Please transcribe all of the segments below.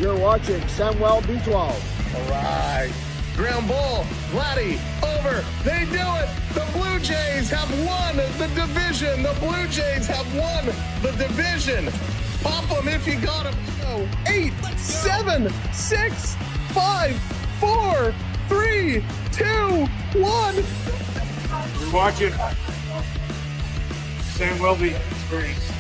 You're watching Samwelb12. All right. Ground ball. Vladdy. Over. They do it. The Blue Jays have won the division. The Blue Jays have won the division. Pop them if you got them. 8, 7, 6, 5, 4, 3, 2, 1. You're watching Samwelb12 Experience.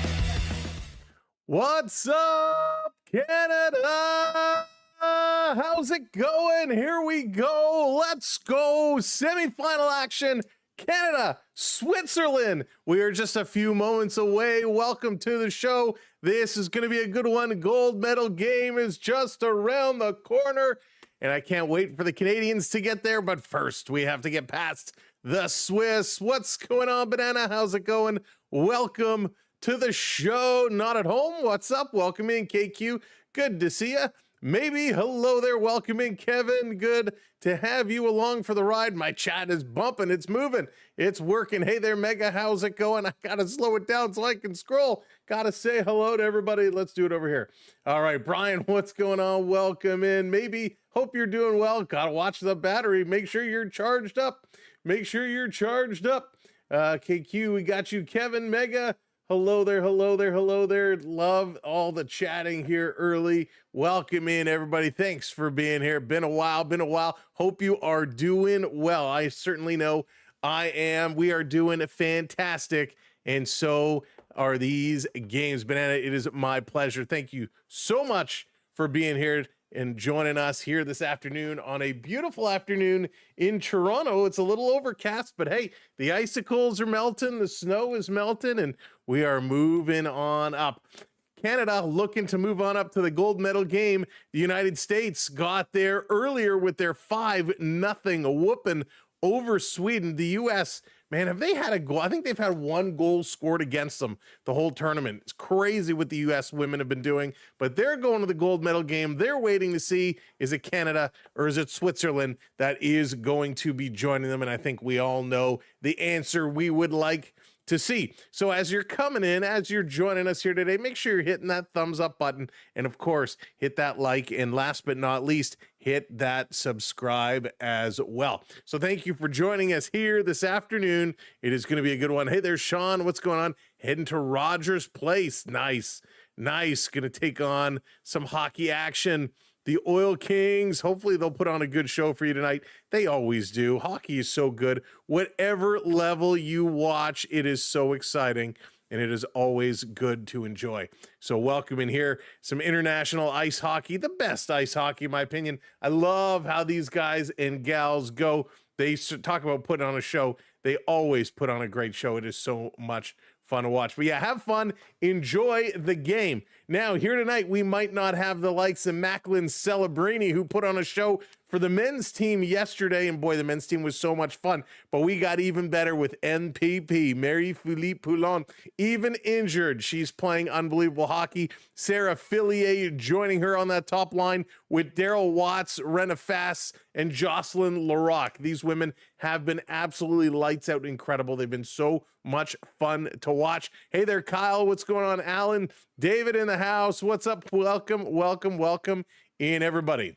What's up, Canada? How's it going? Here we go. Let's go. Semifinal action. Canada, Switzerland. We are just a few moments away. Welcome to the show. This is going to be a good one. Gold medal game is just around the corner, and I can't wait for the Canadians to get there. But first, we have to get past the Swiss. What's going on, Banana? How's it going? Welcome to the show. Not at home. What's up? Welcome in, KQ. Good to see you. Maybe hello there. Welcome in, Kevin. Good to have you along for the ride. My chat is bumping. It's moving. It's working. Hey there, Mega. How's it going? I got to slow it down so I can scroll. Got to say hello to everybody. Let's do it over here. All right, Brian, what's going on? Welcome in. Maybe. Hope you're doing well. Got to watch the battery. Make sure you're charged up. Make sure you're charged up. KQ, we got you. Kevin, Mega. Hello there, hello there, hello there. Love all the chatting here early. Welcome in, everybody. Thanks for being here. Been a while. Hope you are doing well. I certainly know I am. We are doing fantastic, and so are these games. Banana, it is my pleasure. Thank you so much for being here and joining us here this afternoon on a beautiful afternoon in Toronto. It's a little overcast, but hey, the icicles are melting, the snow is melting, and we are moving on up. Canada looking to move on up to the gold medal game. The United States got there earlier with their 5-0 whooping over Sweden. The U.S., man, have they had a goal? I think they've had one goal scored against them the whole tournament. It's crazy what the U.S. women have been doing, but they're going to the gold medal game. They're waiting to see, is it Canada or is it Switzerland that is going to be joining them? And I think we all know the answer we would like to see. So as you're coming in, as you're joining us here today, make sure you're hitting that thumbs up button. And of course, hit that like. And last but not least, hit that subscribe as well. So thank you for joining us here this afternoon. It is going to be a good one. Hey there, Sean. What's going on? Heading to Rogers Place. Nice. Going to take on some hockey action. The Oil Kings, hopefully they'll put on a good show for you tonight. They always do. Hockey is so good. Whatever level you watch, it is so exciting, and it is always good to enjoy. So welcome in here. Some international ice hockey, the best ice hockey, in my opinion. I love how these guys and gals go. They talk about putting on a show. They always put on a great show. It is so much fun to watch. But yeah, have fun. Enjoy the game. Now, here tonight, we might not have the likes of Macklin Celebrini, who put on a show for the men's team yesterday. And boy, the men's team was so much fun. But we got even better with NPP, Marie-Philippe Poulin, even injured. She's playing unbelievable hockey. Sarah Fillier joining her on that top line with Daryl Watts, Rena Fass, and Jocelyn Larocque. These women have been absolutely lights out incredible. They've been so much fun to watch. Hey there, Kyle. What's going on? Alan, David in the house. What's up? Welcome in, everybody.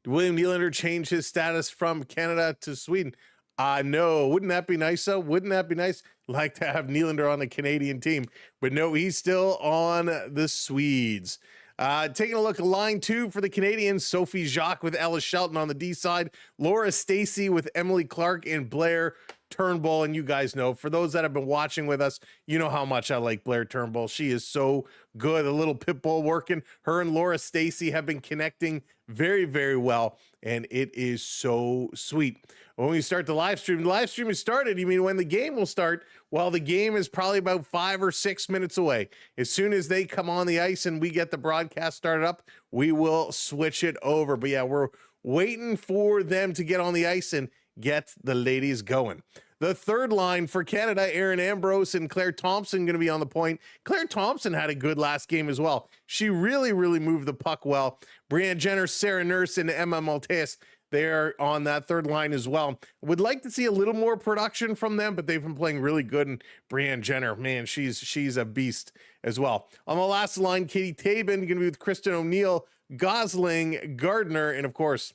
Did William Nylander change his status from Canada to Sweden? No. Wouldn't that be nice, though? Wouldn't that be nice? Like to have Nylander on the Canadian team. But no, he's still on the Swedes. Taking a look at line 2 for the Canadians, Sophie Jacques with Ella Shelton on the D side, Laura Stacey with Emily Clark and Blair Turnbull. And you guys know, for those that have been watching with us, you know how much I like Blair Turnbull. She is so good, a little pit bull working. Her and Laura Stacey have been connecting very, very well, and it is so sweet. When we start the live stream has started. You mean when the game will start? Well, the game is probably about 5 or 6 minutes away. As soon as they come on the ice and we get the broadcast started up, we will switch it over. But yeah, we're waiting for them to get on the ice and get the ladies going. The third line for Canada, Erin Ambrose and Claire Thompson going to be on the point. Claire Thompson had a good last game as well. She really moved the puck well. Brianne Jenner, Sarah Nurse, and Emma Maltese, they're on that third line as well. Would like to see a little more production from them, but they've been playing really good. And Brianne Jenner, man, she's a beast as well. On the last line, Katie Tabin going to be with Kristen O'Neill, Gosling, Gardner, and of course,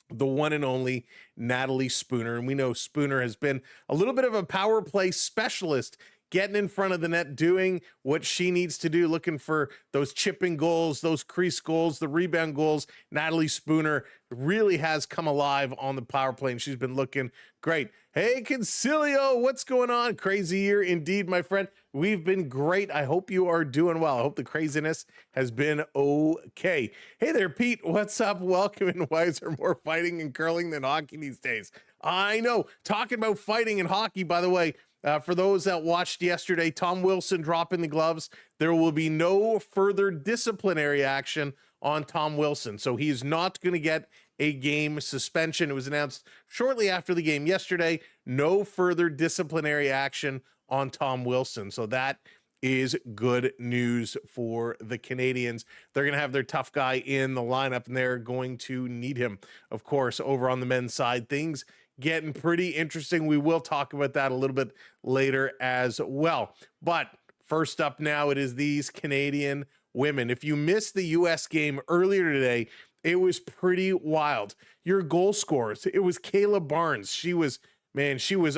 the one and only Natalie Spooner. And we know Spooner has been a little bit of a power play specialist, getting in front of the net, doing what she needs to do, looking for those chipping goals, those crease goals, the rebound goals. Natalie Spooner really has come alive on the power play, and she's been looking great. Hey, Concilio, what's going on? Crazy year indeed, my friend. We've been great. I hope you are doing well. I hope the craziness has been okay. Hey there, Pete. What's up? Welcome. And why is there more fighting and curling than hockey these days? I know. Talking about fighting and hockey, by the way, for those that watched yesterday, Tom Wilson dropping the gloves. There will be no further disciplinary action on Tom Wilson. So he's not going to get a game suspension. It was announced shortly after the game yesterday. No further disciplinary action on Tom Wilson. So that is good news for the Canadians. They're going to have their tough guy in the lineup, and they're going to need him. Of course, over on the men's side, things getting pretty interesting. We will talk about that a little bit later as well. But first up now, it is these Canadian women. If you missed the U.S. game earlier today, it was pretty wild. Your goal scorers, it was Kayla Barnes. She was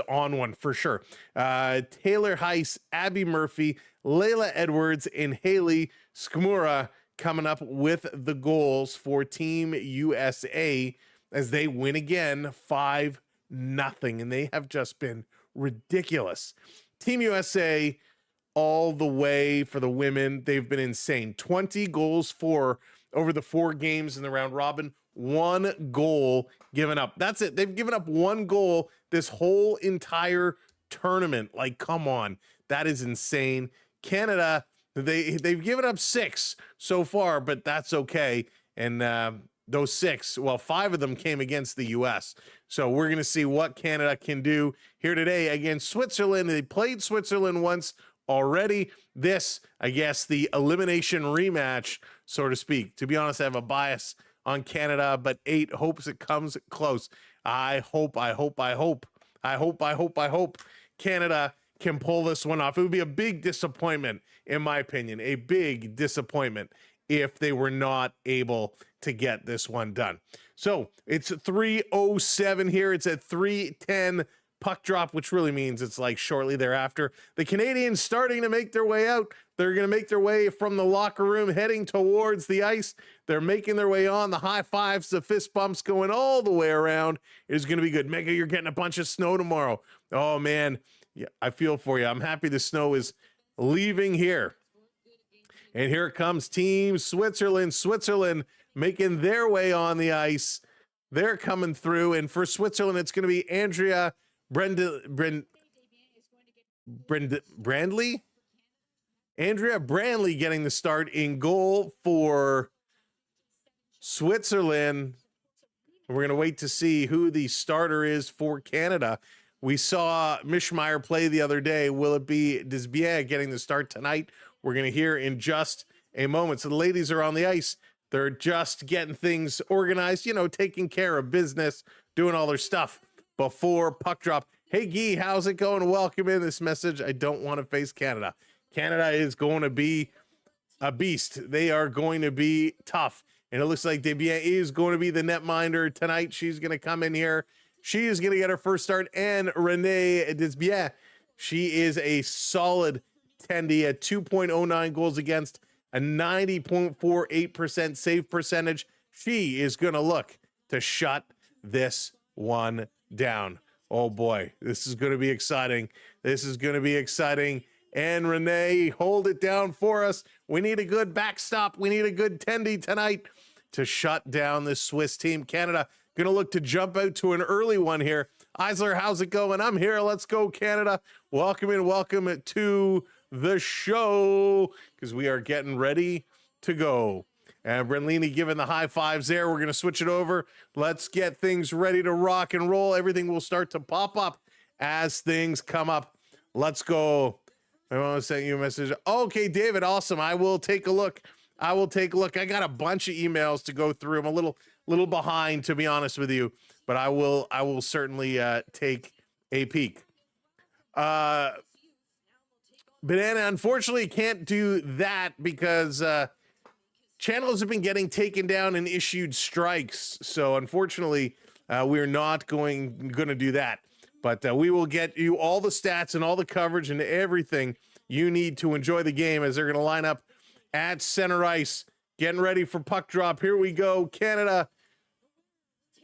on one for sure. Taylor Heiss, Abby Murphy, Layla Edwards, and Haley Skmura coming up with the goals for Team USA as they win again 5-0, and they have just been ridiculous. Team USA all the way for the women. They've been insane. 20 goals for over the 4 games in the round robin. 1 goal given up. That's it. They've given up 1 goal this whole entire tournament. Like, come on. That is insane. Canada, they've given up 6 so far, but that's okay. And those 6, well, 5 of them came against the U.S. So we're going to see what Canada can do here today against Switzerland. They played Switzerland once already. This, I guess, the elimination rematch, so to speak. To be honest, I have a bias on Canada, but 8 hopes it comes close. I hope Canada can pull this one off. It would be a big disappointment, in my opinion, a big disappointment if they were not able to get this one done. So it's 3:07 here. It's at 3:10 puck drop, which really means it's like shortly thereafter. The Canadians starting to make their way out. They're going to make their way from the locker room, heading towards the ice. They're making their way on. The high fives, the fist bumps going all the way around. It's going to be good. Mega, you're getting a bunch of snow tomorrow. Oh, man. Yeah, I feel for you. I'm happy the snow is leaving here. And here comes Team Switzerland. Switzerland making their way on the ice. They're coming through. And for Switzerland, it's going to be Andrea Brandley? Andrea Brandley getting the start in goal for Switzerland. We're going to wait to see who the starter is for Canada. We saw Mishmeyer play the other day. Will it be Desbiens getting the start tonight? We're going to hear in just a moment. So the ladies are on the ice. They're just getting things organized, taking care of business, doing all their stuff before puck drop. Hey, Guy, how's it going? Welcome in this message. I don't want to face Canada. Canada is going to be a beast. They are going to be tough. And it looks like Desbiens is going to be the netminder tonight. She's going to come in here. She is going to get her first start. And Renee Desbiens, she is a solid tendy at 2.09 goals against, a 90.48% save percentage. She is going to look to shut this one down. Oh boy, this is going to be exciting. This is going to be exciting. And Renee, hold it down for us. We need a good backstop. We need a good tendy tonight to shut down this Swiss team. Canada going to look to jump out to an early one here. Eisler, how's it going? I'm here. Let's go, Canada. Welcome in. Welcome to the show because we are getting ready to go. And Brenlini giving the high fives there. We're going to switch it over. Let's get things ready to rock and roll. Everything will start to pop up as things come up. Let's go. I want to send you a message. Okay, David, awesome. I will take a look. I got a bunch of emails to go through. I'm a little behind, to be honest with you, but I will certainly take a peek. Banana, unfortunately, can't do that because channels have been getting taken down and issued strikes. So unfortunately, we're not going to do that. But we will get you all the stats and all the coverage and everything you need to enjoy the game as they're going to line up at center ice, getting ready for puck drop. Here we go. Canada,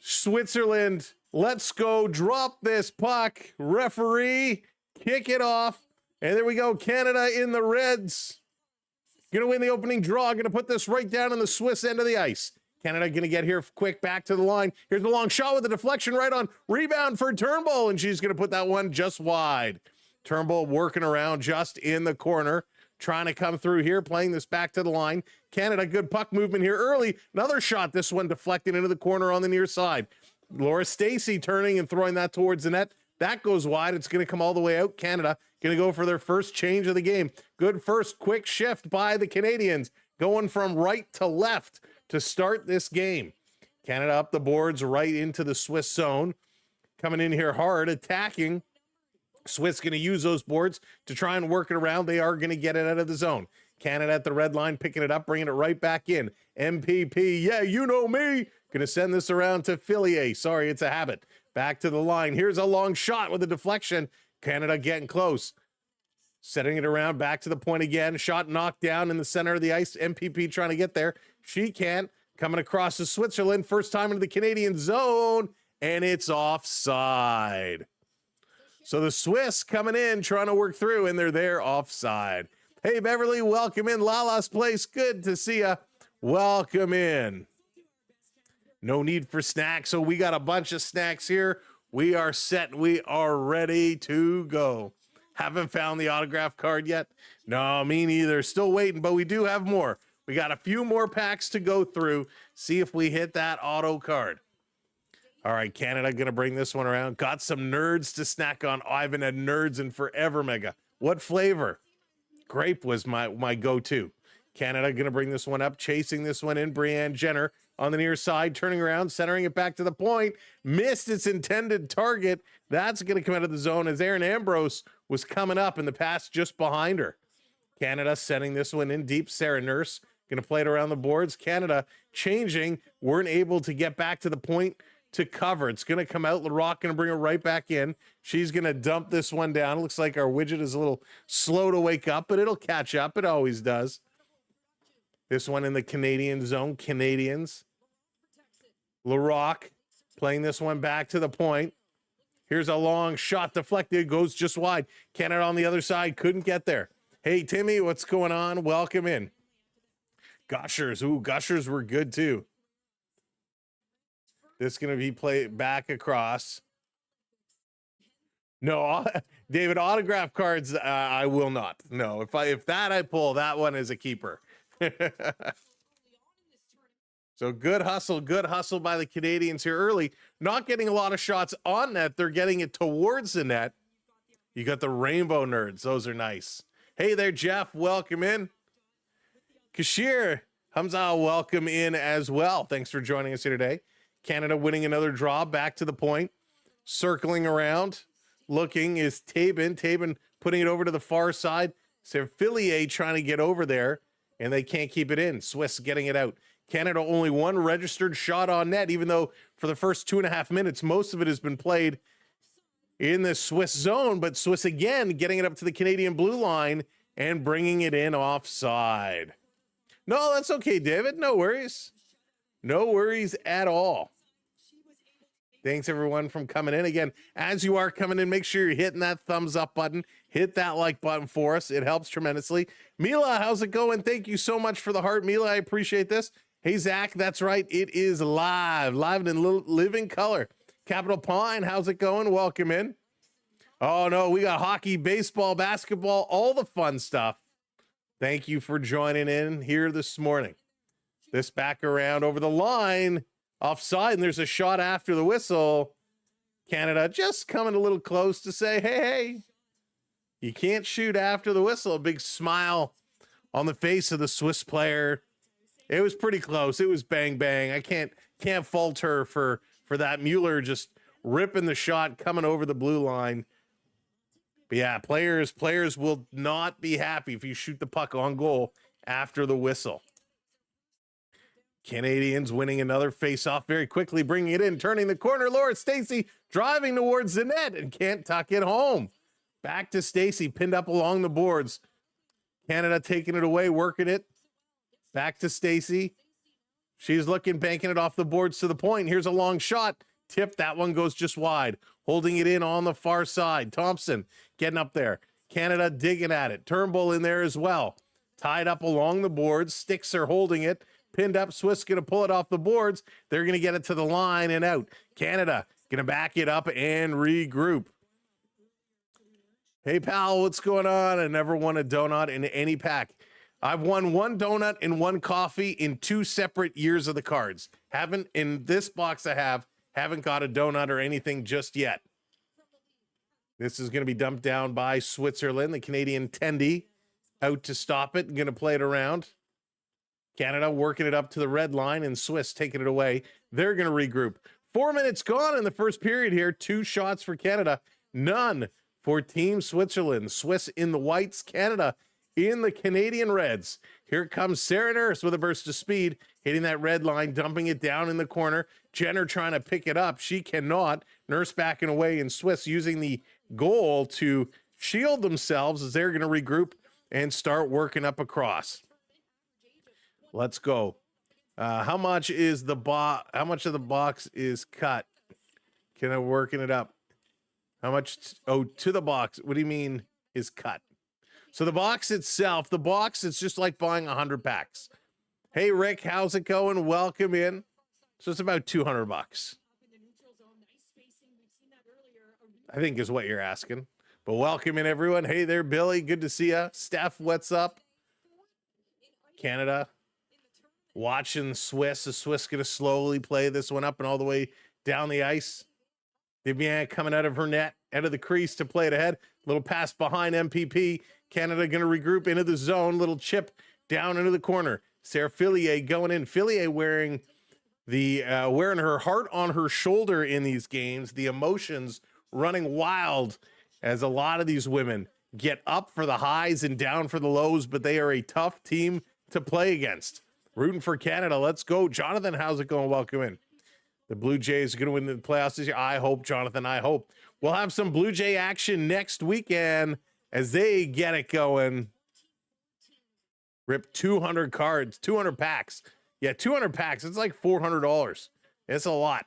Switzerland. Let's go. Drop this puck. Referee, kick it off. And there we go. Canada in the reds. Going to win the opening draw. Going to put this right down in the Swiss end of the ice. Canada going to get here quick back to the line. Here's the long shot with the deflection right on. Rebound for Turnbull, and she's going to put that one just wide. Turnbull working around just in the corner, trying to come through here, playing this back to the line. Canada, good puck movement here early. Another shot, this one deflected into the corner on the near side. Laura Stacey turning and throwing that towards the net. That goes wide. It's going to come all the way out. Canada going to go for their first change of the game. Good first quick shift by the Canadians, going from right to left to start this game. Canada up the boards right into the Swiss zone. Coming in here hard, attacking. Swiss going to use those boards to try and work it around. They are going to get it out of the zone. Canada at the red line, picking it up, bringing it right back in. MPP, yeah, you know me. Going to send this around to Fillier. Sorry, it's a habit. Back to the line. Here's a long shot with a deflection. Canada getting close. Setting it around, back to the point again. Shot knocked down in the center of the ice. MPP trying to get there. She can't. Coming across to Switzerland. First time into the Canadian zone. And it's offside. So the Swiss coming in, trying to work through, and they're there offside. Hey, Beverly, welcome in. Lala's Place, good to see ya. Welcome in. No need for snacks, so we got a bunch of snacks here. We are set. We are ready to go. Haven't found the autograph card yet? No, me neither. Still waiting, but we do have more. We got a few more packs to go through. See if we hit that auto card. All right, Canada going to bring this one around. Got some nerds to snack on. I haven't had nerds in forever, Mega. What flavor? Grape was my go-to. Canada going to bring this one up, chasing this one in. Brianne Jenner on the near side, turning around, centering it back to the point. Missed its intended target. That's going to come out of the zone as Aaron Ambrose was coming up in the pass just behind her. Canada sending this one in deep. Sarah Nurse going to play it around the boards. Canada changing. Weren't able to get back to the point to cover. It's going to come out. LaRock going to bring it right back in. She's going to dump this one down. It looks like our widget is a little slow to wake up, but it'll catch up. It always does. This one in the Canadian zone. Canadians. LaRock playing this one back to the point. Here's a long shot deflected. Goes just wide. Canada on the other side. Couldn't get there. Hey, Timmy, what's going on? Welcome in. Gushers. Ooh, Gushers were good too. This is going to be played back across. No, David, autograph cards, I will not. No, if that I pull, that one is a keeper. So good hustle by the Canadians here early. Not getting a lot of shots on net. They're getting it towards the net. You got the rainbow nerds. Those are nice. Hey there, Jeff. Welcome in. Kashir, Hamza, welcome in as well. Thanks for joining us here today. Canada winning another draw, back to the point. Circling around. Looking is Tabin. Tabin putting it over to the far side. Fillier trying to get over there, and they can't keep it in. Swiss getting it out. Canada only one registered shot on net, even though for the first 2.5 minutes, most of it has been played in the Swiss zone, but Swiss again getting it up to the Canadian blue line and bringing it in offside. No, that's okay, David. No worries. No worries at all. Thanks, everyone, from coming in. Again, as you are coming in, make sure you're hitting that thumbs up button. Hit that like button for us. It helps tremendously. Mila, how's it going? Thank you so much for the heart, Mila. I appreciate this. Hey, Zach, that's right. It is live and in living color. Capital Pine, how's it going? Welcome in. Oh, no, we got hockey, baseball, basketball, all the fun stuff. Thank you for joining in here this morning. This back around over the line. Offside, and there's a shot after the whistle. Canada just coming a little close to say, hey, you can't shoot after the whistle. A big smile on the face of the Swiss player. It was pretty close. It was bang, bang. I can't fault her for that. Mueller just ripping the shot, coming over the blue line. But yeah, players will not be happy if you shoot the puck on goal after the whistle. Canadians winning another face-off very quickly, bringing it in, turning the corner. Laura Stacey driving towards the net and can't tuck it home. Back to Stacey, pinned up along the boards. Canada taking it away, working it. Back to Stacey. She's looking, banking it off the boards to the point. Here's a long shot. Tip, that one goes just wide. Holding it in on the far side. Thompson getting up there. Canada digging at it. Turnbull in there as well. Tied up along the boards. Sticks are holding it. Pinned up. Swiss going to pull it off the boards. They're going to get it to the line and out. Canada going to back it up and regroup. Hey, pal, what's going on? I never won a donut in any pack. I've won one donut and one coffee in 2 separate years of the cards. Haven't, in this box haven't got a donut or anything just yet. This is going to be dumped down by Switzerland. The Canadian Tendy out to stop it and going to play it around. Canada working it up to the red line and Swiss taking it away. They're going to regroup. 4 minutes gone in the first period here. 2 shots for Canada. None for Team Switzerland. Swiss in the whites. Canada in the Canadian reds. Here comes Sarah Nurse with a burst of speed, hitting that red line, dumping it down in the corner. Jenner trying to pick it up. She cannot. Nurse backing away, and Swiss using the goal to shield themselves as they're going to regroup and start working up across. Let's go. How much of the box is cut? Can I working it up? How much? To the box. What do you mean is cut? So the box itself, it's just like buying 100 packs. Hey, Rick, how's it going? Welcome in. So it's about $200. I think is what you're asking. But welcome in, everyone. Hey there, Billy. Good to see you. Steph, what's up? Canada watching Swiss. Is Swiss going to slowly play this one up and all the way down the ice? Debian coming out of her net, out of the crease to play it ahead. Little pass behind MPP. Canada going to regroup into the zone. Little chip down into the corner. Sarah Fillier going in. Fillier wearing her heart on her shoulder in these games. The emotions running wild as a lot of these women get up for the highs and down for the lows, but they are a tough team to play against. Rooting for Canada. Let's go. Jonathan, how's it going? Welcome in. The Blue Jays are going to win the playoffs this year. I hope, Jonathan, I hope. We'll have some Blue Jay action next weekend as they get it going. Rip 200 cards, 200 packs. Yeah, 200 packs. It's like $400. It's a lot.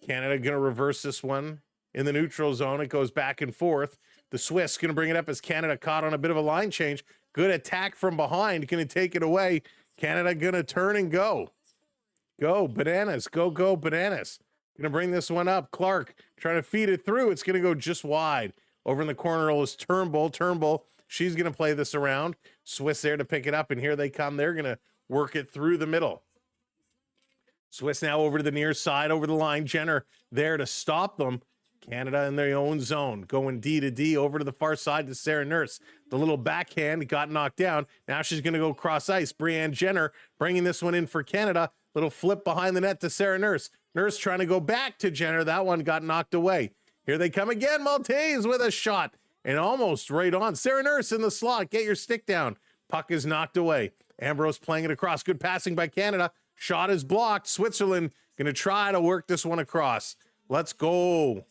Canada going to reverse this one in the neutral zone. It goes back and forth. The Swiss going to bring it up as Canada caught on a bit of a line change. Good attack from behind. Going to take it away. Canada going to turn and go. Go, bananas. Go, go, bananas. Going to bring this one up. Clark trying to feed it through. It's going to go just wide. Over in the corner is Turnbull. Turnbull, she's going to play this around. Swiss there to pick it up, and here they come. They're going to work it through the middle. Swiss now over to the near side, over the line. Jenner there to stop them. Canada in their own zone, going D to D over to the far side to Sarah Nurse. The little backhand got knocked down. Now she's going to go cross ice. Brianne Jenner bringing this one in for Canada. Little flip behind the net to Sarah Nurse. Nurse trying to go back to Jenner. That one got knocked away. Here they come again. Maltese with a shot and almost right on. Sarah Nurse in the slot. Get your stick down. Puck is knocked away. Ambrose playing it across. Good passing by Canada. Shot is blocked. Switzerland going to try to work this one across. Let's go.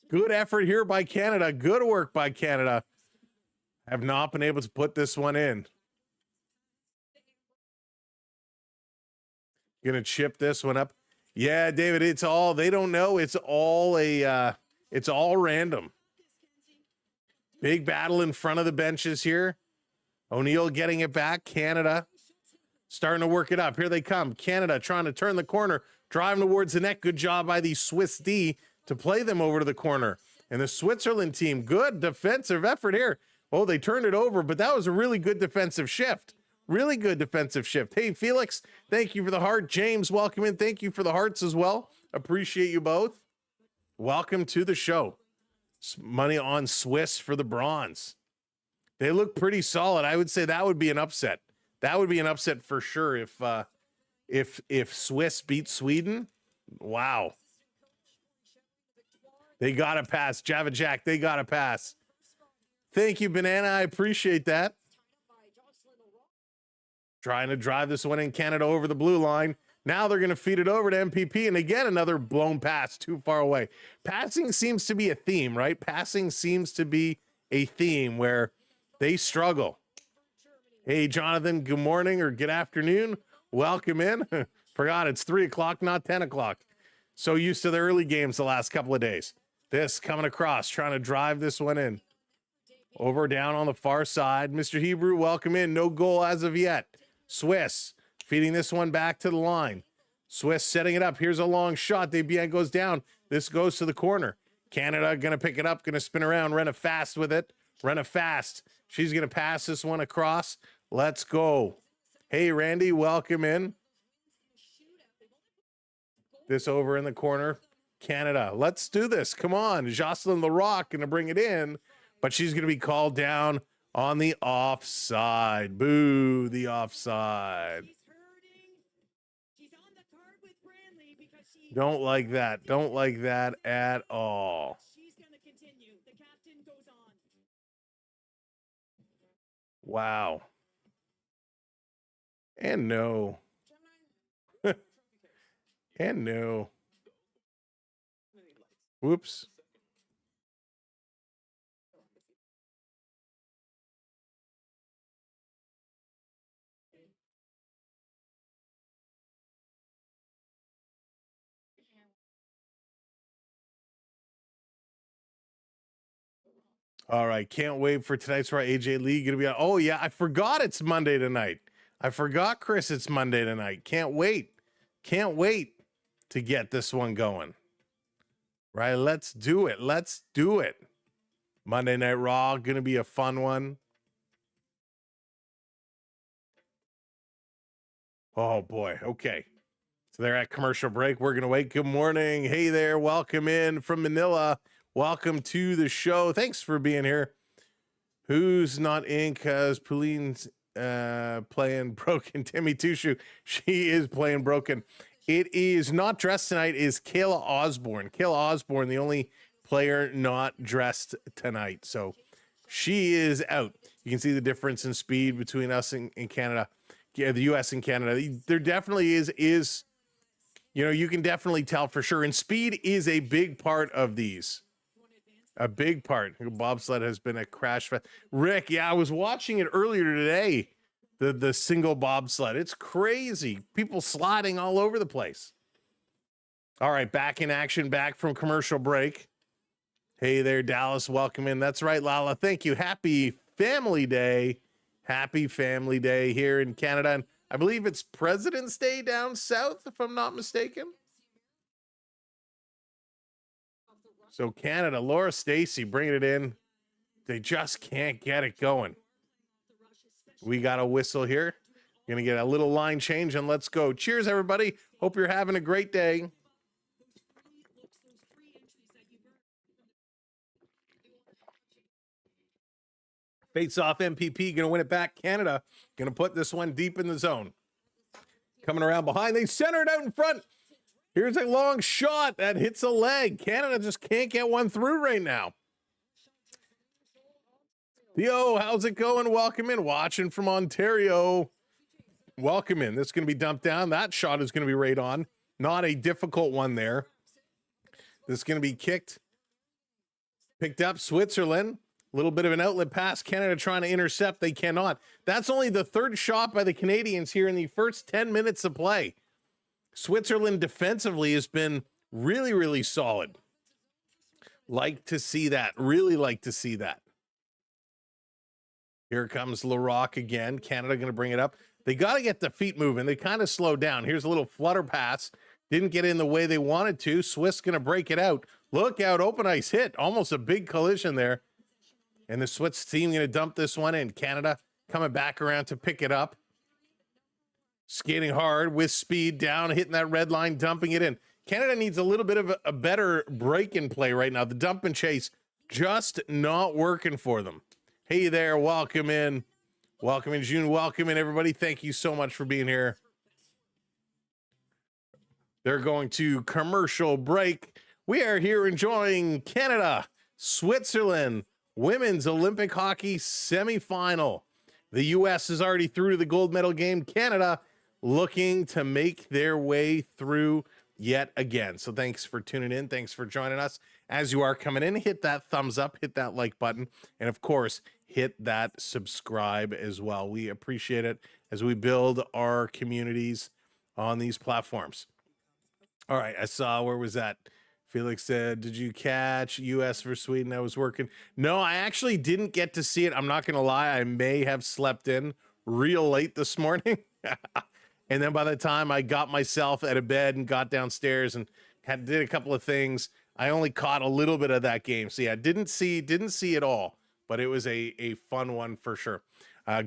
Good effort here by Canada. Good work by Canada. Have not been able to put this one in. Going to chip this one up. Yeah, David, it's all, they don't know. It's all random. Big battle in front of the benches here. O'Neill getting it back. Canada starting to work it up. Here they come. Canada trying to turn the corner, driving towards the net. Good job by the Swiss D to play them over to the corner. And the Switzerland team, good defensive effort here. Oh, they turned it over, but that was a really good defensive shift. Really good defensive shift. Hey, Felix, thank you for the heart. James, welcome in. Thank you for the hearts as well. Appreciate you both. Welcome to the show. Money on Swiss for the bronze. They look pretty solid. I would say that would be an upset. That would be an upset for sure if Swiss beat Sweden. Wow. They got to pass. Java Jack, they got to pass. Thank you, Banana. I appreciate that. Trying to drive this one in, Canada over the blue line. Now they're going to feed it over to MPP, and again, another blown pass too far away. Passing seems to be a theme, right? Passing seems to be a theme where they struggle. Hey, Jonathan, good morning or good afternoon. Welcome in. Forgot it's 3 o'clock, not 10 o'clock. So used to the early games the last couple of days. This coming across, trying to drive this one in. Over down on the far side. Mr. Hebrew, welcome in. No goal as of yet. Swiss feeding this one back to the line. Swiss setting it up. Here's a long shot. Desbiens goes down. This goes to the corner. Canada going to pick it up, going to spin around, run a fast with it. Run a fast. She's going to pass this one across. Let's go. Hey, Randy, welcome in. This over in the corner. Canada, let's do this. Come on. Jocelyn Larocque going to bring it in, but she's going to be called down on the offside. Boo, the offside. Don't like that. Don't like that at all. Wow. And no. And no. Whoops. All right, can't wait for tonight's right. AJ Lee gonna be on. Oh yeah, I forgot it's Monday tonight. I forgot, Chris, it's Monday tonight. Can't wait. Can't wait to get this one going. Right, let's do it. Let's do it. Monday Night Raw, gonna be a fun one. Oh boy, okay. So they're at commercial break. We're gonna wait. Good morning. Hey there, welcome in from Manila. Welcome to the show. Thanks for being here. Who's not in? Because Pauline's playing broken. Timmy Tushu, she is playing broken. It is not dressed tonight is Kayla Osborne. Kayla Osborne, the only player not dressed tonight. So she is out. You can see the difference in speed between us and Canada. Yeah, the U.S. and Canada. There definitely is, you know, you can definitely tell for sure. And speed is a big part of these. A big part. Bobsled has been a crash. Rick, yeah, I was watching it earlier today. The single bobsled. It's crazy. People sliding all over the place. All right, back in action, back from commercial break. Hey there, Dallas. Welcome in. That's right, Lala. Thank you. Happy Family Day. Happy Family Day here in Canada. And I believe it's President's Day down south, if I'm not mistaken. So Canada, Laura Stacey bringing it in. They just can't get it going. We got a whistle here. Going to get a little line change and let's go. Cheers, everybody. Hope you're having a great day. Face off MPP, going to win it back. Canada going to put this one deep in the zone. Coming around behind. They center it out in front. Here's a long shot that hits a leg. Canada just can't get one through right now. Theo, how's it going? Welcome in. Watching from Ontario. Welcome in. This is going to be dumped down. That shot is going to be right on. Not a difficult one there. This is going to be kicked. Picked up Switzerland. A little bit of an outlet pass. Canada trying to intercept. They cannot. That's only the third shot by the Canadians here in the first 10 minutes of play. Switzerland defensively has been really, really solid. Like to see that. Really like to see that. Here comes Larocque again. Canada going to bring it up. They got to get the feet moving. They kind of slowed down. Here's a little flutter pass. Didn't get in the way they wanted to. Swiss going to break it out. Look out. Open ice hit. Almost a big collision there. And the Swiss team going to dump this one in. Canada coming back around to pick it up. Skating hard with speed down, hitting that red line, dumping it in. Canada needs a little bit of a better break in play right now. The dump and chase just not working for them. Hey there, welcome in. Welcome in, June. Welcome in, everybody. Thank you so much for being here. They're going to commercial break. We are here enjoying Canada, Switzerland, women's Olympic hockey semifinal. The U.S. is already through to the gold medal game. Canada looking to make their way through yet again. So thanks for tuning in. Thanks for joining us. As you are coming in, hit that thumbs up, hit that like button, and of course, hit that subscribe as well. We appreciate it as we build our communities on these platforms. All right, I saw, where was that? Felix said, did you catch US versus Sweden? I was working. No, I actually didn't get to see it. I'm not going to lie. I may have slept in real late this morning. And then by the time I got myself out of bed and got downstairs and did a couple of things, I only caught a little bit of that game. So yeah, didn't see it all, but it was a fun one for sure.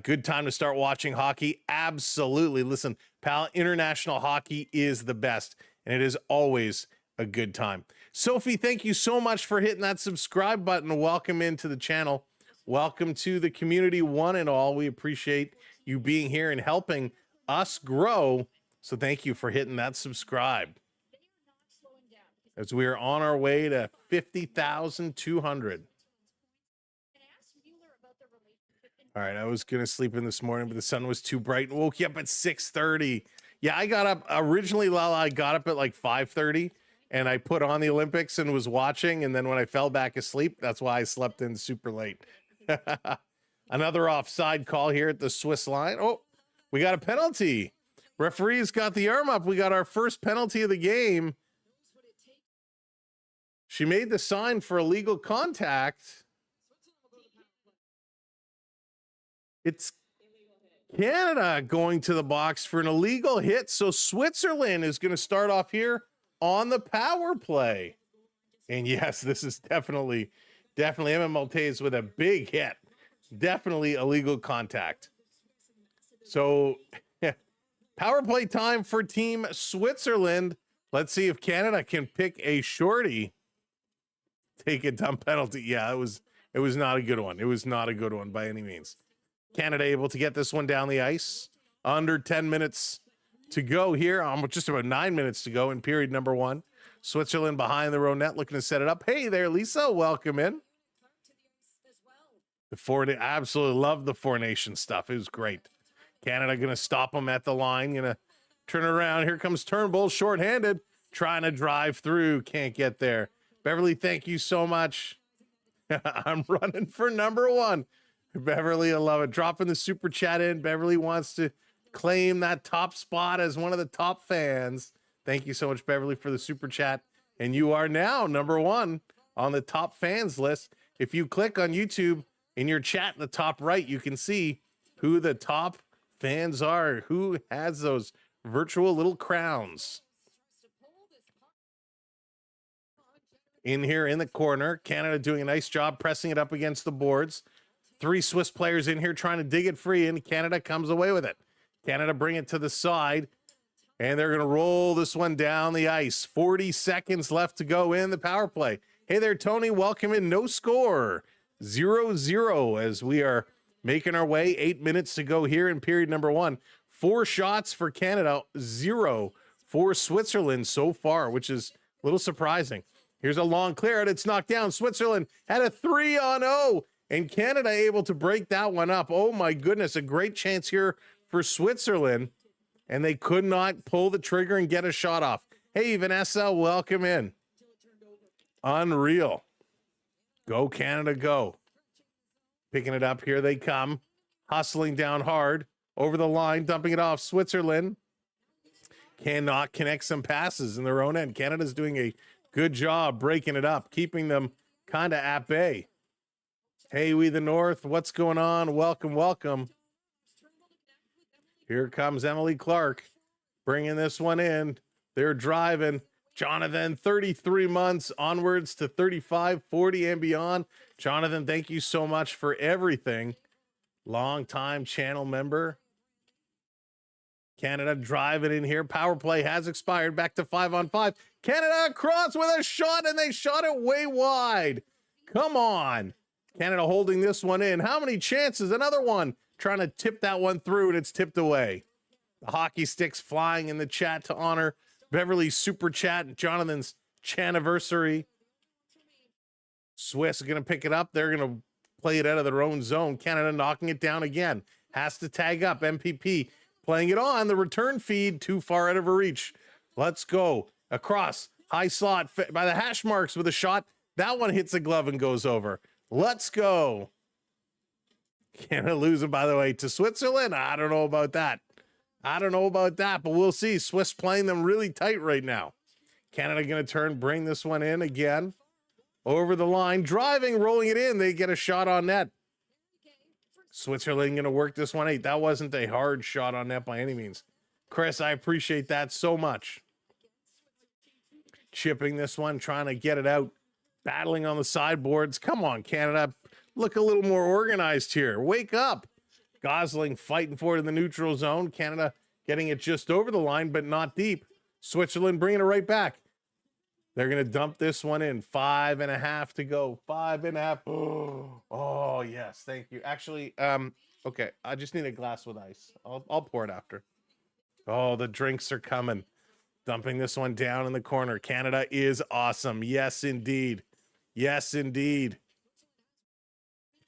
Good time to start watching hockey. Absolutely. Listen, pal, international hockey is the best, and it is always a good time. Sophie, thank you so much for hitting that subscribe button. Welcome into the channel. Welcome to the community, one and all. We appreciate you being here and helping us grow. So thank you for hitting that subscribe, as we are on our way to 50,200. All right, I was going to sleep in this morning, but the sun was too bright and woke you up at 6:30. Yeah, I got up originally, Lala, I got up at like 5:30 and I put on the Olympics and was watching. And then when I fell back asleep, that's why I slept in super late. Another offside call here at the Swiss line. Oh, we got a penalty. Referee's got the arm up. We got our first penalty of the game. She made the sign for illegal contact. It's Canada going to the box for an illegal hit. So Switzerland is going to start off here on the power play. And yes, this is definitely Emma Maltese with a big hit. Definitely illegal contact. So power play time for Team Switzerland. Let's see if Canada can pick a shorty. Take a dumb penalty. Yeah, it was not a good one. It was not a good one by any means. Canada able to get this one down the ice. Under 10 minutes to go here. Just about 9 minutes to go in period number one. Switzerland behind their own net looking to set it up. Hey there, Lisa. Welcome in. Absolutely love the Four Nations stuff. It was great. Canada going to stop them at the line. Going to turn around. Here comes Turnbull, shorthanded. Trying to drive through. Can't get there. Beverly, thank you so much. I'm running for number one. Beverly, I love it. Dropping the super chat in. Beverly wants to claim that top spot as one of the top fans. Thank you so much, Beverly, for the super chat. And you are now number one on the top fans list. If you click on YouTube in your chat in the top right, you can see who the top fans are, who has those virtual little crowns. In here in the corner, Canada doing a nice job pressing it up against the boards. 3 Swiss players in here trying to dig it free, and Canada comes away with it. Canada bring it to the side, and they're going to roll this one down the ice. 40 seconds left to go in the power play. Hey there, Tony. Welcome in. No score. 0-0 as we are making our way. 8 minutes to go here in period number one. 4 shots for Canada, 0 for Switzerland so far, which is a little surprising. Here's a long clear, and it's knocked down. Switzerland had a 3-0. And Canada able to break that one up. Oh, my goodness, a great chance here for Switzerland. And they could not pull the trigger and get a shot off. Hey, Vanessa, welcome in. Unreal. Go, Canada, go. Picking it up, here they come. Hustling down hard. Over the line, dumping it off. Switzerland cannot connect some passes in their own end. Canada's doing a good job breaking it up, keeping them kind of at bay. Hey, we the North, what's going on? Welcome, welcome. Here comes Emily Clark, bringing this one in. They're driving. Jonathan, 33 months, onwards to 35, 40, and beyond. Jonathan, thank you so much for everything. Long-time channel member. Canada driving in here. Power play has expired. Back to 5-on-5. Canada across with a shot, and they shot it way wide. Come on. Canada holding this one in. How many chances? Another one. Trying to tip that one through, and it's tipped away. The hockey sticks flying in the chat to honor Beverly's super chat and Jonathan's chaniversary. Swiss are going to pick it up. They're going to play it out of their own zone. Canada knocking it down again. has to tag up. MPP playing it on the return feed, too far out of her reach. Let's go across high slot by the hash marks with a shot. That one hits the glove and goes over. Let's go. Canada losing, by the way, to Switzerland. I don't know about that. But we'll see. Swiss playing them really tight right now. Canada going to bring this one in again. Over the line, driving, rolling it in. They get a shot on net. Switzerland going to work this one 8. That wasn't a hard shot on net by any means. Chris, I appreciate that so much. Chipping this one, trying to get it out. Battling on the sideboards. Come on, Canada. Look a little more organized here. Wake up. Gosling fighting for it in the neutral zone. Canada getting it just over the line, but not deep. Switzerland bringing it right back. They're going to dump this one in. 5.5 to go. 5.5. Oh, yes. Thank you. Actually, okay. I just need a glass with ice. I'll pour it after. Oh, the drinks are coming. Dumping this one down in the corner. Canada is awesome. Yes, indeed. Yes, indeed.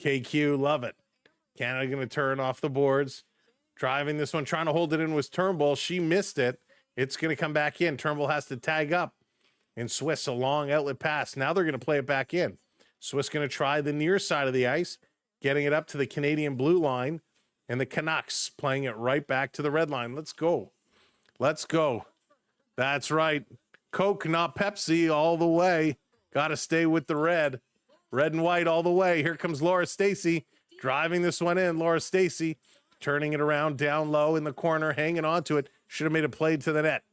KQ, love it. Canada going to turn off the boards. Driving this one, trying to hold it in was Turnbull. She missed it. It's going to come back in. Turnbull has to tag up. And Swiss, a long outlet pass. Now they're going to play it back in. Swiss going to try the near side of the ice, getting it up to the Canadian blue line. And the Canucks playing it right back to the red line. Let's go. Let's go. That's right. Coke, not Pepsi, all the way. Got to stay with the red. Red and white all the way. Here comes Laura Stacey driving this one in. Laura Stacey turning it around down low in the corner, hanging on to it. Should have made a play to the net.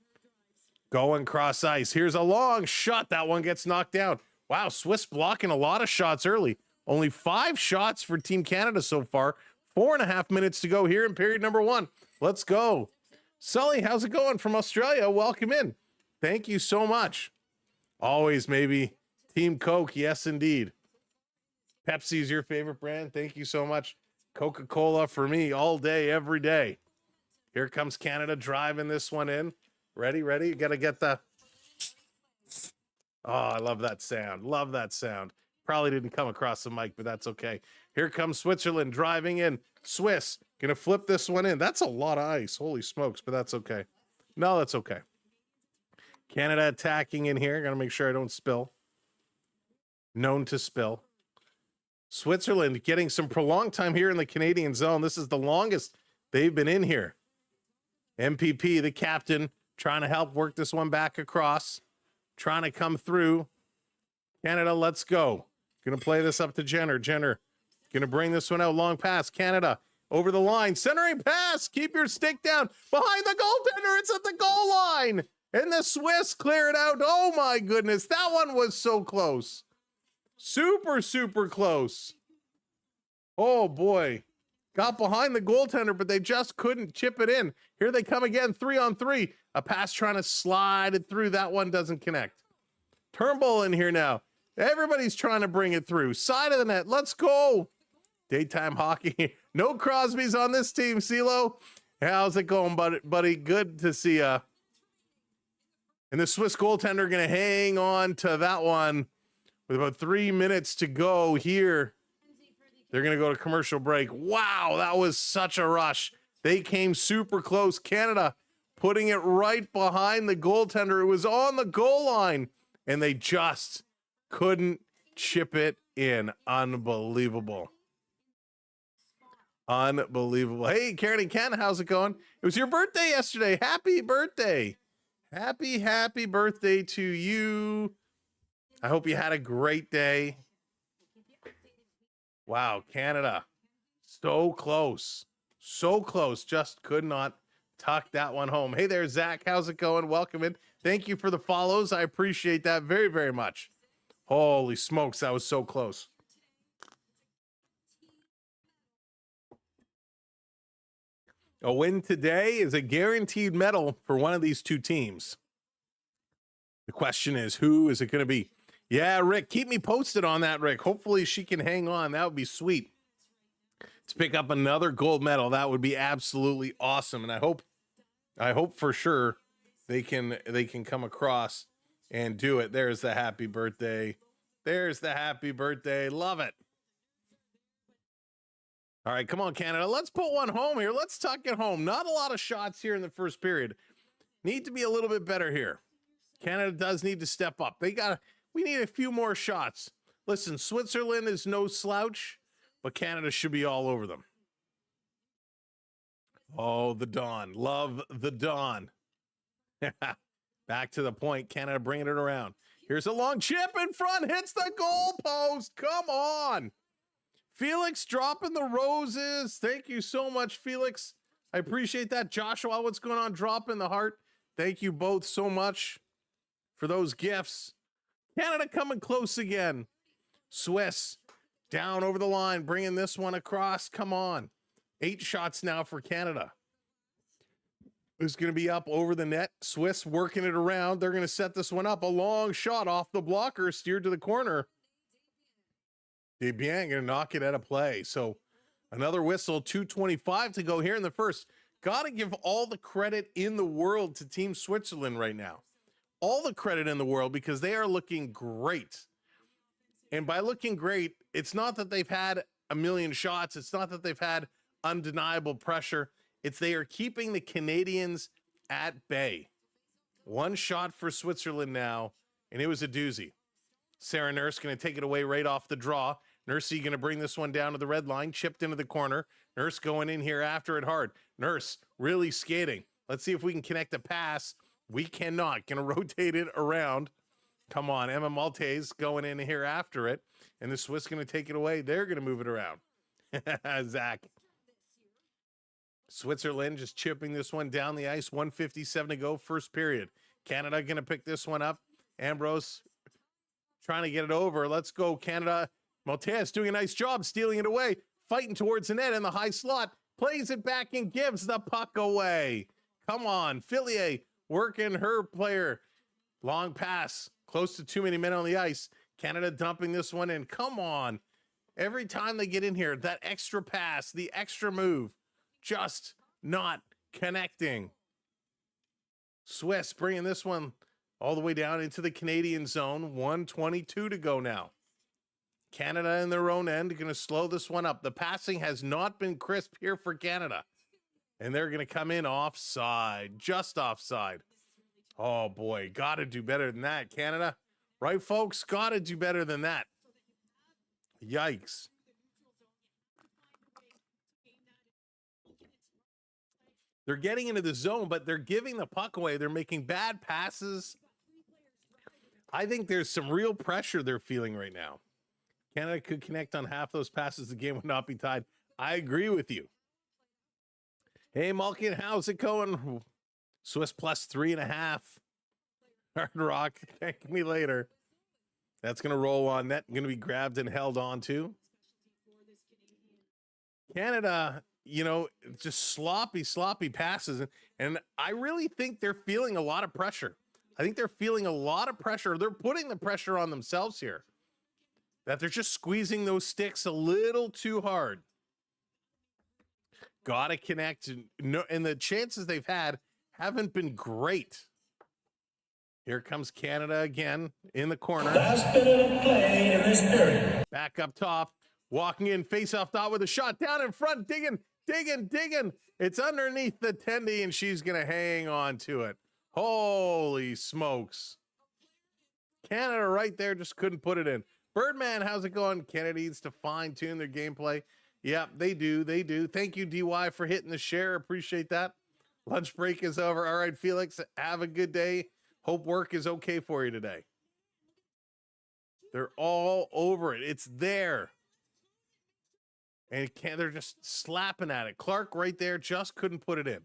Going cross ice. Here's a long shot. That one gets knocked down. Wow, Swiss blocking a lot of shots early. Only 5 shots for Team Canada so far. 4.5 minutes to go here in period number 1. Let's go. Sully, how's it going from Australia? Welcome in. Thank you so much. Always maybe Team Coke. Yes, indeed. Pepsi's your favorite brand. Thank you so much. Coca-Cola for me all day, every day. Here comes Canada driving this one in. Ready? You got to get the... Oh, I love that sound. Love that sound. Probably didn't come across the mic, but that's okay. Here comes Switzerland driving in. Swiss going to flip this one in. That's a lot of ice. Holy smokes, but that's okay. No, that's okay. Canada attacking in here. Got to make sure I don't spill. Known to spill. Switzerland getting some prolonged time here in the Canadian zone. This is the longest they've been in here. MPP, the captain, trying to help work this one back across. Trying to come through. Canada, let's go. Going to play this up to Jenner. Jenner going to bring this one out. Long pass. Canada over the line. Centering pass. Keep your stick down. Behind the goaltender. It's at the goal line. And the Swiss clear it out. Oh, my goodness. That one was so close. Super, super close. Oh, boy. Got behind the goaltender, but they just couldn't chip it in. Here they come again, 3-on-3. A pass trying to slide it through. That one doesn't connect. Turnbull in here now. Everybody's trying to bring it through. Side of the net. Let's go. Daytime hockey. No Crosby's on this team, CeeLo. How's it going, buddy? Good to see ya. And the Swiss goaltender going to hang on to that one with about 3 minutes to go here. They're going to go to commercial break. Wow, that was such a rush. They came super close. Canada putting it right behind the goaltender. It was on the goal line, and they just couldn't chip it in. Unbelievable. Unbelievable. Hey, Karen and Ken, how's it going? It was your birthday yesterday. Happy birthday. Happy birthday to you. I hope you had a great day. Wow, Canada. So close. So close. Just could not tuck that one home. Hey there, Zach. How's it going? Welcome in. Thank you for the follows. I appreciate that very, very much. Holy smokes, that was so close. A win today is a guaranteed medal for one of these two teams. The question is, who is it going to be? Yeah, Rick, keep me posted on that, Rick. Hopefully she can hang on. That would be sweet. To pick up another gold medal, that would be absolutely awesome. And I hope for sure they can come across and do it. There's the happy birthday. There's the happy birthday. Love it. All right, come on, Canada. Let's put one home here. Let's tuck it home. Not a lot of shots here in the first period. Need to be a little bit better here. Canada does need to step up. We need a few more shots. Listen, Switzerland is no slouch, but Canada should be all over them. Oh, the Dawn. Love the Dawn. Back to the point. Canada bringing it around. Here's a long chip in front. Hits the goal post. Come on. Felix dropping the roses. Thank you so much, Felix. I appreciate that. Joshua, what's going on? Dropping the heart. Thank you both so much for those gifts. Canada coming close again. Swiss down over the line, bringing this one across. Come on. 8 shots now for Canada. Who's going to be up over the net? Swiss working it around. They're going to set this one up. A long shot off the blocker, steered to the corner. Desbiens going to knock it out of play. So another whistle, 2:25 to go here in the first. Got to give all the credit in the world to Team Switzerland right now. All the credit in the world because they are looking great. And by looking great, it's not that they've had a million shots. It's not that they've had undeniable pressure. It's they are keeping the Canadians at bay. 1 shot for Switzerland now, and it was a doozy. Sarah Nurse going to take it away right off the draw. Nursey going to bring this one down to the red line, chipped into the corner. Nurse going in here after it hard. Nurse really skating. Let's see if we can connect a pass. We cannot. Going to rotate it around. Come on, Emma Maltese going in here after it. And the Swiss going to take it away. They're going to move it around. Zach. Switzerland just chipping this one down the ice. 1:57 to go, first period. Canada going to pick this one up. Ambrose trying to get it over. Let's go, Canada. Maltese doing a nice job stealing it away. Fighting towards the net in the high slot. Plays it back and gives the puck away. Come on, Fillier working her player. Long pass. Close to too many men on the ice. Canada dumping this one in. Come on. Every time they get in here, that extra pass, the extra move, just not connecting. Swiss bringing this one all the way down into the Canadian zone. 1:22 to go now. Canada in their own end going to slow this one up. The passing has not been crisp here for Canada. And they're going to come in offside, just offside. Oh, boy, got to do better than that, Canada. Right, folks? Got to do better than that. Yikes. They're getting into the zone, but they're giving the puck away. They're making bad passes. I think there's some real pressure they're feeling right now. Canada could connect on half those passes. The game would not be tied. I agree with you. Hey, Malkin, how's it going? Swiss plus 3.5. Hard Rock, thank me later. That's going to roll on net. Going to be grabbed and held on to. Canada, you know, just sloppy passes. And I really think they're feeling a lot of pressure. I think they're feeling a lot of pressure. They're putting the pressure on themselves here. That they're just squeezing those sticks a little too hard. Gotta connect. And the chances they've had haven't been great. Here comes Canada again in the corner. Last minute of play in this period. Back up top. Walking in, face-off dot with a shot down in front. Digging. It's underneath the tendy, and she's going to hang on to it. Holy smokes. Canada right there just couldn't put it in. Birdman, how's it going? Canada needs to fine-tune their gameplay. Yep, they do. Thank you, DY, for hitting the share. Appreciate that. Lunch break is over. All right, Felix, have a good day. Hope work is okay for you today. They're all over it. It's there. And they're just slapping at it. Clark right there just couldn't put it in.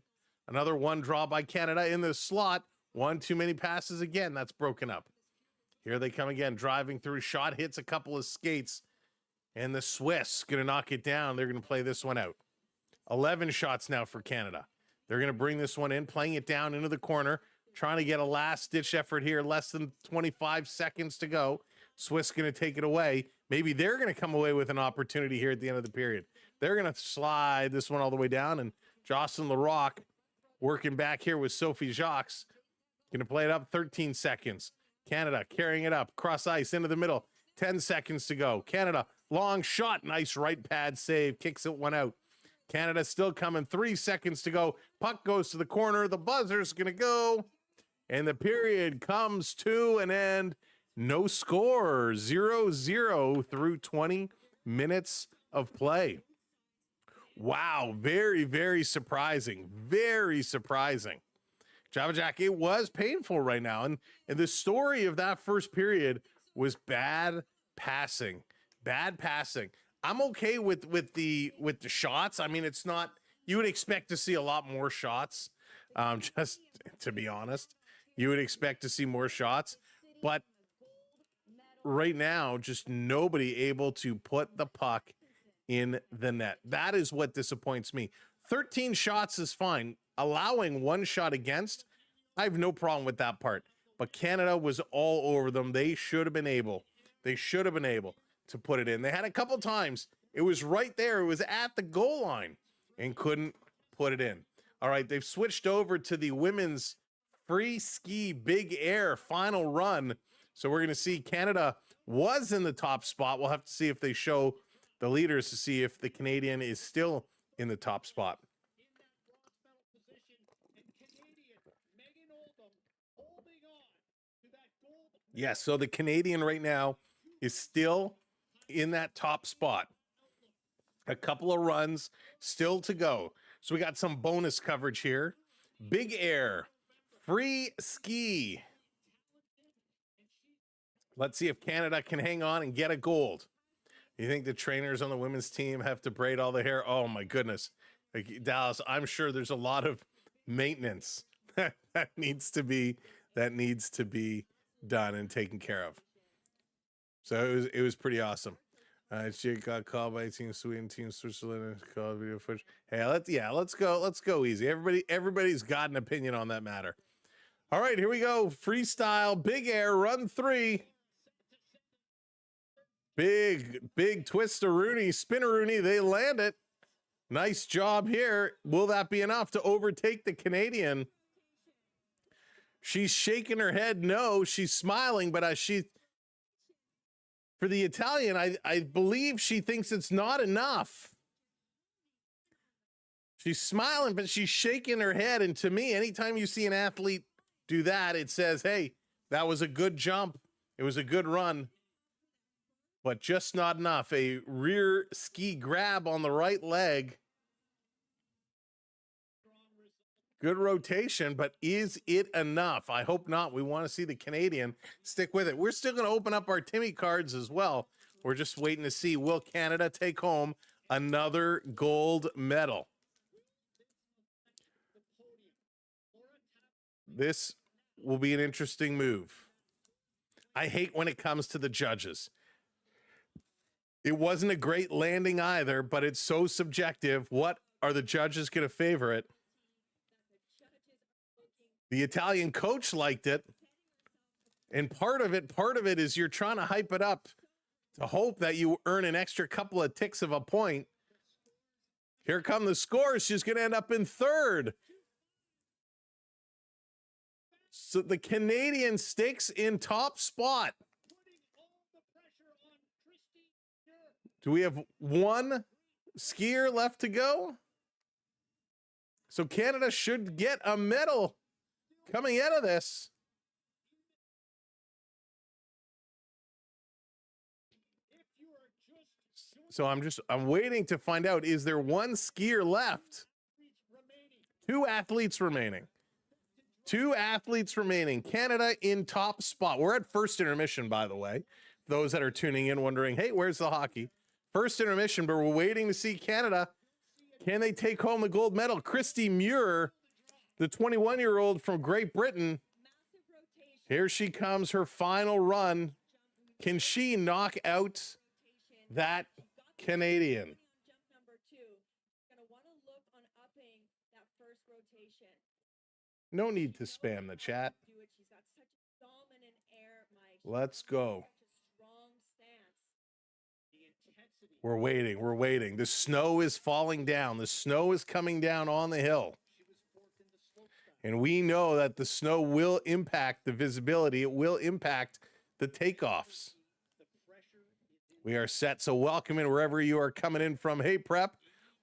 Another one draw by Canada in the slot. One too many passes again. That's broken up. Here they come again, driving through. Shot hits a couple of skates. And the Swiss going to knock it down. They're going to play this one out. 11 shots now for Canada. They're going to bring this one in, playing it down into the corner, trying to get a last-ditch effort here. Less than 25 seconds to go. Swiss going to take it away. Maybe they're going to come away with an opportunity here at the end of the period. They're going to slide this one all the way down. And Jocelyn Larocque working back here with Sophie Jacques. Going to play it up 13 seconds. Canada carrying it up. Cross ice into the middle. 10 seconds to go. Canada long shot. Nice right pad save. Kicks it one out. Canada still coming. 3 seconds to go. Puck goes to the corner. The buzzer's going to go. And the period comes to an end. No score. 0-0 through 20 minutes of play. Wow. Very, very surprising. Very surprising. Java Jack, it was painful right now. And the story of that first period was bad passing. Bad passing. I'm okay with the shots. I mean, it's not, you would expect to see a lot more shots. Just to be honest, you would expect to see more shots, but right now, just nobody able to put the puck in the net. That is what disappoints me. 13 shots is fine. Allowing one shot against, I have no problem with that part. But Canada was all over them. They should have been able to put it in. They had a couple times. It was right there. It was at the goal line and couldn't put it in. All right, they've switched over to the women's free ski big air final run. So we're going to see Canada was in the top spot. We'll have to see if they show the leaders to see if the Canadian is still in the top spot. Yes, so the Canadian right now is still in that top spot. A couple of runs still to go. So we got some bonus coverage here. Big air, free ski. Let's see if Canada can hang on and get a gold. You think the trainers on the women's team have to braid all the hair? Oh my goodness. Like, Dallas, I'm sure there's a lot of maintenance that needs to be done and taken care of. So it was pretty awesome. She got called by Team Sweden, Team Switzerland, and called video footage. Hey, let's go easy. Everybody's got an opinion on that matter. All right, here we go. Freestyle, big air, run 3. Big twister-rooney, spinner-rooney. They land it. Nice job here. Will that be enough to overtake the Canadian? She's shaking her head no. She's smiling, but for the Italian, I believe she thinks it's not enough. She's smiling, but she's shaking her head. And to me, anytime you see an athlete do that, it says, hey, that was a good jump. It was a good run, but just not enough. A rear ski grab on the right leg. Good rotation, but is it enough? I hope not. We want to see the Canadian stick with it. We're still going to open up our Timmy cards as well. We're just waiting to see, will Canada take home another gold medal? This will be an interesting move. I hate when it comes to the judges. It wasn't a great landing either, but it's so subjective. What are the judges going to favor it? The Italian coach liked it. And part of it is you're trying to hype it up to hope that you earn an extra couple of ticks of a point. Here come the scores. She's going to end up in third. So the Canadian sticks in top spot. Do we have one skier left to go? So Canada should get a medal coming out of this. So I'm waiting to find out, is there one skier left? 2 athletes remaining. 2 athletes remaining. Canada in top spot. We're at first intermission, by the way. Those that are tuning in wondering, hey, where's the hockey? First intermission, but we're waiting to see Canada. Can they take home the gold medal? Christy Muir, the 21-year-old from Great Britain. Here she comes, her final run. Can she knock out that Canadian? No need to spam the chat. Let's go. We're waiting. The snow is falling down. The snow is coming down on the hill. And we know that the snow will impact the visibility. It will impact the takeoffs. We are set. So welcome in wherever you are coming in from. Hey, Prep,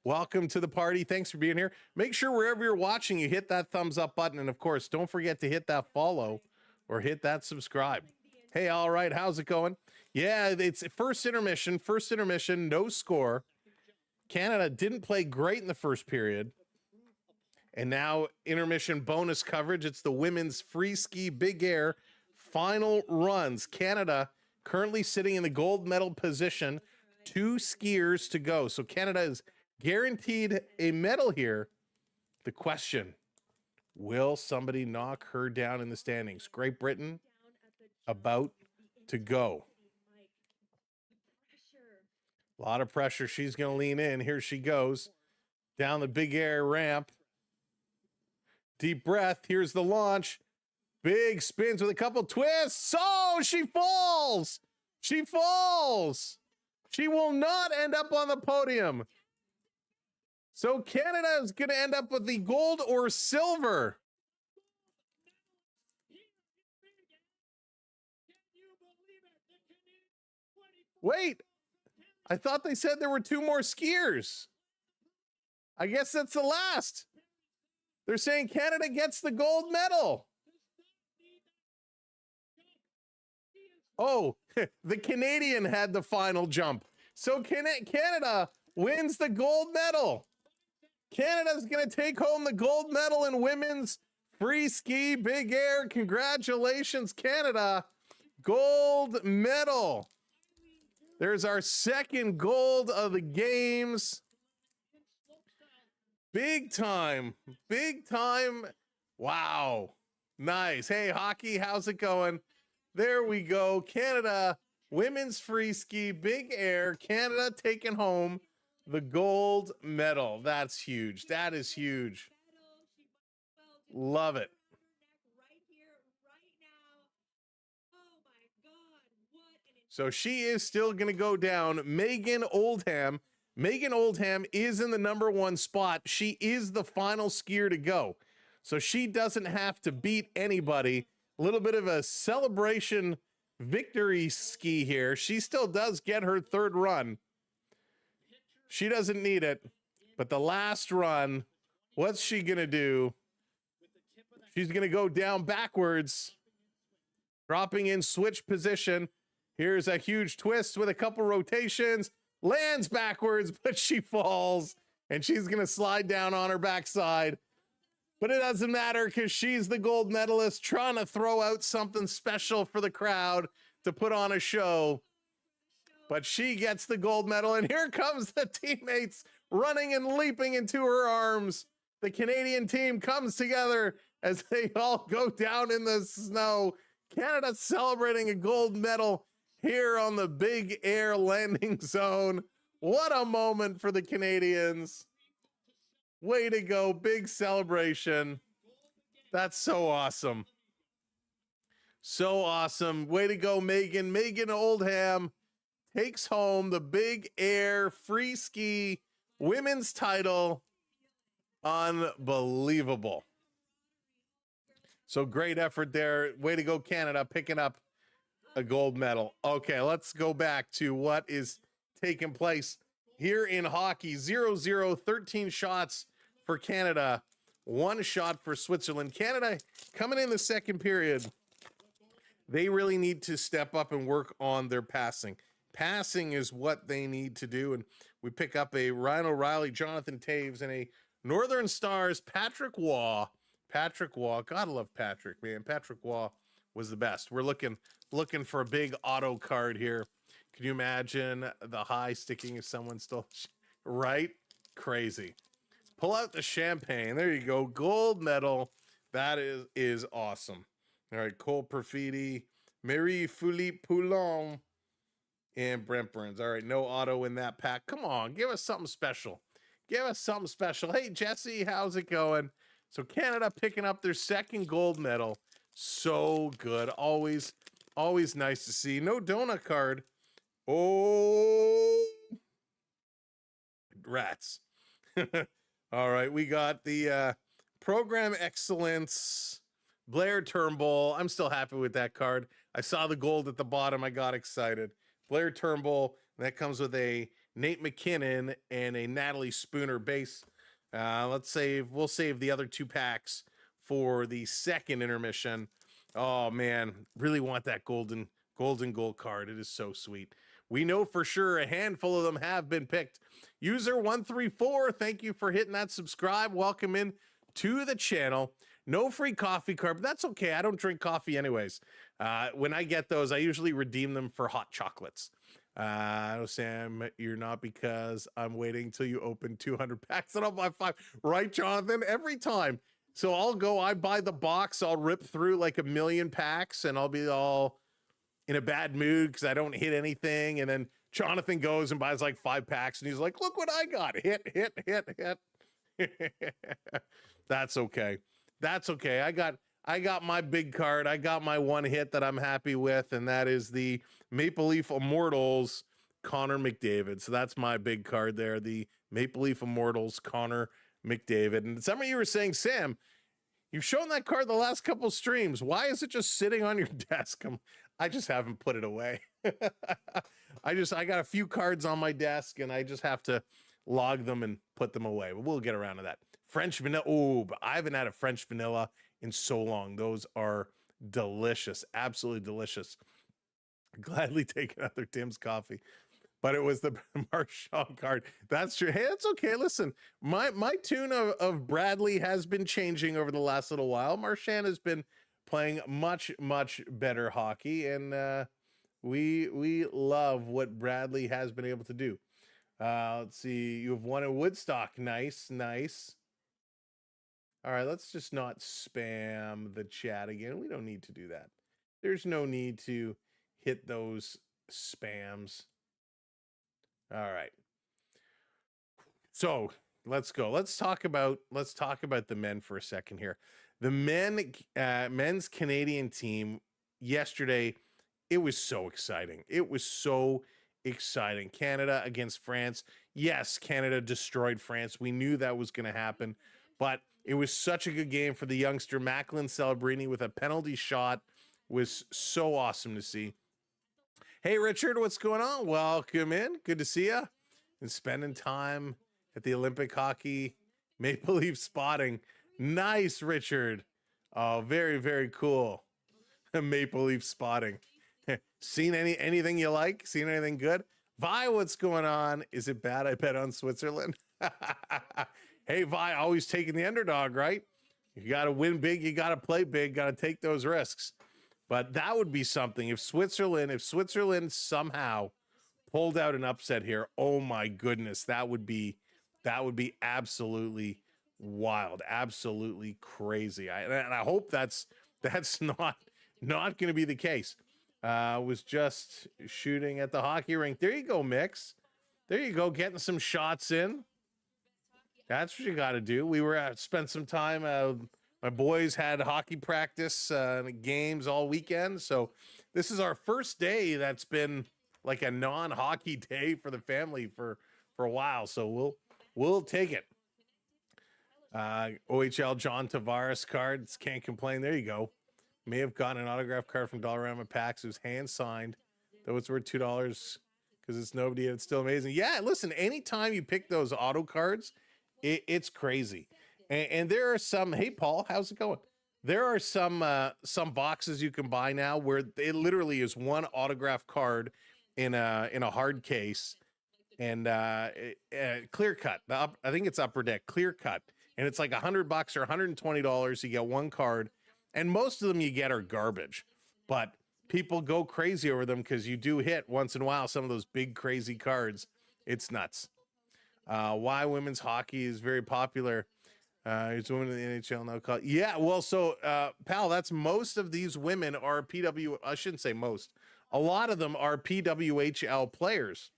welcome to the party. Thanks for being here. Make sure wherever you're watching, you hit that thumbs up button. And of course, don't forget to hit that follow or hit that subscribe. Hey, all right. How's it going? Yeah, it's first intermission, no score. Canada didn't play great in the first period. And now intermission bonus coverage. It's the women's free ski big air final runs. Canada currently sitting in the gold medal position, 2 skiers to go. So Canada is guaranteed a medal here. The question, will somebody knock her down in the standings? Great Britain about to go. A lot of pressure. She's going to lean in. Here she goes down the big air ramp. Deep breath. Here's the launch. Big spins with a couple twists. Oh, she falls. She falls. She will not end up on the podium. So Canada is going to end up with the gold or silver. Wait, I thought they said there were 2 more skiers. I guess that's the last. They're saying Canada gets the gold medal. Oh, the Canadian had the final jump. So Canada wins the gold medal. Canada's going to take home the gold medal in women's free ski big air. Congratulations, Canada. Gold medal. There's our second gold of the games. Big time. Big time. Wow. Nice. Hey, hockey, how's it going? There we go. Canada, women's free ski, big air. Canada taking home the gold medal. That's huge. That is huge. Love it. So she is still going to go down. Megan Oldham. Megan Oldham is in the #1 spot. She is the final skier to go. So she doesn't have to beat anybody. A little bit of a celebration victory ski here. She still does get her 3rd run. She doesn't need it. But the last run, what's she going to do? She's going to go down backwards, dropping in switch position. Here's a huge twist with a couple rotations. Lands backwards, but she falls, and she's going to slide down on her backside. But it doesn't matter because she's the gold medalist, trying to throw out something special for the crowd to put on a show. But she gets the gold medal, and here comes the teammates running and leaping into her arms. The Canadian team comes together as they all go down in the snow. Canada celebrating a gold medal here on the big air landing zone. What a moment for the Canadians. Way to go. Big celebration. That's so awesome. So awesome. Way to go, Megan. Megan Oldham takes home the big air free ski women's title. Unbelievable. So great effort there. Way to go, Canada, picking up a gold medal. Okay, let's go back to what is taking place here in hockey. 0-0, 13 shots for Canada, 1 shot for Switzerland. Canada coming in the second period. They really need to step up and work on their passing. Passing is what they need to do. And we pick up a Ryan O'Reilly, Jonathan Taves, and a Northern Stars, Patrick Waugh. Patrick Waugh, gotta love Patrick, man. Patrick Waugh was the best. We're looking for a big auto card here. Can you imagine the high sticking if someone still, right? Crazy. Pull out the champagne. There you go. Gold medal. That is awesome. All right, Cole Perfidi, Marie-Philippe Poulon, and Brent Burns. All right, no auto in that pack. Come on, give us something special. Give us something special. Hey, Jesse, how's it going? So Canada picking up their 2nd gold medal. So good. Always nice to see. No donut card. Oh, rats. All right, we got the program excellence, Blair Turnbull. I'm still happy with that card. I saw the gold at the bottom. I got excited. Blair Turnbull. That comes with a Nate McKinnon and a Natalie Spooner base. We'll save the other 2 packs for the second intermission. Oh man, really want that golden gold card. It is so sweet. We know for sure a handful of them have been picked. User 134, thank you for hitting that subscribe. Welcome in to the channel. No free coffee card, but that's okay. I don't drink coffee anyways. When I get those, I usually redeem them for hot chocolates. Sam, you're not, because I'm waiting till you open 200 packs and I'll buy 5. Right, Jonathan? Every time. So I buy the box, I'll rip through like 1 million packs and I'll be all in a bad mood because I don't hit anything. And then Jonathan goes and buys like 5 packs and he's like, look what I got. Hit. That's okay. That's okay. I got my big card. I got my 1 hit that I'm happy with, and that is the Maple Leaf Immortals Connor McDavid. So that's my big card there, the Maple Leaf Immortals Connor McDavid. And some of you were saying, Sam, you've shown that card the last couple streams. Why is it just sitting on your desk? I just haven't put it away. I got a few cards on my desk and I just have to log them and put them away. But we'll get around to that. French vanilla. Oh, but I haven't had a French vanilla in so long. Those are delicious. Absolutely delicious. Gladly take another Tim's coffee. But it was the Marchand card. That's true. Hey, that's okay. Listen, my tune of Bradley has been changing over the last little while. Marchand has been playing much better hockey, and we love what Bradley has been able to do. Let's see. You have won at Woodstock. Nice. All right, let's just not spam the chat again. We don't need to do that. There's no need to hit those spams. All right. So let's go. Let's talk about the men for a second here. The men's Canadian team yesterday, it was so exciting. It was so exciting. Canada against France. Yes, Canada destroyed France. We knew that was going to happen, but it was such a good game for the youngster. Macklin Celebrini with a penalty shot was so awesome to see. Hey, Richard, what's going on? Welcome in. Good to see you. And spending time at the Olympic hockey Maple Leaf spotting. Nice, Richard. Oh, very, very cool. Maple Leaf spotting. Seen anything you like? Seen anything good? Vi, what's going on? Is it bad I bet on Switzerland? Hey, Vi, always taking the underdog, right? You got to win big. You got to play big. Got to take those risks. But that would be something if Switzerland somehow pulled out an upset here. Oh my goodness, that would be absolutely wild, absolutely crazy. And I hope that's not going to be the case. Was just shooting at the hockey rink. There you go, Mix. There you go, getting some shots in. That's what you got to do. We were spent some time. My boys had hockey practice games all weekend. So this is our first day that's been like a non-hockey day for the family for a while. So we'll take it. OHL John Tavares cards. Can't complain. There you go. May have gotten an autograph card from Dollarama Packs. It was hand signed, though it's worth $2 because it's nobody. And it's still amazing. Yeah, listen, anytime you pick those auto cards, it's crazy. And there are some, hey, Paul, how's it going? There are some boxes you can buy now where it literally is one autograph card in a hard case and clear cut. I think it's Upper Deck, clear cut. And it's like $100 or $120. You get one card. And most of them you get are garbage. But people go crazy over them because you do hit once in a while some of those big, crazy cards. It's nuts. Why women's hockey is very popular. It's women in the NHL now. Yeah, well, so, pal, that's most of these women are I shouldn't say most. A lot of them are PWHL players.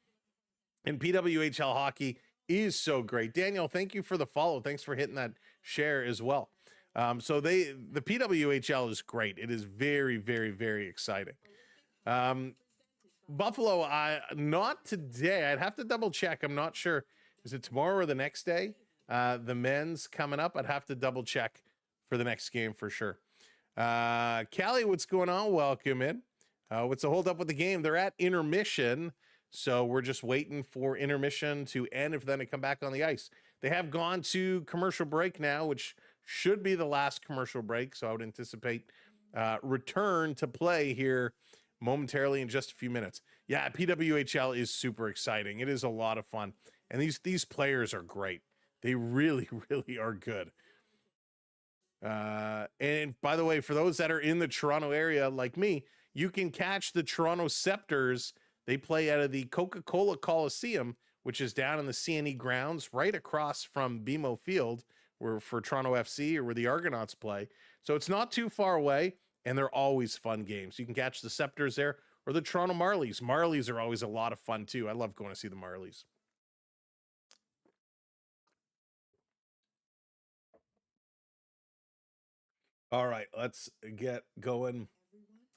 And PWHL hockey is so great. Daniel, thank you for the follow. Thanks for hitting that share as well. So the PWHL is great. It is very, very, very exciting. Buffalo, not today. I'd have to double check. I'm not sure. Is it tomorrow or the next day? The men's coming up. I'd have to double check for the next game for sure. Callie, what's going on? Welcome in. What's the hold up with the game? They're at intermission. So we're just waiting for intermission to end for them to come back on the ice. They have gone to commercial break now, which should be the last commercial break. So I would anticipate return to play here momentarily in just a few minutes. Yeah, PWHL is super exciting. It is a lot of fun. And these players are great. They really, really are good. And by the way, for those that are in the Toronto area like me, you can catch the Toronto Scepters. They play out of the Coca-Cola Coliseum, which is down in the CNE grounds right across from BMO Field, where for Toronto FC or where the Argonauts play. So it's not too far away, and they're always fun games. You can catch the Scepters there or the Toronto Marlies. Marlies are always a lot of fun too. I love going to see the Marlies. All right, let's get going.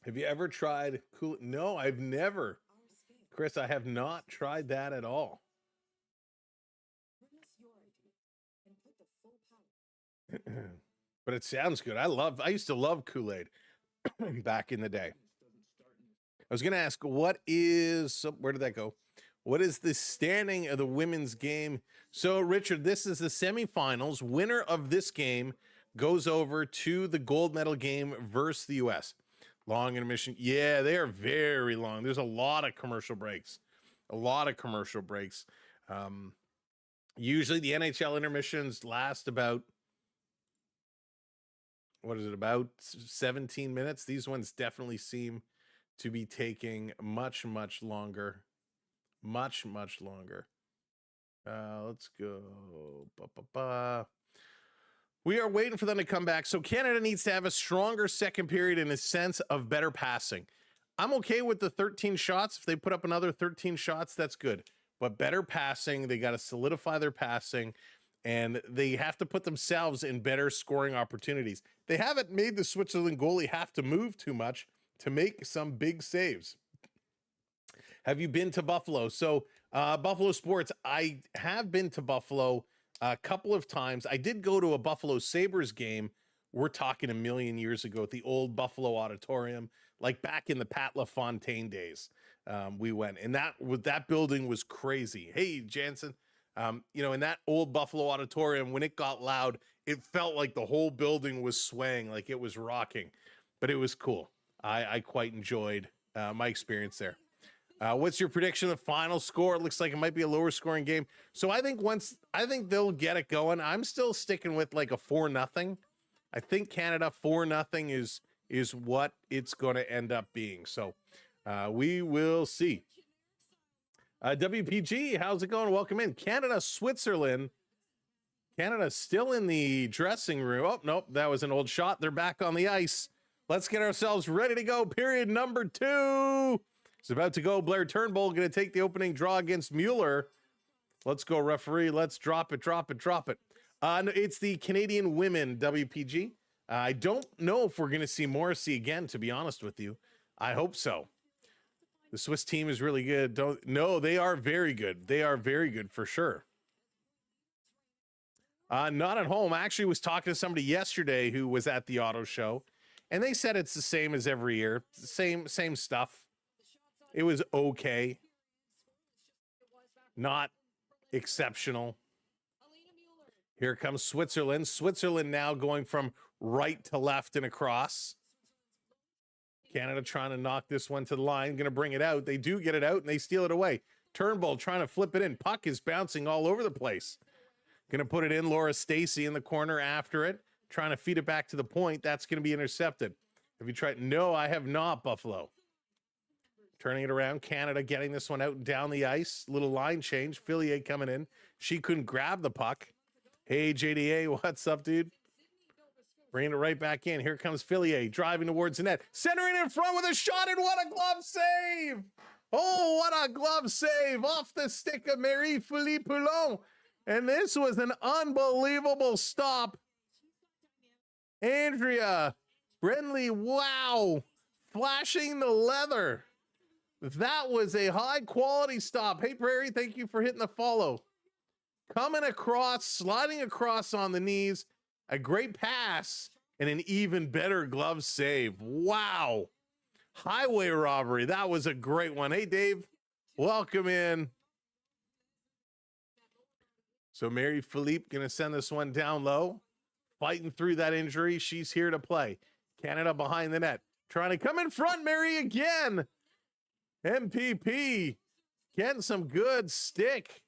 Have you ever tried cool? No, I've never. Chris, I have not tried that at all. But it sounds good. I used to love Kool-Aid back in the day. I was going to ask, where did that go? What is the standing of the women's game? So, Richard, this is the semifinals. Winner of this game goes over to the gold medal game versus the U.S. Long intermission. Yeah, they are very long. There's a lot of commercial breaks. Usually the NHL intermissions last about, about 17 minutes? These ones definitely seem to be taking much, much longer. Much, much longer. Let's go. We are waiting for them to come back. So Canada needs to have a stronger second period in a sense of better passing. I'm okay with the 13 shots. If they put up another 13 shots, that's good. But better passing, they got to solidify their passing, and they have to put themselves in better scoring opportunities. They haven't made the Switzerland goalie have to move too much to make some big saves. Have you been to Buffalo? So Buffalo Sports, I have been to Buffalo a couple of times. I did go to a Buffalo Sabres game. We're talking a million years ago at the old Buffalo Auditorium, like back in the Pat LaFontaine days. We went, and that building was crazy. Hey, Jansen, in that old Buffalo Auditorium, when it got loud, it felt like the whole building was swaying, like it was rocking, but it was cool. I quite enjoyed my experience there. What's your prediction of the final score? It looks like it might be a lower scoring game. So I think they'll get it going. I'm still sticking with like a 4-0. I think Canada 4-0 is what it's going to end up being. So we will see. WPG, how's it going? Welcome in. Canada, Switzerland. Canada still in the dressing room. Oh, nope, that was an old shot. They're back on the ice. Let's get ourselves ready to go. Period number 2. It's about to go. Blair Turnbull going to take the opening draw against Mueller. Let's go, referee. Let's drop it. No, it's the Canadian women, WPG. I don't know if we're going to see Morrissey again, to be honest with you. I hope so. The Swiss team is really good. No, they are very good. They are very good for sure. Not at home. I actually was talking to somebody yesterday who was at the auto show, and they said it's the same as every year. Same stuff. It was okay. Not exceptional. Here comes Switzerland. Switzerland now going from right to left and across. Canada trying to knock this one to the line. Going to bring it out. They do get it out, and they steal it away. Turnbull trying to flip it in. Puck is bouncing all over the place. Going to put it in. Laura Stacey in the corner after it. Trying to feed it back to the point. That's going to be intercepted. Have you tried? No, I have not, Buffalo. Turning it around. Canada getting this one out and down the ice. Little line change. Fillier coming in. She couldn't grab the puck. Hey, JDA, what's up, dude? Bringing it right back in. Here comes Fillier driving towards the net. Centering in front with a shot, and what a glove save! Oh, what a glove save off the stick of Marie-Philippe Poulon. And this was an unbelievable stop. Andrea Brenly, wow. Flashing the leather. That was a high-quality stop. Hey, Prairie, thank you for hitting the follow. Coming across, sliding across on the knees. A great pass and an even better glove save. Wow. Highway robbery. That was a great one. Hey, Dave. welcome in. So Mary Philippe going to send this one down low. Fighting through that injury. She's here to play. Canada behind the net. Trying to come in front, Mary again. MPP getting some good stick,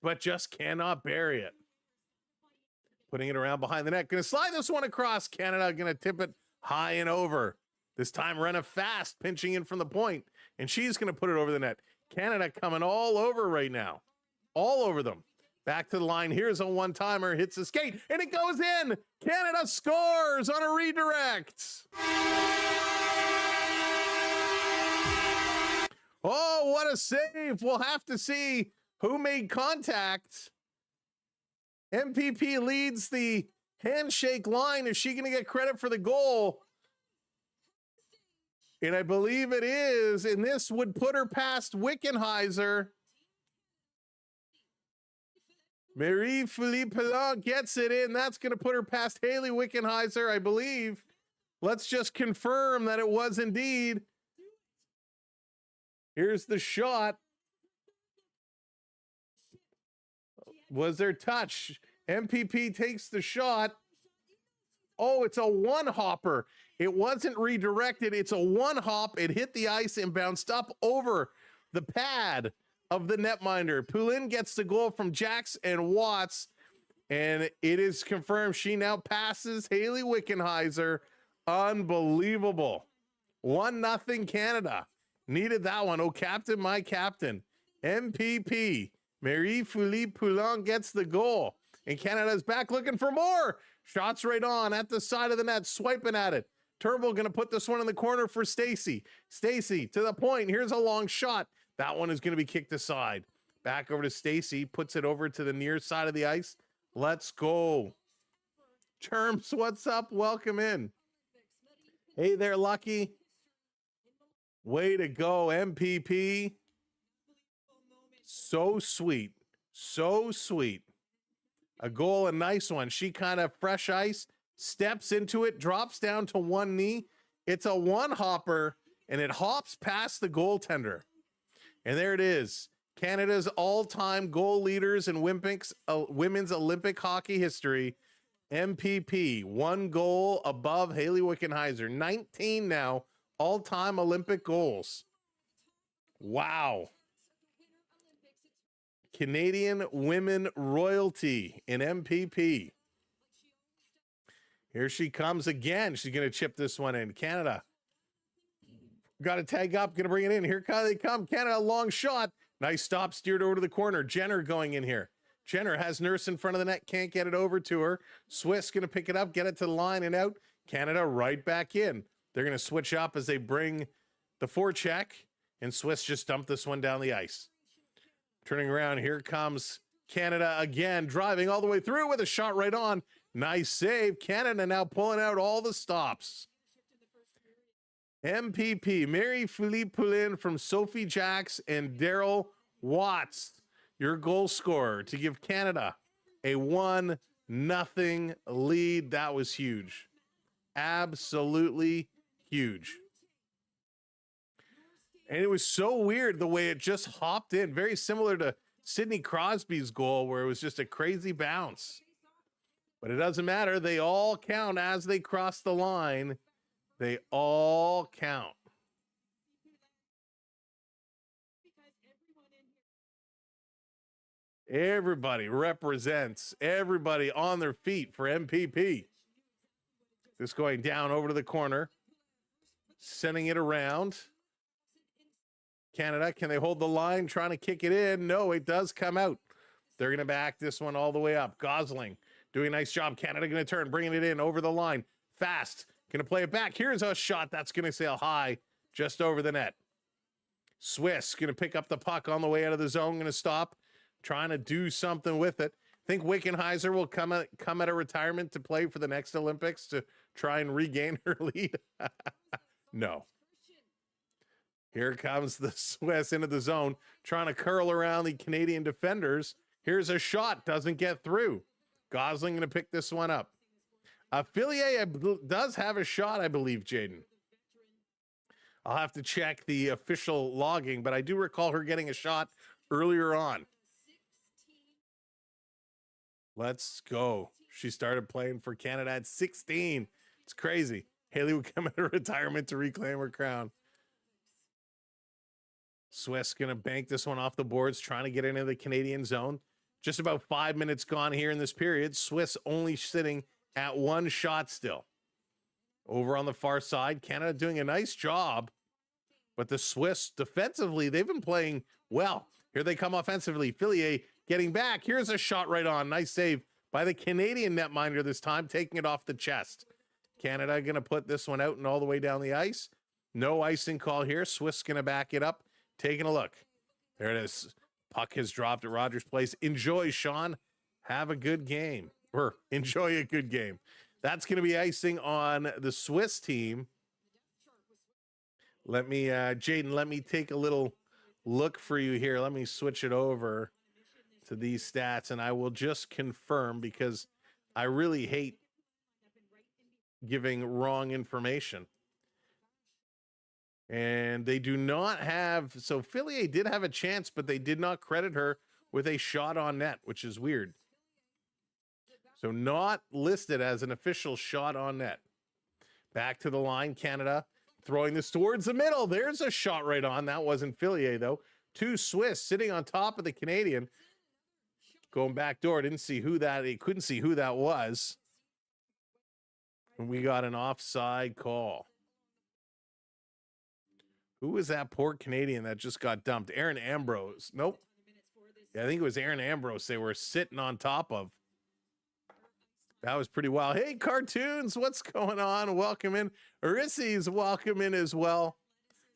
but just cannot bury it. Putting it around behind the net. Going to slide this one across. Canada going to tip it high and over. This time running fast, pinching in from the point. And she's going to put it over the net. Canada coming all over right now. All over them. Back to the line. Here's a one-timer. Hits the skate. And it goes in. Canada scores on a redirect. Oh, what a save. We'll have to see who made contact. MPP leads the handshake line. Is she going to get credit for the goal? And I believe it is. And this would put her past Wickenheiser. Marie-Philippe Pellant gets it in. That's going to put her past Haley Wickenheiser, I believe. Let's just confirm that it was indeed. Here's the shot. Was there touch? MPP takes the shot. Oh, it's a one-hopper. It wasn't redirected. It's a one-hop. It hit the ice and bounced up over the pad of the netminder. Poulin gets the goal from Jax and Watts, and it is confirmed she now passes Haley Wickenheiser. Unbelievable. 1-0 Canada. Needed that one. Oh, captain, my captain. MPP. Marie-Philippe Poulin gets the goal. And Canada's back looking for more. Shots right on at the side of the net, swiping at it. Turnbull going to put this one in the corner for Stacy. Stacy to the point. Here's a long shot. That one is going to be kicked aside. Back over to Stacy. Puts it over to the near side of the ice. Let's go. Terms, what's up? Welcome in. Hey there, Lucky. Way to go, MPP. So sweet. So sweet. A goal, a nice one. She kind of fresh ice, steps into it, drops down to one knee. It's a one-hopper, and it hops past the goaltender. And there it is. Canada's all-time goal leaders in women's Olympic hockey history. MPP, 1 goal above Haley Wickenheiser. 19 now, all-time Olympic goals. Wow. Canadian women royalty in MPP. Here she comes again. She's going to chip this one in. Canada. Got to tag up. Going to bring it in. Here they come. Canada, long shot. Nice stop. Steered over to the corner. Jenner going in here. Jenner has Nurse in front of the net. Can't get it over to her. Swiss going to pick it up. Get it to the line and out. Canada right back in. They're going to switch up as they bring the forecheck. And Swiss just dumped this one down the ice. Turning around, here comes Canada again, driving all the way through with a shot right on. Nice save. Canada now pulling out all the stops. MPP, Marie-Philippe Poulin from Sophie Jax and Daryl Watts, your goal scorer, to give Canada a 1-0 lead. That was huge. Absolutely huge. And it was so weird the way it just hopped in. Very similar to Sidney Crosby's goal where it was just a crazy bounce. But it doesn't matter. They all count as they cross the line. They all count. Everybody represents. Everybody on their feet for MPP. This going down over to the corner. Sending it around. Canada, can they hold the line? Trying to kick it in. No, it does come out. They're going to back this one all the way up. Gosling doing a nice job. Canada going to turn, bringing it in over the line. Fast. Going to play it back. Here's a shot. That's going to sail high just over the net. Swiss going to pick up the puck on the way out of the zone. Going to stop. Trying to do something with it. Think Wickenheiser will come at a retirement to play for the next Olympics to try and regain her lead? No. Here comes the Swiss into the zone, trying to curl around the Canadian defenders. Here's a shot, doesn't get through. Gosling going to pick this one up. Fillier does have a shot, I believe, Jaden. I'll have to check the official logging, but I do recall her getting a shot earlier on. Let's go. She started playing for Canada at 16. It's crazy. Haley would come out of retirement to reclaim her crown. Swiss going to bank this one off the boards, trying to get into the Canadian zone. Just about 5 minutes gone here in this period. Swiss only sitting at one shot still. Over on the far side, Canada doing a nice job. But the Swiss, defensively, they've been playing well. Here they come offensively. Fillier getting back. Here's a shot right on. Nice save by the Canadian netminder this time, taking it off the chest. Canada going to put this one out and all the way down the ice. No icing call here. Swiss going to back it up. Taking a look. There it is. Puck has dropped at Rogers Place. Enjoy, Sean. Have a good game. Or enjoy a good game. That's going to be icing on the Swiss team. Let me, Jaden, let me take a little look for you here. Let me switch it over to these stats, and I will just confirm, because I really hate giving wrong information. And they do not have, so Fillier did have a chance, but they did not credit her with a shot on net, which is weird. So not listed as an official shot on net. Back to the line, Canada throwing this towards the middle. There's a shot right on. That wasn't Fillier, though. Two Swiss sitting on top of the Canadian. Going back door. Didn't see who that, he couldn't see who that was. And we got an offside call. Who was that poor Canadian that just got dumped? Aaron Ambrose. Nope. Yeah, I think it was Aaron Ambrose they were sitting on top of. That was pretty wild. Hey, Cartoons, what's going on? Welcome in. Urissy's welcome in as well.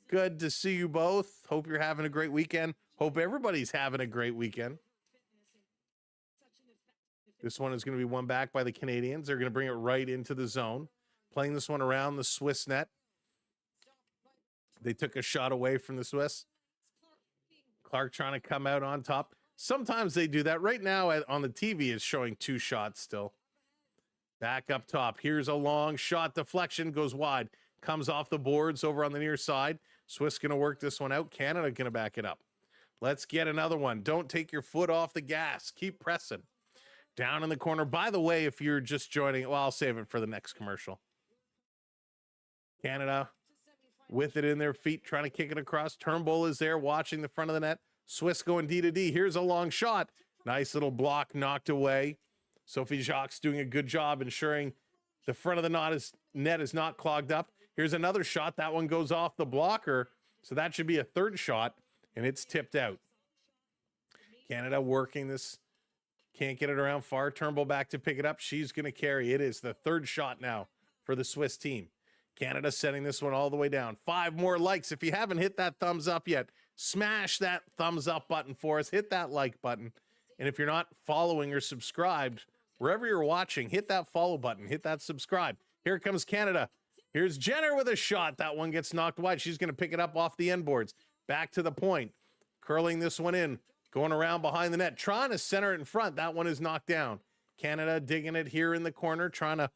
Good to see you both. Hope you're having a great weekend. Hope everybody's having a great weekend. This one is going to be won back by the Canadians. They're going to bring it right into the zone. Playing this one around the Swiss net. They took a shot away from the Swiss. Clark trying to come out on top. Sometimes they do that. Right now on the TV it's showing two shots still. Back up top. Here's a long shot. Deflection goes wide. Comes off the boards over on the near side. Swiss going to work this one out. Canada going to back it up. Let's get another one. Don't take your foot off the gas. Keep pressing. Down in the corner. By the way, if you're just joining, well, I'll save it for the next commercial. Canada with it in their feet, trying to kick it across. Turnbull is there watching the front of the net. Swiss going D to D. Here's a long shot. Nice little block knocked away. Sophie Jacques doing a good job ensuring the front of the net is not clogged up. Here's another shot. That one goes off the blocker. So that should be a third shot, and it's tipped out. Canada working this. Can't get it around far. Turnbull back to pick it up. She's going to carry. It is the third shot now for the Swiss team. Canada setting this one all the way down. 5 more likes. If you haven't hit that thumbs up yet, smash that thumbs up button for us. Hit that like button. And if you're not following or subscribed, wherever you're watching, hit that follow button. Hit that subscribe. Here comes Canada. Here's Jenner with a shot. That one gets knocked wide. She's going to pick it up off the end boards. Back to the point. Curling this one in. Going around behind the net. Trying to center it in front. That one is knocked down. Canada digging it here in the corner. Trying to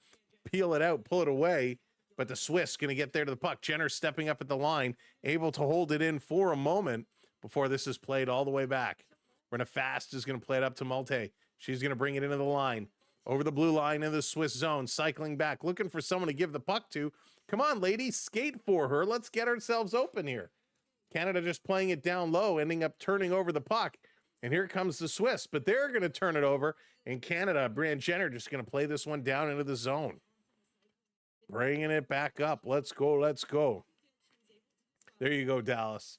peel it out. Pull it away. But the Swiss going to get there to the puck. Jenner stepping up at the line. Able to hold it in for a moment before this is played all the way back. Brenna Fast is going to play it up to Malte. She's going to bring it into the line. Over the blue line in the Swiss zone. Cycling back. Looking for someone to give the puck to. Come on, ladies. Skate for her. Let's get ourselves open here. Canada just playing it down low. Ending up turning over the puck. And here comes the Swiss. But they're going to turn it over. And Canada, Brianne Jenner, just going to play this one down into the zone. Bringing it back up. Let's go. Let's go. There you go, Dallas.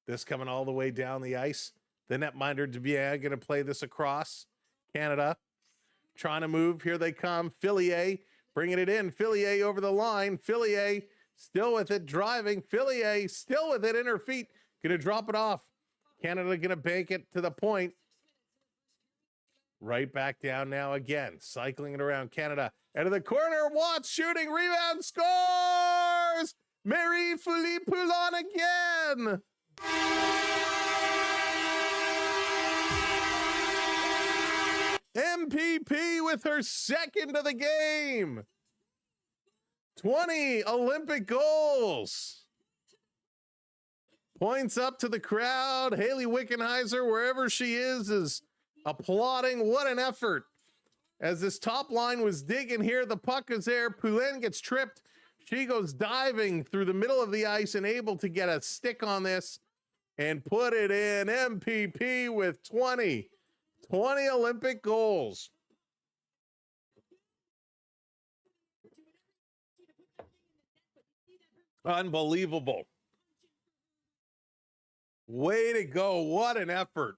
This coming all the way down the ice. The netminder Dubier going to play this across. Canada trying to move. Here they come. Fillier bringing it in. Fillier over the line. Fillier still with it. Driving. Fillier still with it in her feet. Going to drop it off. Canada going to bank it to the point. Right back down now again. Cycling it around. Canada out of the corner. Watts shooting. Rebound. Scores! Marie-Philippe Poulin again. MPP with her second of the game. 20 Olympic goals. Points up to the crowd. Haley Wickenheiser, wherever she is applauding. What an effort. As this top line was digging here, the puck is there. Poulin gets tripped. She goes diving through the middle of the ice and able to get a stick on this and put it in. MPP with 20 Olympic goals. Unbelievable. Way to go. What an effort.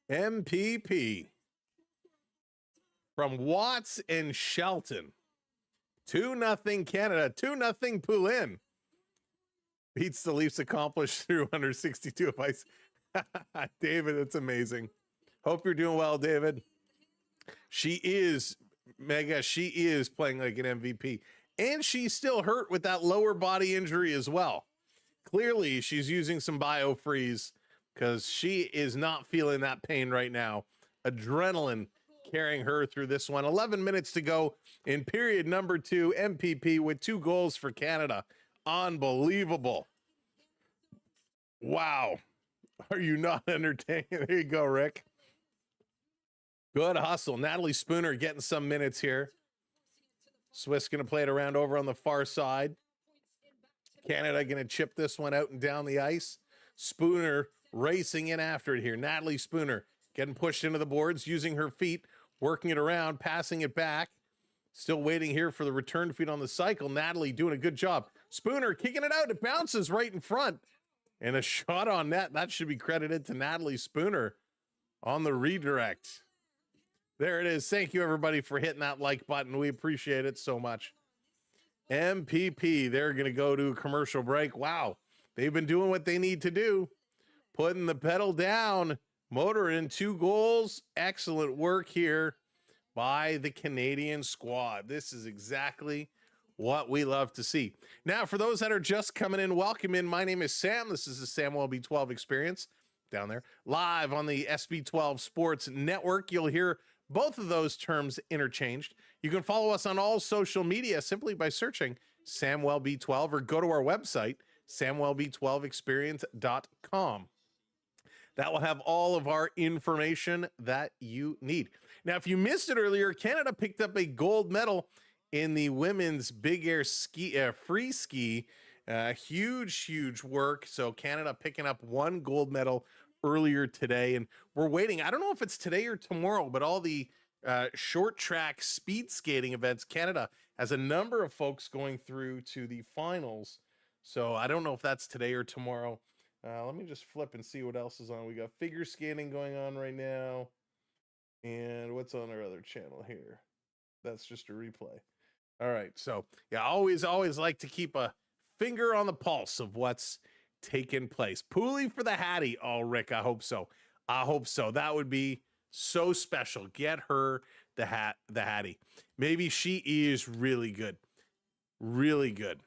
MPP from Watts and Shelton. 2-0 Canada. 2-0 Poulin. Beats the Leafs accomplished through under 62 of ice. David, it's amazing. Hope you're doing well, David. She is, Mega, she is playing like an MVP. And she's still hurt with that lower body injury as well. Clearly, she's using some biofreeze because she is not feeling that pain right now. Adrenaline carrying her through this one. 11 minutes to go in period number 2. MPP with 2 goals for Canada. Unbelievable. Wow. Are you not entertained? There you go, Rick. Good hustle. Natalie Spooner getting some minutes here. Swiss going to play it around over on the far side. Canada going to chip this one out and down the ice. Spooner racing in after it here. Natalie Spooner getting pushed into the boards, using her feet, working it around, passing it back. Still waiting here for the return feed on the cycle. Natalie doing a good job. Spooner kicking it out. It bounces right in front. And a shot on net. That should be credited to Natalie Spooner on the redirect. There it is. Thank you, everybody, for hitting that like button. We appreciate it so much. MPP, they're going to go to a commercial break. Wow. They've been doing what they need to do. Putting the pedal down. Motor in 2 goals. Excellent work here by the Canadian squad. This is exactly what we love to see. Now, for those that are just coming in, welcome in. My name is Sam. This is the Samwelb12 Experience down there, live on the SB12 Sports Network. You'll hear both of those terms interchanged. You can follow us on all social media simply by searching Samwelb12 or go to our website, Samwelb12Experience.com. That will have all of our information that you need. Now, if you missed it earlier, Canada picked up a gold medal in the women's big air ski, free ski. Huge work. So Canada picking up 1 gold medal earlier today, and we're waiting. I don't know if it's today or tomorrow, but all the short track speed skating events, Canada has a number of folks going through to the finals. So I don't know if that's today or tomorrow. Let me just flip and see what else is on. We got figure skating going on right now. And what's on our other channel here? That's just a replay. All right. So yeah, always like to keep a finger on the pulse of what's taking place. Pooley for the Hattie. Oh, Rick, I hope so. I hope so. That would be so special. Get her the Hattie. Maybe she is really good. Really good.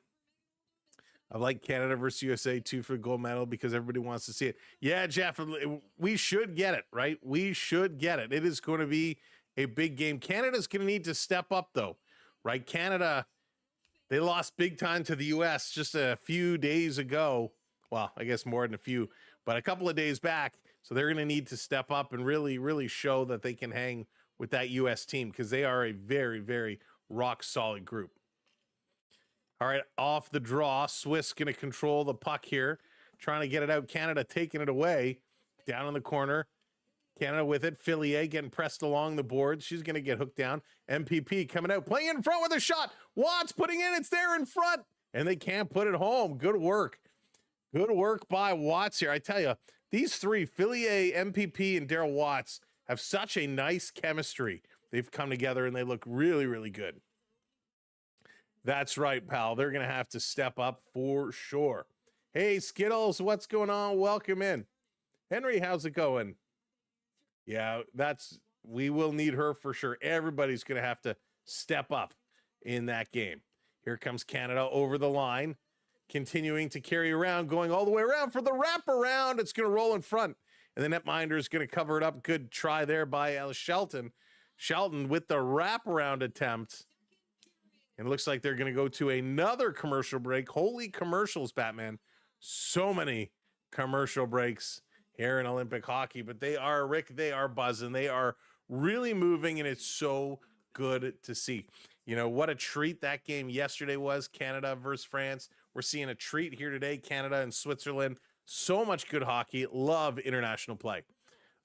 I like Canada versus USA too for the gold medal because everybody wants to see it. Yeah, Jeff, we should get it, right? We should get it. It is going to be a big game. Canada's going to need to step up though, right? Canada, they lost big time to the US just a few days ago. Well, I guess more than a few, but a couple of days back. So they're going to need to step up and really show that they can hang with that US team because they are a very rock solid group. All right, off the draw. Swiss going to control the puck here, trying to get it out. Canada taking it away. Down in the corner. Canada with it. Fillier getting pressed along the board. She's going to get hooked down. MPP coming out, playing in front with a shot. Watts putting in. It's there in front. And they can't put it home. Good work. Good work by Watts here. I tell you, these three, Fillier, MPP, and Darryl Watts, have such a nice chemistry. They've come together and they look really good. That's right, pal. They're going to have to step up for sure. Hey, Skittles, what's going on? Welcome in. Henry, how's it going? Yeah, we will need her for sure. Everybody's going to have to step up in that game. Here comes Canada over the line, continuing to carry around, going all the way around for the wraparound. It's going to roll in front, and the netminder is going to cover it up. Good try there by Shelton. Shelton with the wraparound attempt. And it looks like they're going to go to another commercial break. Holy commercials, Batman. so many commercial breaks here in Olympic hockey, but they are, Rick, they are buzzing. They are really moving, and it's so good to see. You know, what a treat that game yesterday was, Canada versus France. We're seeing a treat here today, Canada and Switzerland. So much good hockey. Love international play.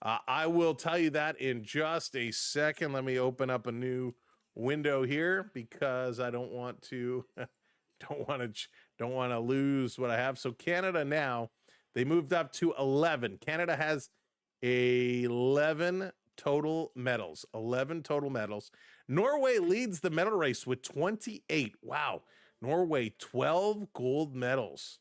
I will tell you that in just a second. Let me open up a new window here because I don't want to don't want to lose what I have. So Canada now, they moved up to 11. Canada has 11 total medals. 11 total medals. Norway leads the medal race with 28. Wow. Norway, 12 gold medals.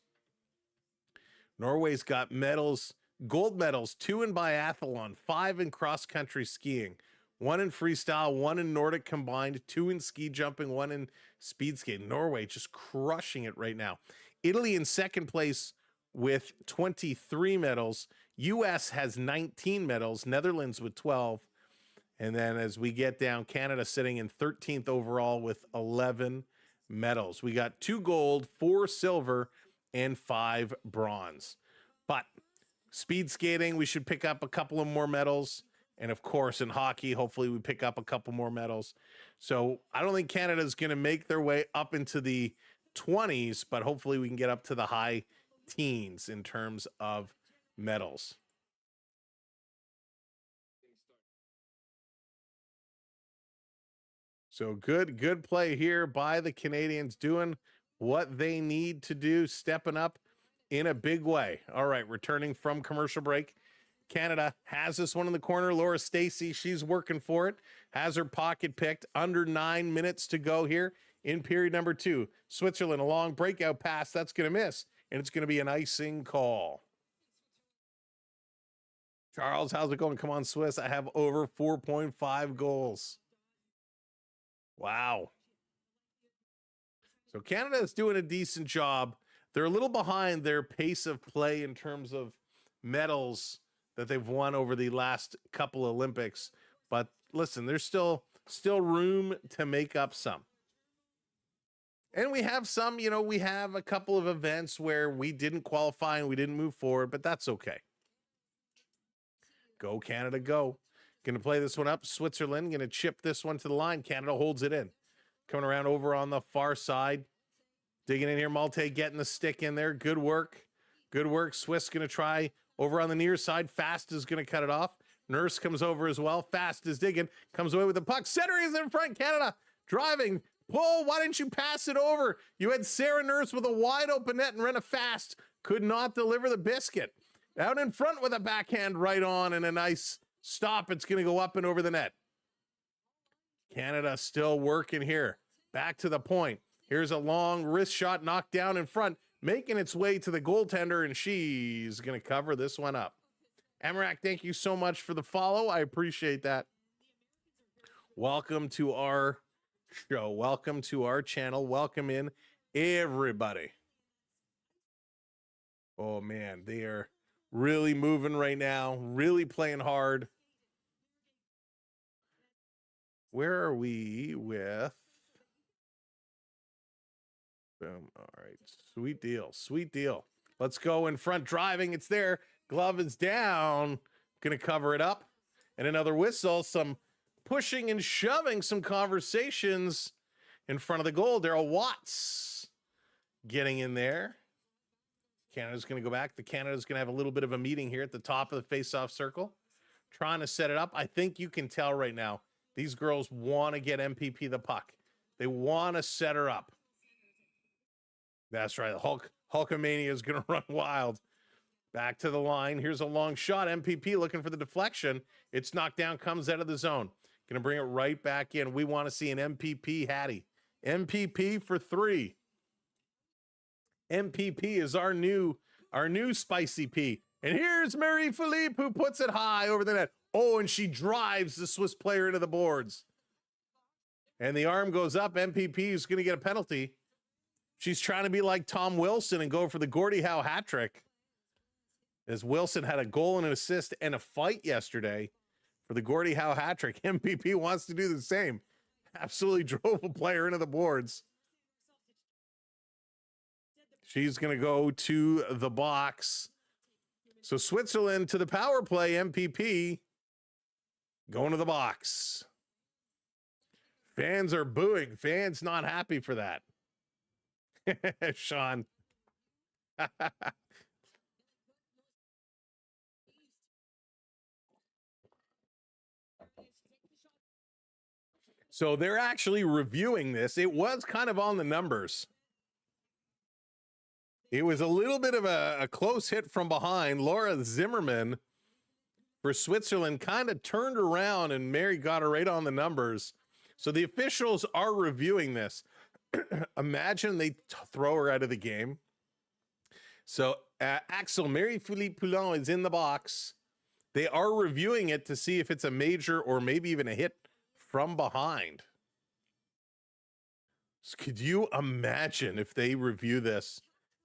Norway's got medals, gold medals, 2 in biathlon, 5 in cross-country skiing, 1 in freestyle, 1 in Nordic combined, 2 in ski jumping, 1 in speed skating. Norway just crushing it right now. Italy in second place with 23 medals. U.S. has 19 medals. Netherlands with 12. And then as we get down, Canada sitting in 13th overall with 11 medals. We got 2 gold, 4 silver, and 5 bronze. But speed skating, we should pick up a couple of more medals. And of course, in hockey, hopefully we pick up a couple more medals. So I don't think Canada's going to make their way up into the 20s, but hopefully we can get up to the high teens in terms of medals. So good play here by the Canadians, doing what they need to do, stepping up in a big way. All right, returning from commercial break. Canada has this one in the corner. Laura Stacey, she's working for it. Has her pocket picked. Under 9 minutes to go here in period number 2. Switzerland, a long breakout pass. That's going to miss, and it's going to be an icing call. Charles, how's it going? Come on, Swiss. I have over 4.5 goals. Wow. So Canada is doing a decent job. They're a little behind their pace of play in terms of medals that they've won over the last couple Olympics. But listen, there's still room to make up some. And we have some, you know, we have a couple of events where we didn't qualify and we didn't move forward, but that's okay. Go Canada, go. Going to play this one up. Switzerland going to chip this one to the line. Canada holds it in. Coming around over on the far side. Digging in here. Malte getting the stick in there. Good work. Good work. Swiss going to try over on the near side. Fast is going to cut it off. Nurse comes over as well. Fast is digging. Comes away with the puck. Center is in front. Canada driving. Pull. Why didn't you pass it over? You had Sarah Nurse with a wide open net and Renna Fast could not deliver the biscuit. Out in front with a backhand right on and a nice stop. It's going to go up and over the net. Canada still working here. Back to the point. Here's a long wrist shot knocked down in front, making its way to the goaltender, and she's going to cover this one up. Amarak, thank you so much for the follow. I appreciate that. Welcome to our show. Welcome to our channel. Welcome in, everybody. Oh, man, they are really moving right now, really playing hard. Where are we with? Boom. All right. Sweet deal. Sweet deal. Let's go in front driving. It's there. Glove is down. Going to cover it up. And another whistle. Some pushing and shoving. Some conversations in front of the goal. Daryl Watts getting in there. Canada's going to go back. The Canada's going to have a little bit of a meeting here at the top of the face-off circle. Trying to set it up. I think you can tell right now, these girls want to get MPP the puck. They want to set her up. That's right. Hulkamania is going to run wild. Back to the line. Here's a long shot. MPP looking for the deflection. It's knocked down, comes out of the zone. Going to bring it right back in. We want to see an MPP Hattie. MPP for 3. MPP is our new spicy P. And here's Marie-Philippe who puts it high over the net. Oh, and she drives the Swiss player into the boards. And the arm goes up. MPP is going to get a penalty. She's trying to be like Tom Wilson and go for the Gordie Howe hat trick. As Wilson had a goal and an assist and a fight yesterday for the Gordie Howe hat trick. MPP wants to do the same. Absolutely drove a player into the boards. She's going to go to the box. So Switzerland to the power play, MPP going to the box. Fans are booing. Fans not happy for that. Sean. So they're actually reviewing this. It was kind of on the numbers. It was a little bit of a close hit from behind. Laura Zimmerman for Switzerland kind of turned around and Mary got her right on the numbers. So the officials are reviewing this. Imagine they throw her out of the game. So Axel, Marie-Philippe Poulin is in the box. They are reviewing it to see if it's a major or maybe even a hit from behind. So could you imagine if they review this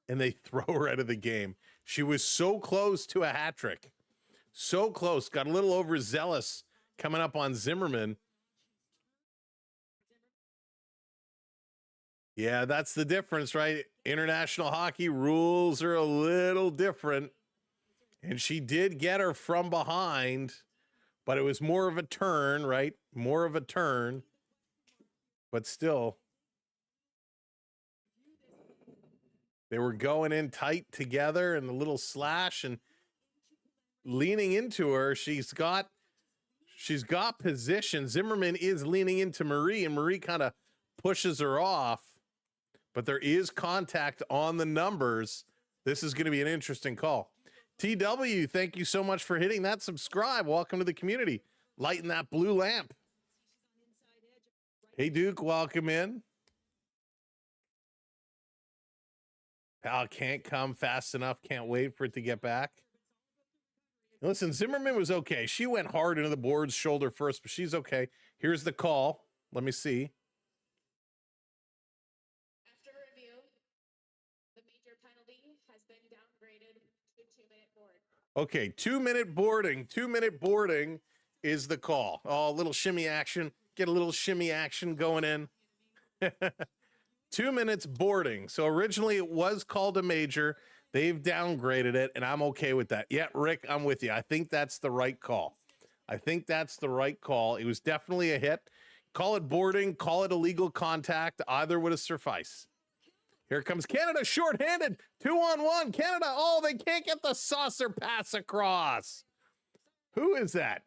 and they throw her out of the game? She was so close to a hat trick. So close. Got a little overzealous coming up on Zimmerman. Yeah, that's the difference, right? International hockey rules are a little different. And she did get her from behind, but it was more of a turn, right? More of a turn. But still, they were going in tight together and the little slash and leaning into her. She's got position. Zimmerman is leaning into Marie, and Marie kind of pushes her off. But there is contact on the numbers. This is going to be an interesting call. TW, thank you so much for hitting that subscribe. Welcome to the community. Lighting that blue lamp. Hey, Duke, welcome in. Pal can't come fast enough. Can't wait for it to get back. Listen, Zimmerman was okay. She went hard into the boards, shoulder first, but she's okay. Here's the call. Let me see. After review, the major penalty has been downgraded to 2-minute board. Okay, 2-minute boarding. 2-minute boarding is the call. Oh, a little shimmy action. Get a little shimmy action going in. 2 minutes boarding. So originally it was called a major. They've downgraded it, and I'm okay with that. Yeah, Rick, I'm with you. I think that's the right call. I think that's the right call. It was definitely a hit. Call it boarding, call it illegal contact. Either would have sufficed. Here comes Canada shorthanded. 2-on-1. Canada. Oh, they can't get the saucer pass across. Who is that?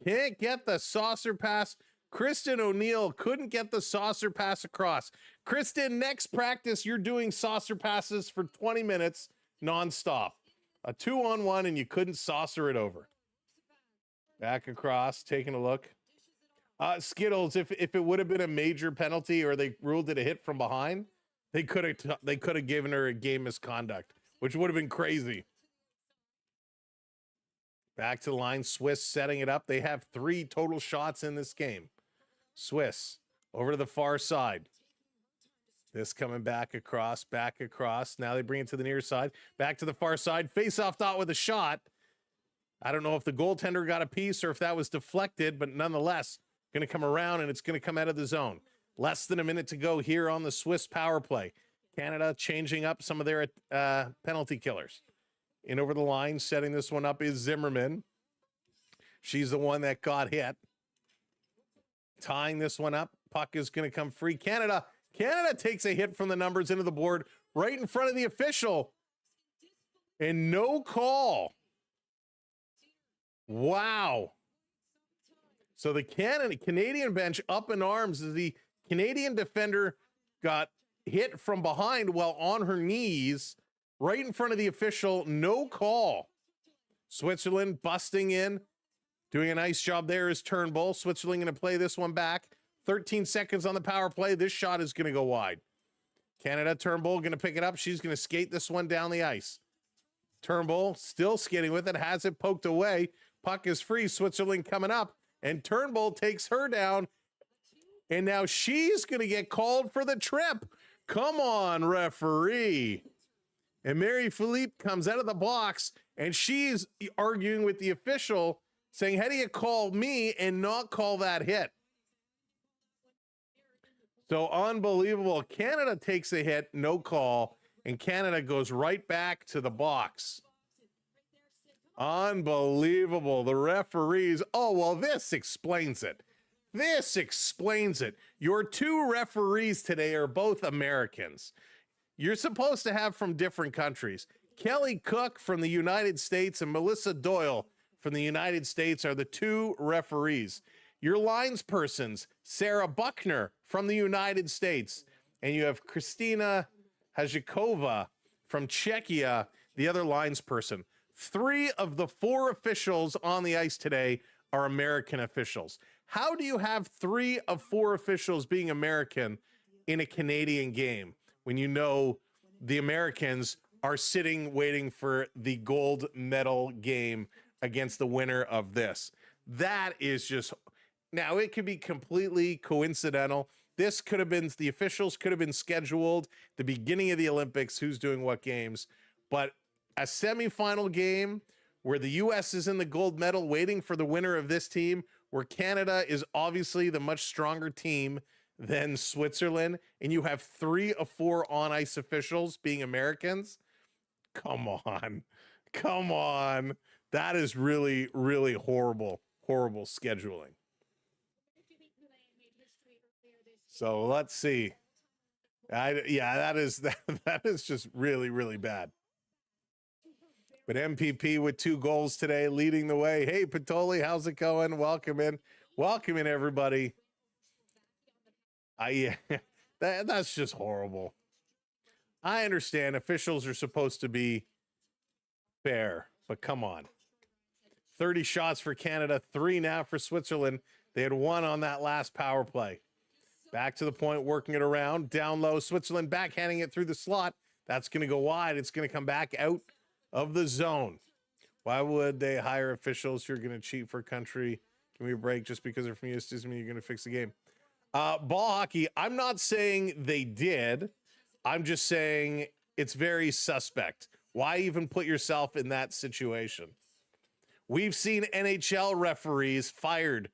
Can't get the saucer pass. Kristen O'Neill couldn't get the saucer pass across. Kristen, next practice, you're doing saucer passes for 20 minutes nonstop. A 2-on-1, and you couldn't saucer it over. Back across, taking a look. Skittles, if it would have been a major penalty or they ruled it a hit from behind, they could have given her a game misconduct, which would have been crazy. Back to the line, Swiss setting it up. They have 3 total shots in this game. Swiss over to the far side. This coming back across. Now they bring it to the near side. Back to the far side. Face-off dot with a shot. I don't know if the goaltender got a piece or if that was deflected, but nonetheless, going to come around and it's going to come out of the zone. Less than a minute to go here on the Swiss power play. Canada changing up some of their penalty killers. In over the line, setting this one up is Zimmerman. She's the one that got hit. Tying this one up. Puck is going to come free. Canada takes a hit from the numbers into the board right in front of the official. And no call. Wow. So the Canadian bench up in arms as the Canadian defender got hit from behind while on her knees right in front of the official. No call. Switzerland busting in. Doing a nice job there is Turnbull. Switzerland going to play this one back. 13 seconds on the power play. This shot is going to go wide. Canada, Turnbull going to pick it up. She's going to skate this one down the ice. Turnbull still skating with it. Has it poked away. Puck is free. Switzerland coming up. And Turnbull takes her down. And now she's going to get called for the trip. Come on, referee. And Marie-Philippe comes out of the box. And she's arguing with the official, saying, how do you call me and not call that hit? So unbelievable. Canada takes a hit, no call, and Canada goes right back to the box. Unbelievable. The referees. Oh, well, this explains it. This explains it. Your two referees today are both Americans. You're supposed to have from different countries. Kelly Cook from the United States and Melissa Doyle from the United States are the two referees. Your linespersons, Sarah Buckner from the United States, and you have Kristina Hajakova from Czechia, the other linesperson. 3 of the 4 officials on the ice today are American officials. How do you have 3 of 4 officials being American in a Canadian game when you know the Americans are sitting waiting for the gold medal game against the winner of this? That is just... Now, it could be completely coincidental. This could have been... The officials could have been scheduled the beginning of the Olympics, who's doing what games. But a semifinal game where the U.S. is in the gold medal waiting for the winner of this team, where Canada is obviously the much stronger team than Switzerland, and you have 3 of 4 on-ice officials being Americans? Come on. Come on. That is really, really horrible, horrible scheduling. So let's see. That is just really, really bad. But MPP with 2 goals today, leading the way. Hey, Patoli, how's it going? Welcome in. Welcome in, everybody. That's just horrible. I understand officials are supposed to be fair, but come on. 30 shots for Canada, 3 now for Switzerland. They had 1 on that last power play. Back to the point, working it around. Down low, Switzerland backhanding it through the slot. That's going to go wide. It's going to come back out of the zone. Why would they hire officials who are going to cheat for a country? Give me a break just because they're from US doesn't mean you're going to fix the game. Ball hockey, I'm not saying they did. I'm just saying it's very suspect. Why even put yourself in that situation? We've seen NHL referees fired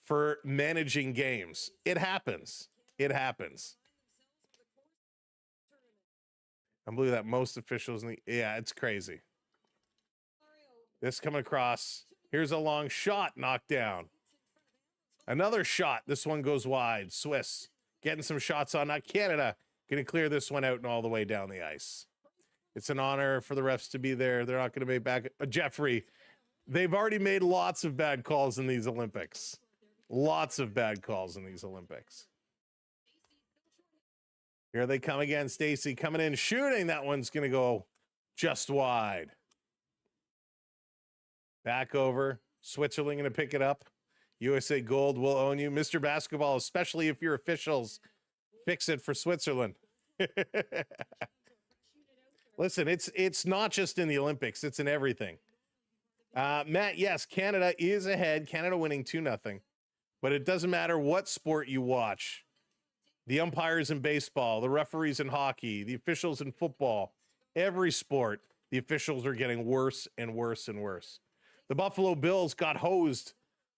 for managing games. It happens. It happens. I believe that most officials in the... Yeah, it's crazy. This coming across. Here's a long shot knocked down. Another shot. This one goes wide. Swiss getting some shots on. Not Canada. Going to clear this one out and all the way down the ice. It's an honor for the refs to be there. They're not going to make back... Jeffrey, they've already made lots of bad calls in these Olympics. Lots of bad calls in these Olympics. Here they come again. Stacy coming in, shooting. That one's going to go just wide. Back over. Switzerland going to pick it up. USA Gold will own you. Mr. Basketball, especially if your officials fix it for Switzerland. Listen, it's not just in the Olympics. It's in everything. Matt, yes, Canada is ahead. Canada winning 2-0. But it doesn't matter what sport you watch. The umpires in baseball, the referees in hockey, the officials in football, every sport, the officials are getting worse and worse and worse. The Buffalo Bills got hosed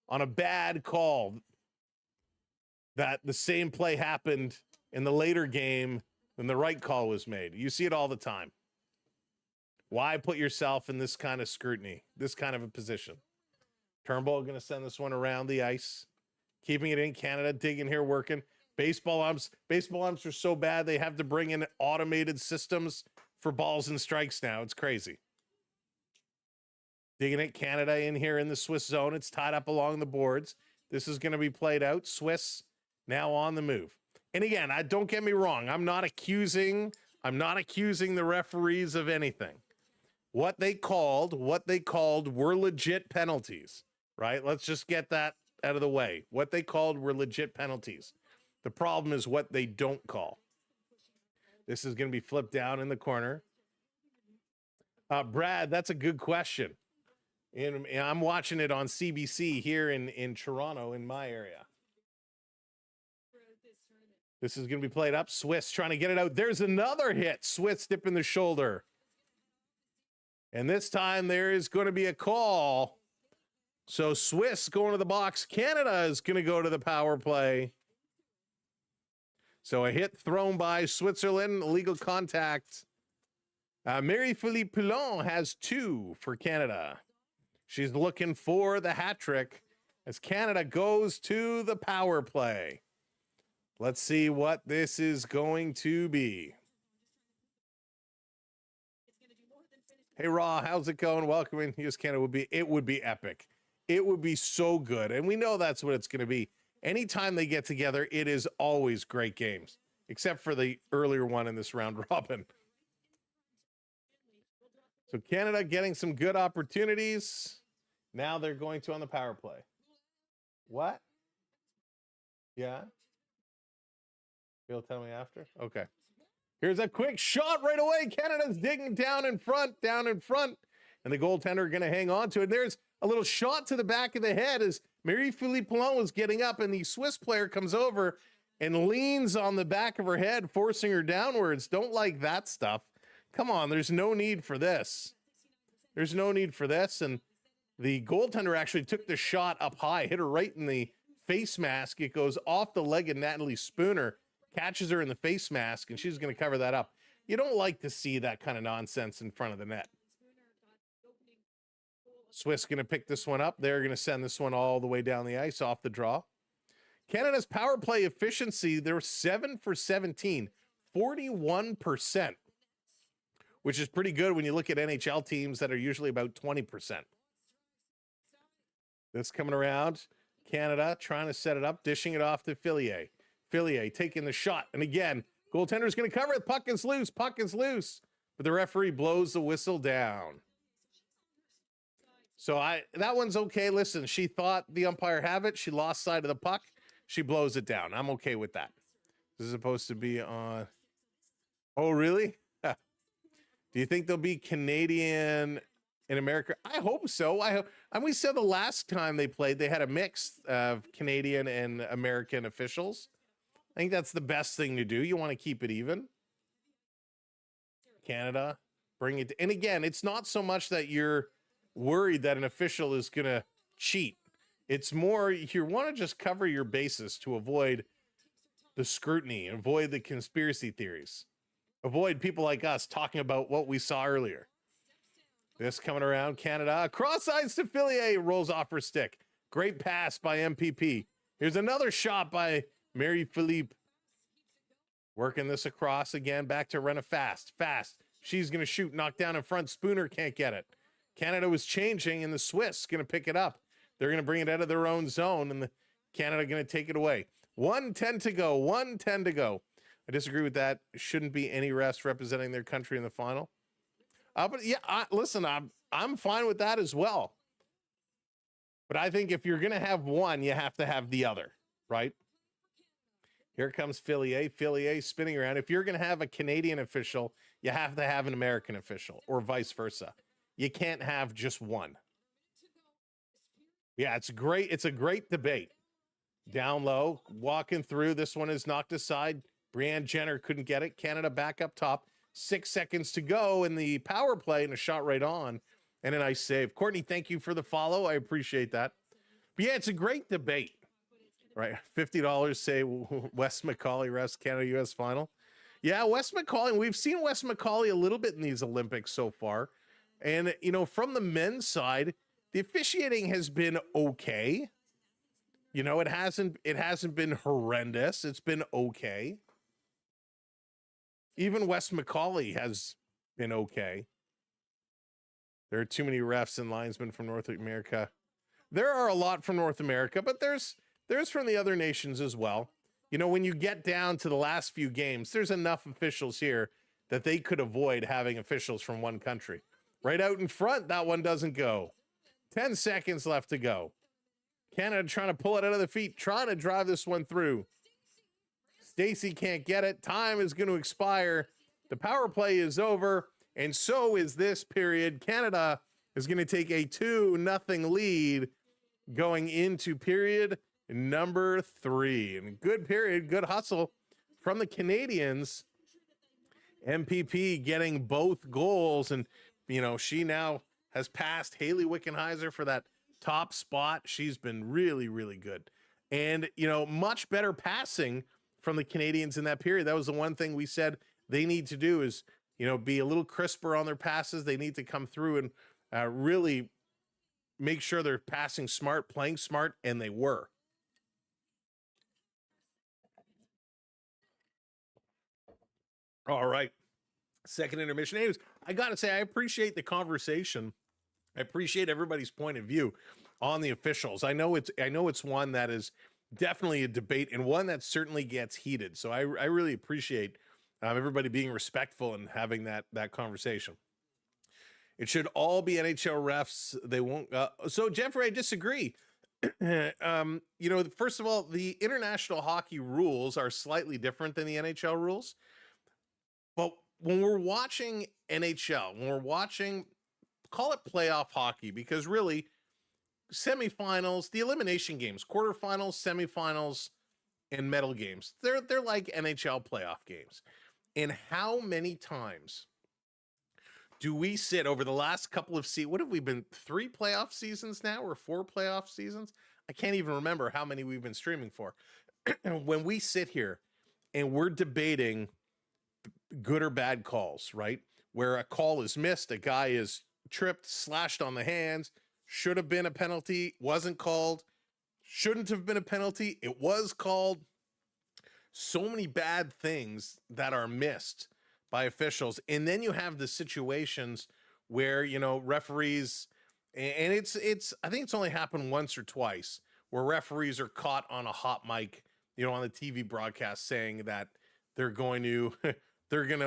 on a bad call that the same play happened in the later game when the right call was made. You see it all the time. Why put yourself in this kind of scrutiny, this kind of a position? Turnbull going to send this one around the ice. Keeping it in Canada, digging here, working. Baseball umps are so bad they have to bring in automated systems for balls and strikes now. It's crazy. Digging it, Canada in here in the Swiss zone. It's tied up along the boards. This is going to be played out. Swiss now on the move. And again, don't get me wrong. I'm not accusing the referees of anything. What they called were legit penalties, right? Let's just get that out of the way. What they called were legit penalties. The problem is what they don't call. This is going to be flipped down in the corner. Brad, that's a good question. And I'm watching it on CBC here in Toronto, in my area. This is going to be played up. Swiss trying to get it out. There's another hit. Swiss dipping the shoulder. And this time there is going to be a call. So Swiss going to the box. Canada is going to go to the power play. So a hit thrown by Switzerland, illegal contact. Marie-Philippe Poulin has 2 for Canada. She's looking for the hat trick as Canada goes to the power play. Let's see what this is going to be. Hey, Raw, how's it going? Welcoming US Canada would be epic. It would be so good. And we know that's what it's going to be. Anytime they get together, it is always great games, except for the earlier one in this round robin. So Canada getting some good opportunities. Now they're going to on the power play. What? Yeah? You'll tell me after? Okay. Here's a quick shot right away. Canada's digging down in front. And the goaltender going to hang on to it. There's a little shot to the back of the head as Marie-Philippe Poulin was getting up, and the Swiss player comes over and leans on the back of her head, forcing her downwards. Don't like that stuff. Come on, there's no need for this. There's no need for this. And the goaltender actually took the shot up high, hit her right in the face mask. It goes off the leg of Natalie Spooner, catches her in the face mask, and she's going to cover that up. You don't like to see that kind of nonsense in front of the net. Swiss going to pick this one up. They're going to send this one all the way down the ice off the draw. Canada's power play efficiency, they're 7 for 17, 41%, which is pretty good when you look at NHL teams that are usually about 20%. This coming around, Canada trying to set it up, dishing it off to Fillier. Fillier taking the shot. And again, goaltender's going to cover it. Puck is loose. But the referee blows the whistle down. So that one's okay. Listen, she thought the umpire have it. She lost sight of the puck. She blows it down. I'm okay with that. This is supposed to be on. Oh, really? Do you think there'll be Canadian in America? I hope so. And we said the last time they played, they had a mix of Canadian and American officials. I think that's the best thing to do. You want to keep it even. Canada, bring it. And again, it's not so much that you're worried that an official is going to cheat. It's more you want to just cover your bases to avoid the scrutiny, avoid the conspiracy theories, avoid people like us talking about what we saw earlier. This coming around, Canada, cross ice to Fillier, rolls off her stick. Great pass by MPP. Here's another shot by Marie-Philippe. Working this across again, back to Renna fast. She's going to shoot, knocked down in front. Spooner can't get it. Canada was changing, and the Swiss going to pick it up. They're going to bring it out of their own zone, and the Canada going to take it away. 1:10 to go. I disagree with that. Shouldn't be any refs representing their country in the final. But yeah, listen, I'm fine with that as well. But I think if you're going to have one, you have to have the other, right? Here comes Fillier. Fillier spinning around. If you're going to have a Canadian official, you have to have an American official, or vice versa. You can't have just one. Yeah, it's great. It's a great debate. Down low, walking through. This one is knocked aside. Brianne Jenner couldn't get it. Canada back up top. 6 seconds to go in the power play, and a shot right on, and a nice save. Courtney, thank you for the follow. I appreciate that. But yeah, it's a great debate. Right, $50 say Wes McCauley refs Canada-US final. Yeah, Wes McCauley, we've seen Wes McCauley a little bit in these Olympics so far. And, you know, from the men's side, the officiating has been okay. You know, it hasn't been horrendous. It's been okay. Even Wes McCauley has been okay. There are too many refs and linesmen from North America. There are a lot from North America, but there's from the other nations as well. You know, when you get down to the last few games, there's enough officials here that they could avoid having officials from one country. Right out in front, that one doesn't go. 10 seconds left to go. Canada trying to pull it out of the feet, trying to drive this one through. Stacey can't get it. Time is going to expire. The power play is over, and so is this period. Canada is going to take a 2-0 lead going into period number 3. And good period, good hustle from the Canadians. MPP getting both goals, and you know, she now has passed Haley Wickenheiser for that top spot. She's been really, really good. And, you know, much better passing from the Canadians in that period. That was the one thing we said they need to do is, be a little crisper on their passes. They need to come through and really make sure they're passing smart, playing smart, and they were. All right. Second intermission. Anyways, I got to say, I appreciate the conversation. I appreciate everybody's point of view on the officials. I know it's one that is definitely a debate and one that certainly gets heated. So I really appreciate everybody being respectful and having that conversation. It should all be NHL refs. They won't. So Jeffrey, I disagree. First of all, the international hockey rules are slightly different than the NHL rules. But when we're watching NHL, when we're watching, call it playoff hockey, because really semifinals, the elimination games, quarterfinals, semifinals, and medal games, they're like NHL playoff games. And how many times do we sit over the last couple of what have we been, 3 playoff seasons now or 4 playoff seasons? I can't even remember how many we've been streaming for. When we sit here and we're debating good or bad calls, right? Where a call is missed, a guy is tripped, slashed on the hands, should have been a penalty, wasn't called, shouldn't have been a penalty, it was called. So many bad things that are missed by officials. And then you have the situations where, referees, and it's I think it's only happened once or twice, where referees are caught on a hot mic, on the TV broadcast saying that they're going to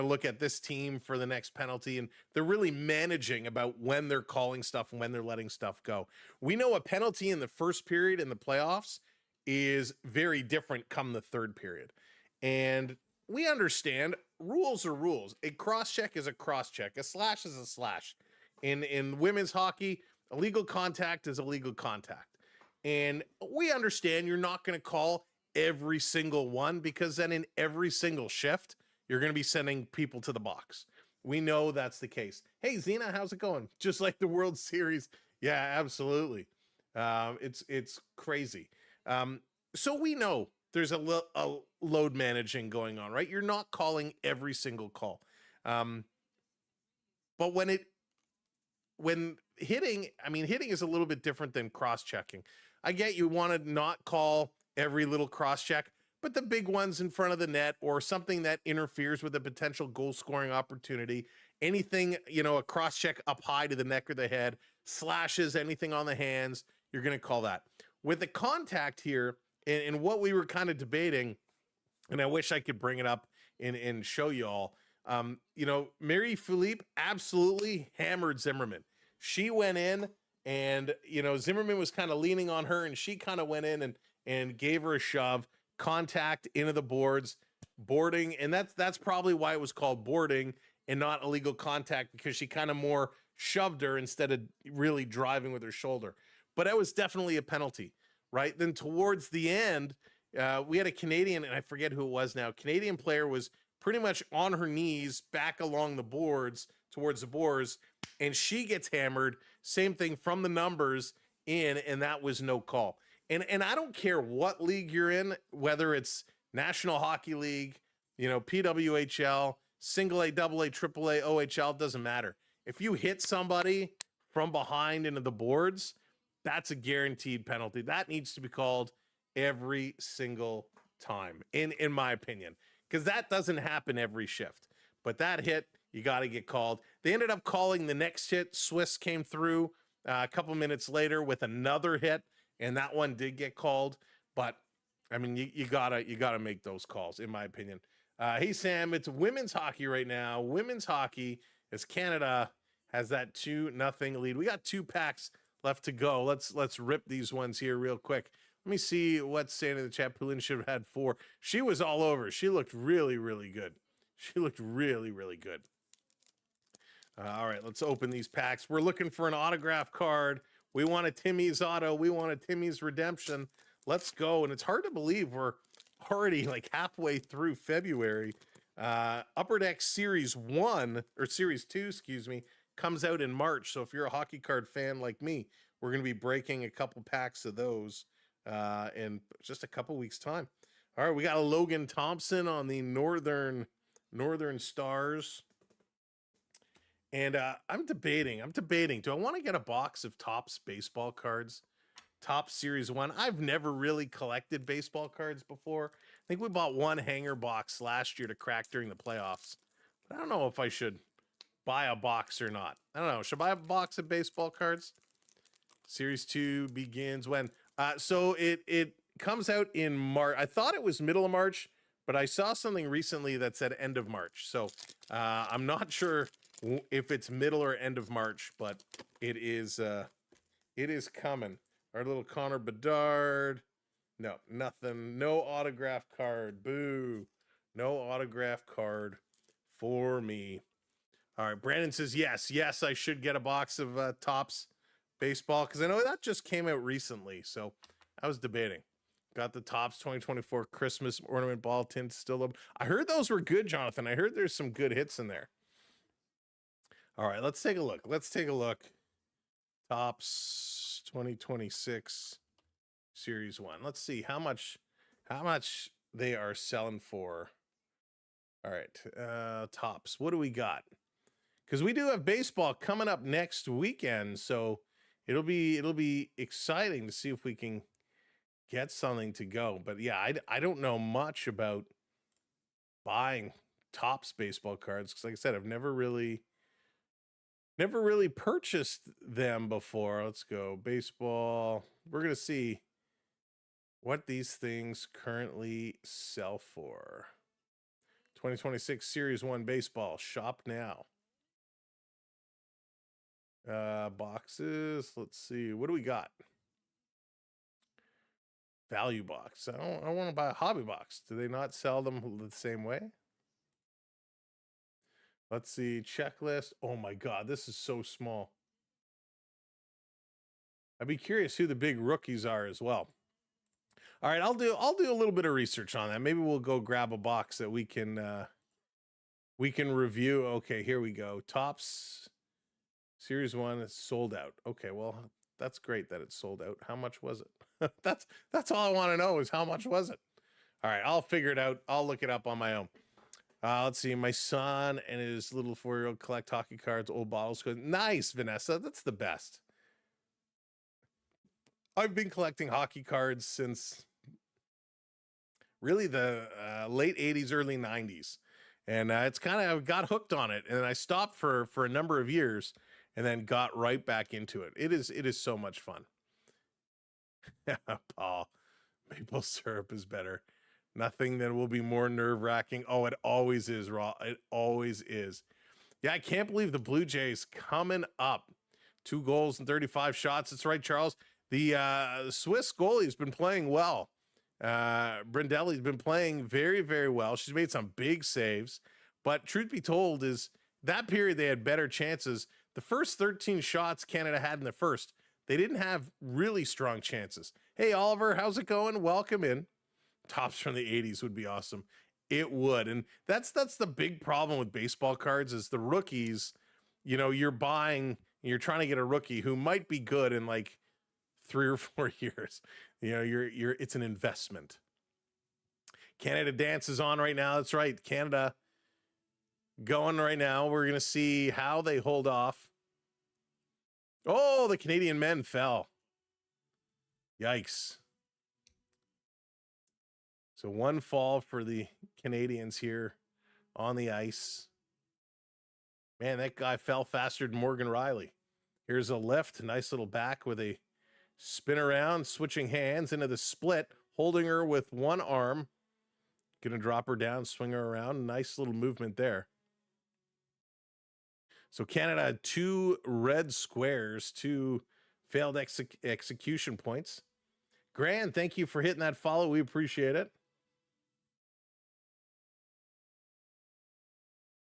look at this team for the next penalty, and they're really managing about when they're calling stuff and when they're letting stuff go. We know a penalty in the first period in the playoffs is very different come the third period. And we understand rules are rules. A cross-check is a cross-check. A slash is a slash. In women's hockey, illegal contact is illegal contact. And we understand you're not going to call every single one, because then in every single shift, you're going to be sending people to the box. We know that's the case. Hey, Zena, how's it going? Just like the World Series. Yeah, absolutely. It's crazy. So we know there's a load managing going on, right? You're not calling every single call. But when hitting is a little bit different than cross-checking. I get you want to not call every little cross-check, but the big ones in front of the net or something that interferes with a potential goal-scoring opportunity, anything, a cross-check up high to the neck or the head, slashes, anything on the hands, you're going to call that. With the contact here, and what we were kind of debating, and I wish I could bring it up and show you all, Mary Philippe absolutely hammered Zimmerman. She went in and, Zimmerman was kind of leaning on her, and she kind of went in and gave her a shove, contact into the boards, boarding. And that's probably why it was called boarding and not illegal contact, because she kind of more shoved her instead of really driving with her shoulder. But that was definitely a penalty, right? Then towards the end, we had a Canadian, and I forget who it was now. Canadian player was pretty much on her knees back along the boards towards the boards, and she gets hammered. Same thing from the numbers in, and that was no call. And I don't care what league you're in, whether it's National Hockey League, PWHL, single A, double A, triple A, OHL, doesn't matter. If you hit somebody from behind into the boards, that's a guaranteed penalty. That needs to be called every single time, in my opinion, because that doesn't happen every shift. But that hit, you got to get called. They ended up calling the next hit. Swiss came through a couple minutes later with another hit, and that one did get called. But I mean, you gotta make those calls, in my opinion. Hey Sam, it's women's hockey right now. Women's hockey, as Canada has that 2-0 lead. We got 2 packs left to go. Let's rip these ones here real quick. Let me see what's saying in the chat. Poulin should have had 4. She was all over. She looked really, really good. She looked really, really good. All right, let's open these packs. We're looking for an autograph card. We want a Timmy's auto. We want a Timmy's redemption. Let's go. And it's hard to believe we're already like halfway through February. Upper Deck Series 1, or Series 2, excuse me, comes out in March. So if you're a hockey card fan like me, we're going to be breaking a couple packs of those in just a couple weeks' time. All right, we got a Logan Thompson on the Northern Stars. And I'm debating. Do I want to get a box of Topps baseball cards? Topps Series 1. I've never really collected baseball cards before. I think we bought one hanger box last year to crack during the playoffs. But I don't know if I should buy a box or not. I don't know. Should I buy a box of baseball cards? Series 2 begins when? So it comes out in March. I thought it was middle of March, but I saw something recently that said end of March. So I'm not sure if it's middle or end of March, but it is coming. Our little Connor Bedard. No, nothing. No autograph card. Boo. No autograph card for me. All right. Brandon says, yes, I should get a box of Topps baseball because I know that just came out recently. So I was debating. Got the Topps 2024 Christmas ornament ball tint still up. I heard those were good, Jonathan. I heard there's some good hits in there. All right, let's take a look. Topps 2026 Series 1. Let's see how much they are selling for. All right, Topps. What do we got? Because we do have baseball coming up next weekend, so it'll be exciting to see if we can get something to go. But yeah, I don't know much about buying Topps baseball cards because, like I said, I've never really purchased them before. Let's go baseball. We're gonna see what these things currently sell for. 2026 Series 1 baseball. Shop now. Boxes. Let's see. What do we got? Value box. I want to buy a hobby box. Do they not sell them the same way? Let's see. Checklist. Oh my God, this is so small. I'd be curious who the big rookies are as well. All right, I'll do a little bit of research on that. Maybe we'll go grab a box that we can review. Okay, here we go. Topps Series 1 is sold out. Okay, well, that's great that it's sold out. How much was it? That's all I want to know is how much was it? All right, I'll figure it out. I'll look it up on my own. Let's see. My son and his little 4-year-old collect hockey cards, old bottles. Nice, Vanessa. That's the best. I've been collecting hockey cards since really the late 80s, early 90s. And it's kind of got hooked on it. And I stopped for a number of years and then got right back into it. It is so much fun. Paul, maple syrup is better. Nothing that will be more nerve-wracking. Oh, it always is, Raw. It always is. Yeah, I can't believe the Blue Jays coming up. 2 goals and 35 shots. That's right, Charles. The Swiss goalie's been playing well. Brindelli's been playing very, very well. She's made some big saves. But truth be told is that period they had better chances. The first 13 shots Canada had in the first, they didn't have really strong chances. Hey, Oliver, how's it going? Welcome in. Tops from the 80s would be awesome. It would. And that's the big problem with baseball cards is the rookies, you know, you're trying to get a rookie who might be good in like 3 or 4 years. You know, it's an investment. Canada Dance is on right now. That's right. Canada going right now. We're going to see how they hold off. Oh, the Canadian men fell. Yikes. So 1 fall for the Canadians here on the ice. Man, that guy fell faster than Morgan Riley. Here's a lift, nice little back with a spin around, switching hands into the split, holding her with one arm. Gonna drop her down, swing her around. Nice little movement there. So Canada had 2 red squares, 2 failed execution points. Grand, thank you for hitting that follow. We appreciate it.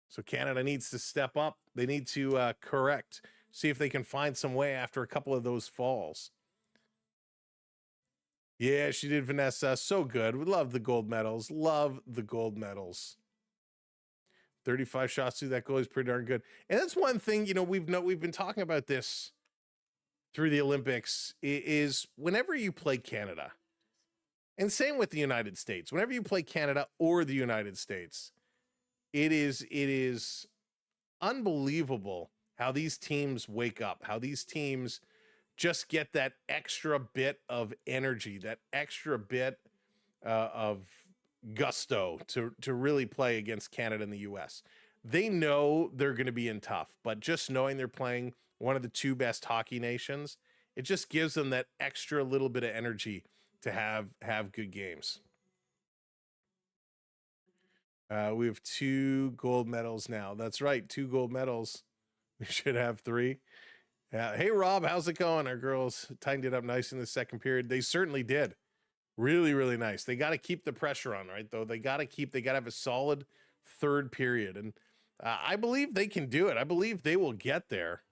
So Canada needs to step up. They need to correct, see if they can find some way after a couple of those falls. Yeah, she did, Vanessa. So good. We love the gold medals. Love the gold medals. 35 shots through that goal is pretty darn good. And that's one thing, you know, we've been talking about this through the Olympics is whenever you play Canada, And same with the United States. Whenever you play Canada or the United States, it is unbelievable how these teams wake up, how these teams just get that extra bit of energy, that extra bit of gusto to really play against Canada and the US. They know they're going to be in tough, but just knowing they're playing one of the two best hockey nations, it just gives them that extra little bit of energy to have good games. We have 2 gold medals now. That's right, 2 gold medals. We should have 3. Hey, Rob, how's it going? Our girls tightened it up nice in the second period. They certainly did. Really, really nice. They got to keep the pressure on, right, though. They got to have a solid third period. And I believe they can do it. I believe they will get there.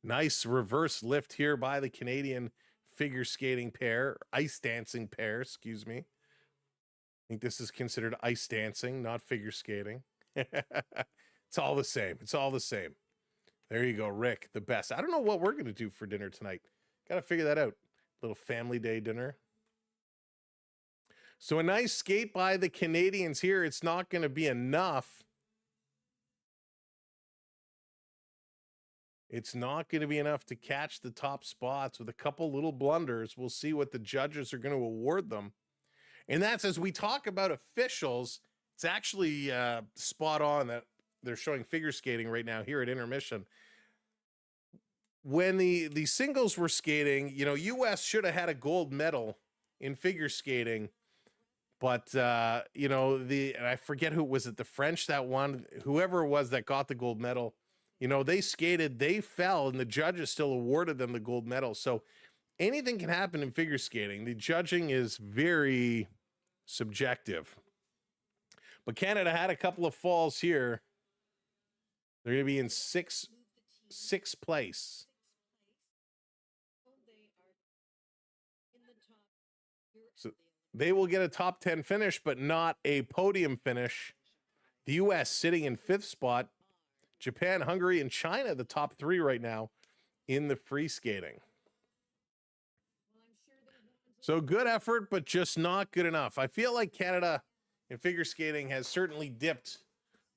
Nice reverse lift here by the Canadian figure skating pair, ice dancing pair, excuse me. I think this is considered ice dancing, not figure skating. It's all the same. It's all the same. There you go, Rick, the best. I don't know what we're going to do for dinner tonight. Got to figure that out. Little family day dinner. So a nice skate by the Canadians here. It's not going to be enough. It's not going to be enough to catch the top spots with a couple little blunders. We'll see what the judges are going to award them. And that's, as we talk about officials, it's actually spot on that they're showing figure skating right now here at Intermission. When the singles were skating, you know, U.S. should have had a gold medal in figure skating. But, you know, and I forget who was it, the French that won, whoever it was that got the gold medal, you know, they skated, they fell, and the judges still awarded them the gold medal. So anything can happen in figure skating. The judging is very subjective. But Canada had a couple of falls here. They're going to be in sixth place. So they will get a top 10 finish, but not a podium finish. The U.S. sitting in 5th spot. Japan, Hungary, and China, the top 3 right now in the free skating. So good effort, but just not good enough. I feel like Canada in figure skating has certainly dipped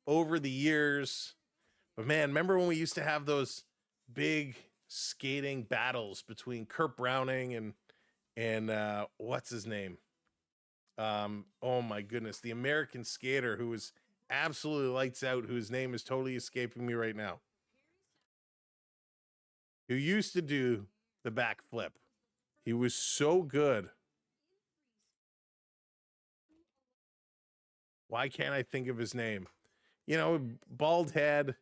over the years. But man, remember when we used to have those big skating battles between Kurt Browning and what's his name? Oh my goodness, the American skater who was absolutely lights out, whose name is totally escaping me right now, who used to do the backflip. He was so good. Why can't I think of his name? You know, bald head.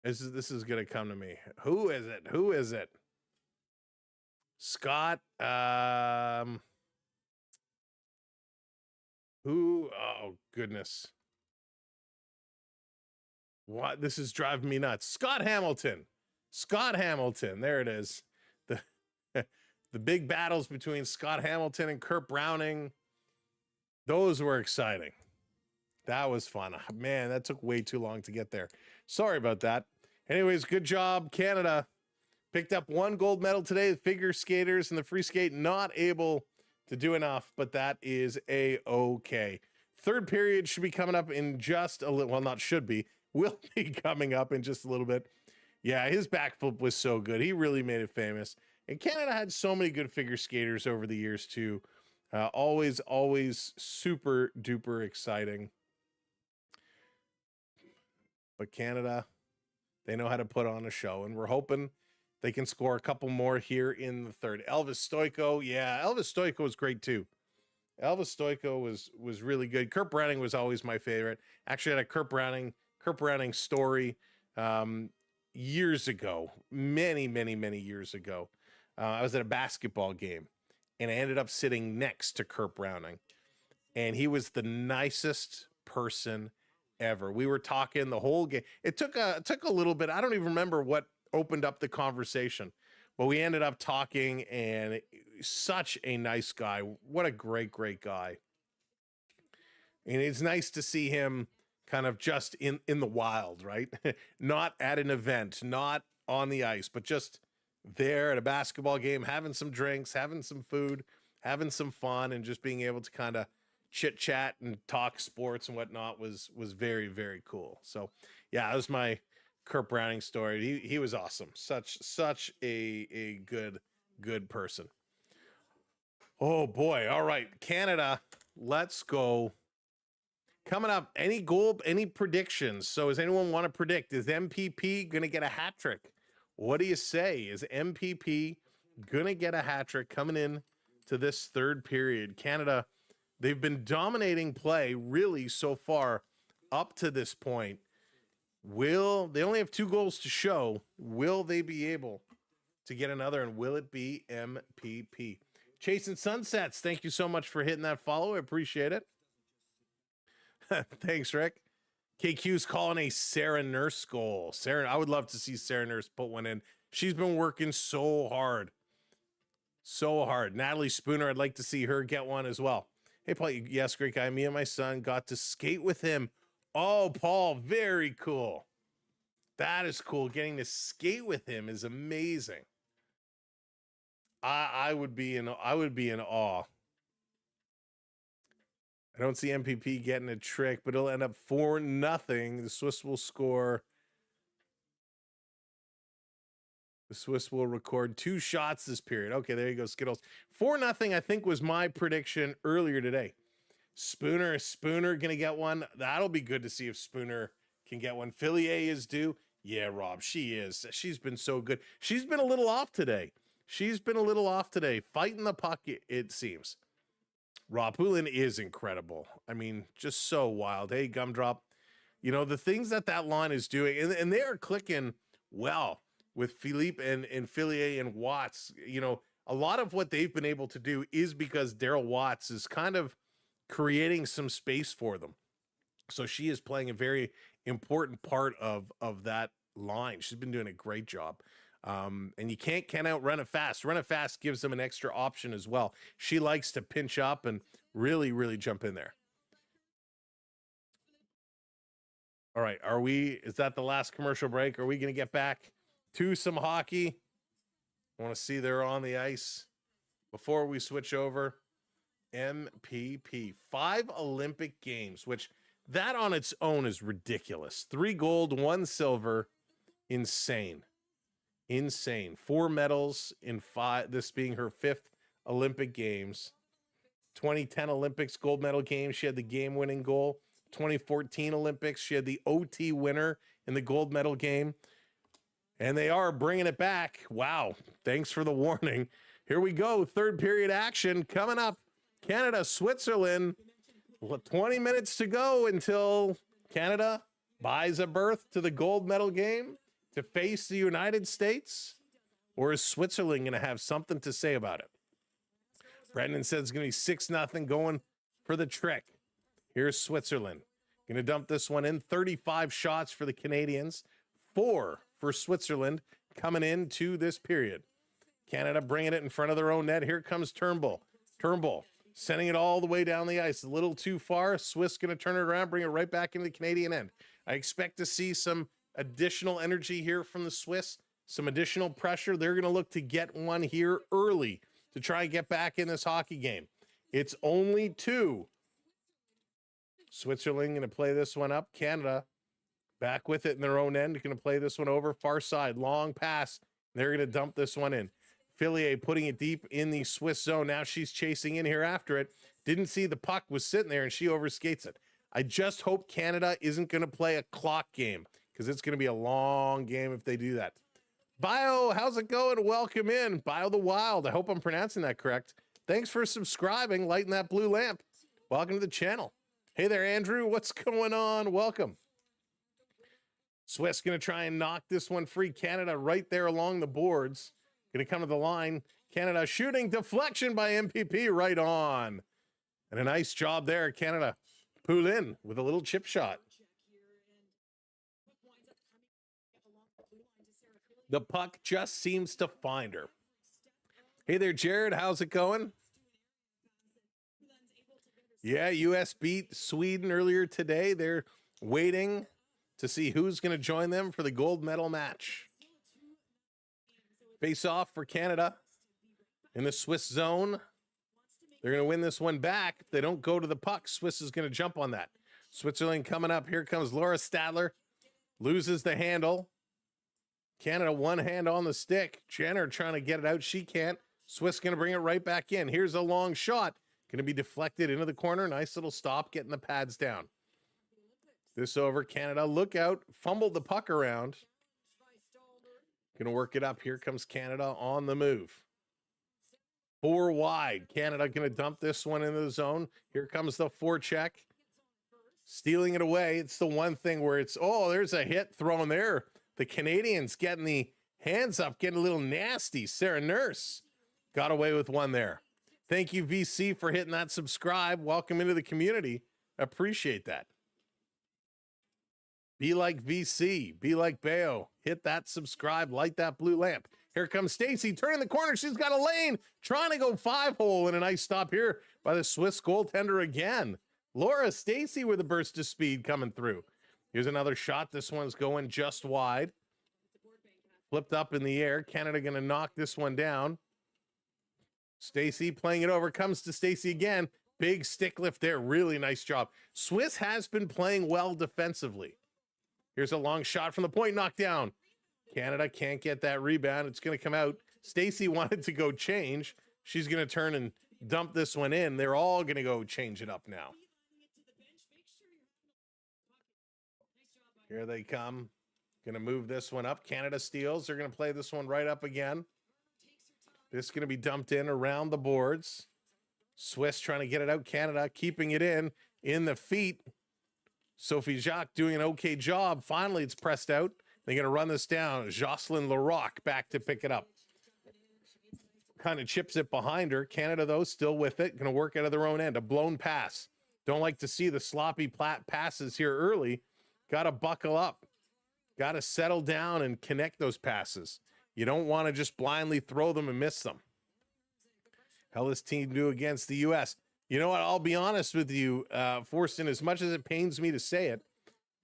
This is going to come to me. Who is it? Who is it? Scott. Who? Oh, goodness. What? This is driving me nuts. Scott Hamilton. Scott Hamilton. There it is. The big battles between Scott Hamilton and Kurt Browning. Those were exciting. That was fun. Man, that took way too long to get there. Sorry about that. Anyways, good job, Canada. Picked up 1 gold medal today. The figure skaters and the free skate not able to do enough, but that is a-okay. Third period should be coming up in just a little, well, not should be, will be coming up in just a little bit. Yeah, his backflip was so good. He really made it famous. And Canada had so many good figure skaters over the years, too. Always super duper exciting. But Canada, they know how to put on a show, and we're hoping they can score a couple more here in the third. Elvis Stoico, yeah, Elvis Stoico was great too. Elvis Stoico was really good. Kurt Browning was always my favorite. Actually, I had a Kurt Browning story years ago, many years ago. I was at a basketball game, and I ended up sitting next to Kurt Browning, and he was the nicest person ever. We were talking the whole game. It took a little bit. I don't even remember what opened up the conversation, but we ended up talking, and such a nice guy. What a great guy. And it's nice to see him kind of just in the wild, right? Not at an event, not on the ice, but just there at a basketball game, having some drinks, having some food, having some fun, and just being able to kind of chit chat and talk sports and whatnot was very, very cool. So yeah, that was my Kurt Browning story. He was awesome. Such a good person. Oh boy. All right, Canada, let's go. Coming up, any predictions? So does anyone want to predict? Is MPP going to get a hat trick? What do you say? Is MPP going to get a hat trick coming in to this third period? Canada, they've been dominating play really so far up to this point. They only have 2 goals to show? Will they be able to get another, and will it be MPP? Chasing Sunsets, thank you so much for hitting that follow. I appreciate it. Thanks, Rick. KQ's calling a Sarah Nurse goal. Sarah, I would love to see Sarah Nurse put one in. She's been working so hard. So hard. Natalie Spooner, I'd like to see her get one as well. Hey, Paul, yes, great guy. Me and my son got to skate with him. Oh, Paul, very cool. That is cool. Getting to skate with him is amazing. I would be in awe. I don't see MPP getting a trick, but it'll end up 4-0. The Swiss will score. The Swiss will record 2 shots this period. Okay, there you go, Skittles. 4-0, I think, was my prediction earlier today. Spooner going to get one. That'll be good to see if Spooner can get one. Fillier is due. Yeah, Rob, she is. She's been so good. She's been a little off today. Fighting the puck, it seems. Rob Poulin is incredible. I mean, just so wild. Hey, Gumdrop. You know, the things that line is doing, and they are clicking well with Philippe and Fillier and Watts. You know, a lot of what they've been able to do is because Daryl Watts is kind of creating some space for them. So she is playing a very important part of that line. She's been doing a great job. And you can't outrun it fast. Run it fast gives them an extra option as well. She likes to pinch up and really, really jump in there. All right, is that the last commercial break? Are we going to get back to some hockey? I want to see they're on the ice before we switch over. MPP, 5 Olympic Games, which that on its own is ridiculous. 3 gold, 1 silver. Insane. 4 medals in 5, this being her 5th Olympic Games. 2010 Olympics gold medal game, she had the game-winning goal. 2014 Olympics, she had the OT winner in the gold medal game. And they are bringing it back. Wow, thanks for the warning. Here we go, third period action coming up. Canada, Switzerland, 20 minutes to go until Canada buys a berth to the gold medal game to face the United States, or is Switzerland going to have something to say about it? Brendan says it's going to be 6-0 going for the trick. Here's Switzerland. Going to dump this one in. 35 shots for the Canadians, 4 for Switzerland coming into this period. Canada bringing it in front of their own net. Here comes Turnbull. Sending it all the way down the ice. A little too far. Swiss going to turn it around, bring it right back into the Canadian end. I expect to see some additional energy here from the Swiss, some additional pressure. They're going to look to get one here early to try and get back in this hockey game. It's only 2. Switzerland going to play this one up. Canada back with it in their own end. Going to play this one over. Far side, long pass. They're going to dump this one in. Fillier putting it deep in the Swiss zone. Now she's chasing in here after it. Didn't see the puck was sitting there, and she overskates it. I just hope Canada isn't going to play a clock game, because it's going to be a long game if they do that. Bio, how's it going? Welcome in. Bio the Wild. I hope I'm pronouncing that correct. Thanks for subscribing, lighting that blue lamp. Welcome to the channel. Hey there, Andrew. What's going on? Welcome. Swiss going to try and knock this one free. Canada right there along the boards. Going to come to the line. Canada shooting. Deflection by MPP right on. And a nice job there. Canada pull in with a little chip shot. The puck just seems to find her. Hey there, Jared. How's it going? Yeah, U.S. beat Sweden earlier today. They're waiting to see who's going to join them for the gold medal match. Face off for Canada in the Swiss zone. They're going to win this one back. If they don't go to the puck, Swiss is going to jump on that. Switzerland coming up. Here comes Laura Stadler. Loses the handle. Canada one hand on the stick. Jenner trying to get it out. She can't. Swiss going to bring it right back in. Here's a long shot. Going to be deflected into the corner. Nice little stop, getting the pads down. This over. Canada, look out. Fumbled the puck around. Going to work it up. Here comes Canada on the move. 4 wide. Canada going to dump this one into the zone. Here comes the forecheck. Stealing it away. It's the one thing where it's, oh, there's a hit thrown there. The Canadians getting the hands up, getting a little nasty. Sarah Nurse got away with one there. Thank you, VC, for hitting that subscribe. Welcome into the community. Appreciate that. Be like VC. Be like Bayo. Hit that subscribe. Light that blue lamp. Here comes Stacy, turning the corner. She's got a lane, trying to go 5-hole, and a nice stop here by the Swiss goaltender again. Laura Stacy with a burst of speed coming through. Here's another shot. This one's going just wide. Flipped up in the air. Canada going to knock this one down. Stacy playing it over. Comes to Stacy again. Big stick lift there. Really nice job. Swiss has been playing well defensively. Here's a long shot from the point. Knocked down. Canada can't get that rebound. It's going to come out. Stacy wanted to go change. She's going to turn and dump this one in. They're all going to go change it up now. Here they come. Going to move this one up. Canada steals. They're going to play this one right up again. This is going to be dumped in around the boards. Swiss trying to get it out. Canada keeping it in the feet. Sophie Jacques doing an okay job. Finally, it's pressed out. They're going to run this down. Jocelyn Larocque back to pick it up. Kind of chips it behind her. Canada, though, still with it. Going to work out of their own end. A blown pass. Don't like to see the sloppy passes here early. Got to buckle up. Got to settle down and connect those passes. You don't want to just blindly throw them and miss them. How this team do against the U.S.? You know what? I'll be honest with you, Forston, as much as it pains me to say it,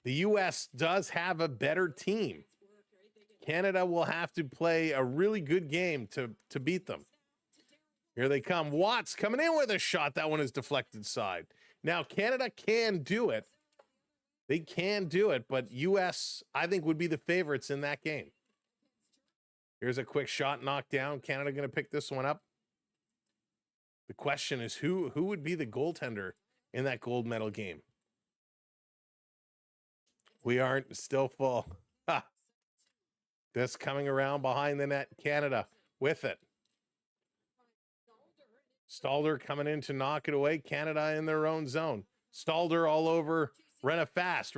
the U.S. does have a better team. Canada will have to play a really good game to beat them. Here they come. Watts coming in with a shot. That one is deflected side. Now, Canada can do it. They can do it, but U.S., I think, would be the favorites in that game. Here's a quick shot knocked down. Canada going to pick this one up. The question is, who would be the goaltender in that gold medal game? We aren't still full. Ha. This coming around behind the net. Canada with it. Stalder coming in to knock it away. Canada in their own zone. Stalder all over. Renna fast.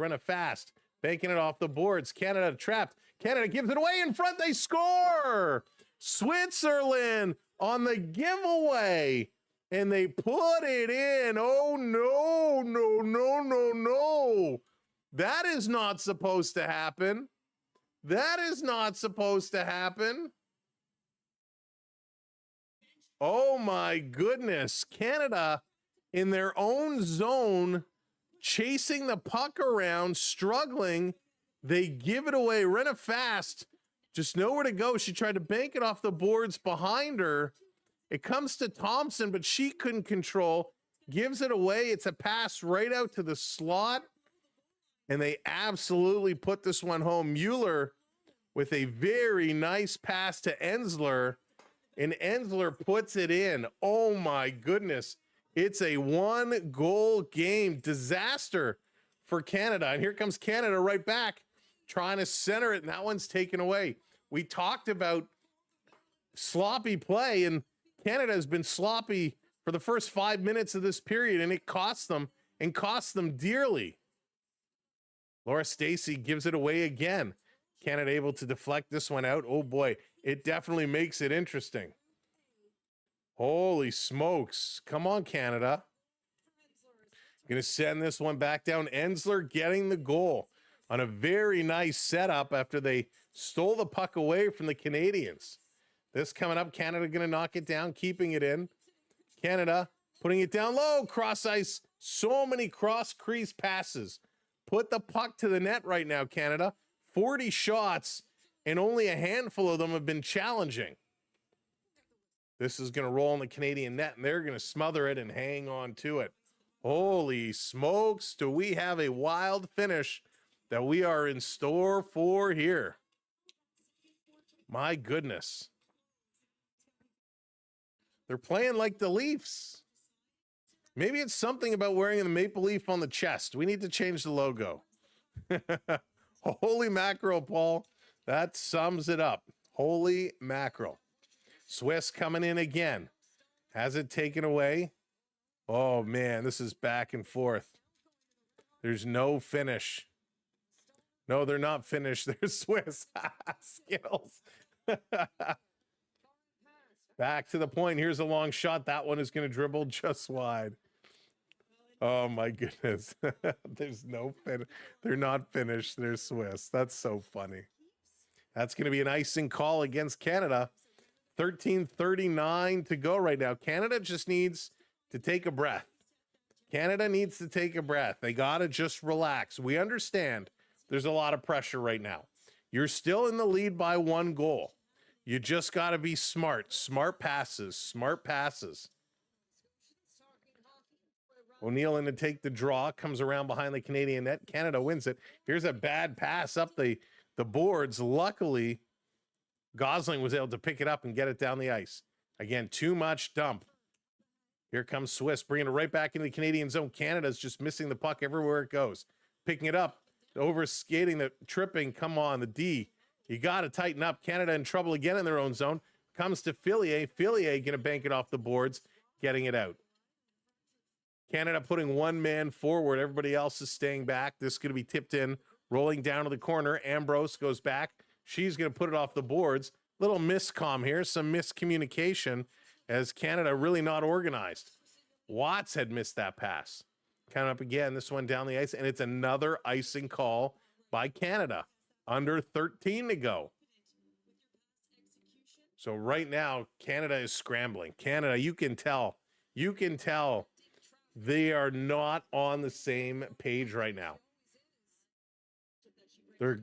Banking it off the boards. Canada trapped. Canada gives it away in front. They score. Switzerland on the giveaway. And they put it in. Oh, no. That is not supposed to happen. That is not supposed to happen. Oh, my goodness. Canada in their own zone, chasing the puck around, struggling. They give it away. Renna fast. Just nowhere to go. She tried to bank it off the boards behind her. It comes to Thompson, but she couldn't control. Gives it away. It's a pass right out to the slot. And they absolutely put this one home. Mueller with a very nice pass to Ensler. And Ensler puts it in. Oh, my goodness. It's a 1-goal game. Disaster for Canada. And here comes Canada right back, trying to center it. And that one's taken away. We talked about sloppy play, and Canada has been sloppy for the first 5 minutes of this period, and it cost them, and cost them dearly. Laura Stacy gives it away again. Canada able to deflect this one out. Oh, boy. It definitely makes it interesting. Holy smokes. Come on, Canada. Going to send this one back down. Ensler getting the goal on a very nice setup after they stole the puck away from the Canadians. This coming up, Canada going to knock it down, keeping it in. Canada putting it down low, cross ice. So many cross crease passes. Put the puck to the net right now, Canada. 40 shots, and only a handful of them have been challenging. This is going to roll in the Canadian net, and they're going to smother it and hang on to it. Holy smokes, do we have a wild finish that we are in store for here? My goodness. They're playing like the Leafs. Maybe it's something about wearing the maple leaf on the chest. We need to change the logo. Holy mackerel, Paul. That sums it up. Holy mackerel. Swiss coming in again. Has it taken away? Oh, man, this is back and forth. There's no finish. No, they're not finished. They're Swiss. Skittles. Back to the point. Here's a long shot. That one is going to dribble just wide. Oh, my goodness. There's no fin. They're not finished. They're Swiss. That's so funny. That's going to be an icing call against Canada. 13:39 to go right now. Canada just needs to take a breath. Canada needs to take a breath. They got to just relax. We understand there's a lot of pressure right now. You're still in the lead by 1 goal. You just got to be smart. Smart passes. Smart passes. O'Neill in to take the draw. Comes around behind the Canadian net. Canada wins it. Here's a bad pass up the boards. Luckily, Gosling was able to pick it up and get it down the ice. Again, too much dump. Here comes Swiss, bringing it right back into the Canadian zone. Canada's just missing the puck everywhere it goes. Picking it up, over skating, the tripping. Come on, the D. You got to tighten up. Canada in trouble again in their own zone. Comes to Fillier. Fillier going to bank it off the boards, getting it out. Canada putting one man forward. Everybody else is staying back. This is going to be tipped in, rolling down to the corner. Ambrose goes back. She's going to put it off the boards. Little miscomm here, some miscommunication as Canada really not organized. Watts had missed that pass. Count up again, this one down the ice, and it's another icing call by Canada. Under 13 to go. So right now, Canada is scrambling. Canada, you can tell they are not on the same page right now. They're,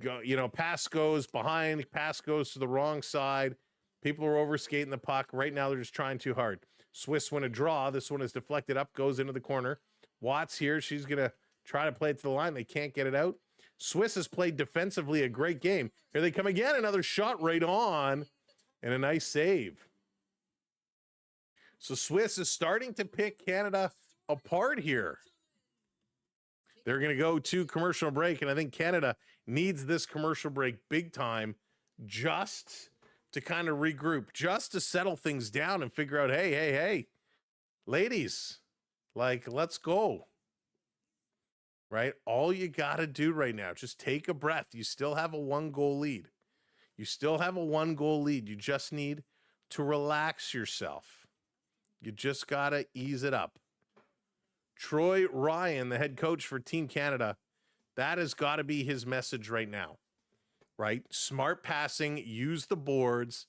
pass goes behind, pass goes to the wrong side. People are overskating the puck. Right now, they're just trying too hard. Swiss win a draw. This one is deflected up, goes into the corner. Watts here. She's going to try to play it to the line. They can't get it out. Swiss has played defensively a great game. Here they come again. Another shot right on and a nice save. So Swiss is starting to pick Canada apart here. They're going to go to commercial break, and I think Canada needs this commercial break big time just to kind of regroup, just to settle things down and figure out, hey, ladies, let's go. Right? All you got to do right now, just take a breath. You still have a 1-goal lead. You just need to relax yourself. You just got to ease it up. Troy Ryan, the head coach for Team Canada, that has got to be his message right now, right? Smart passing, use the boards.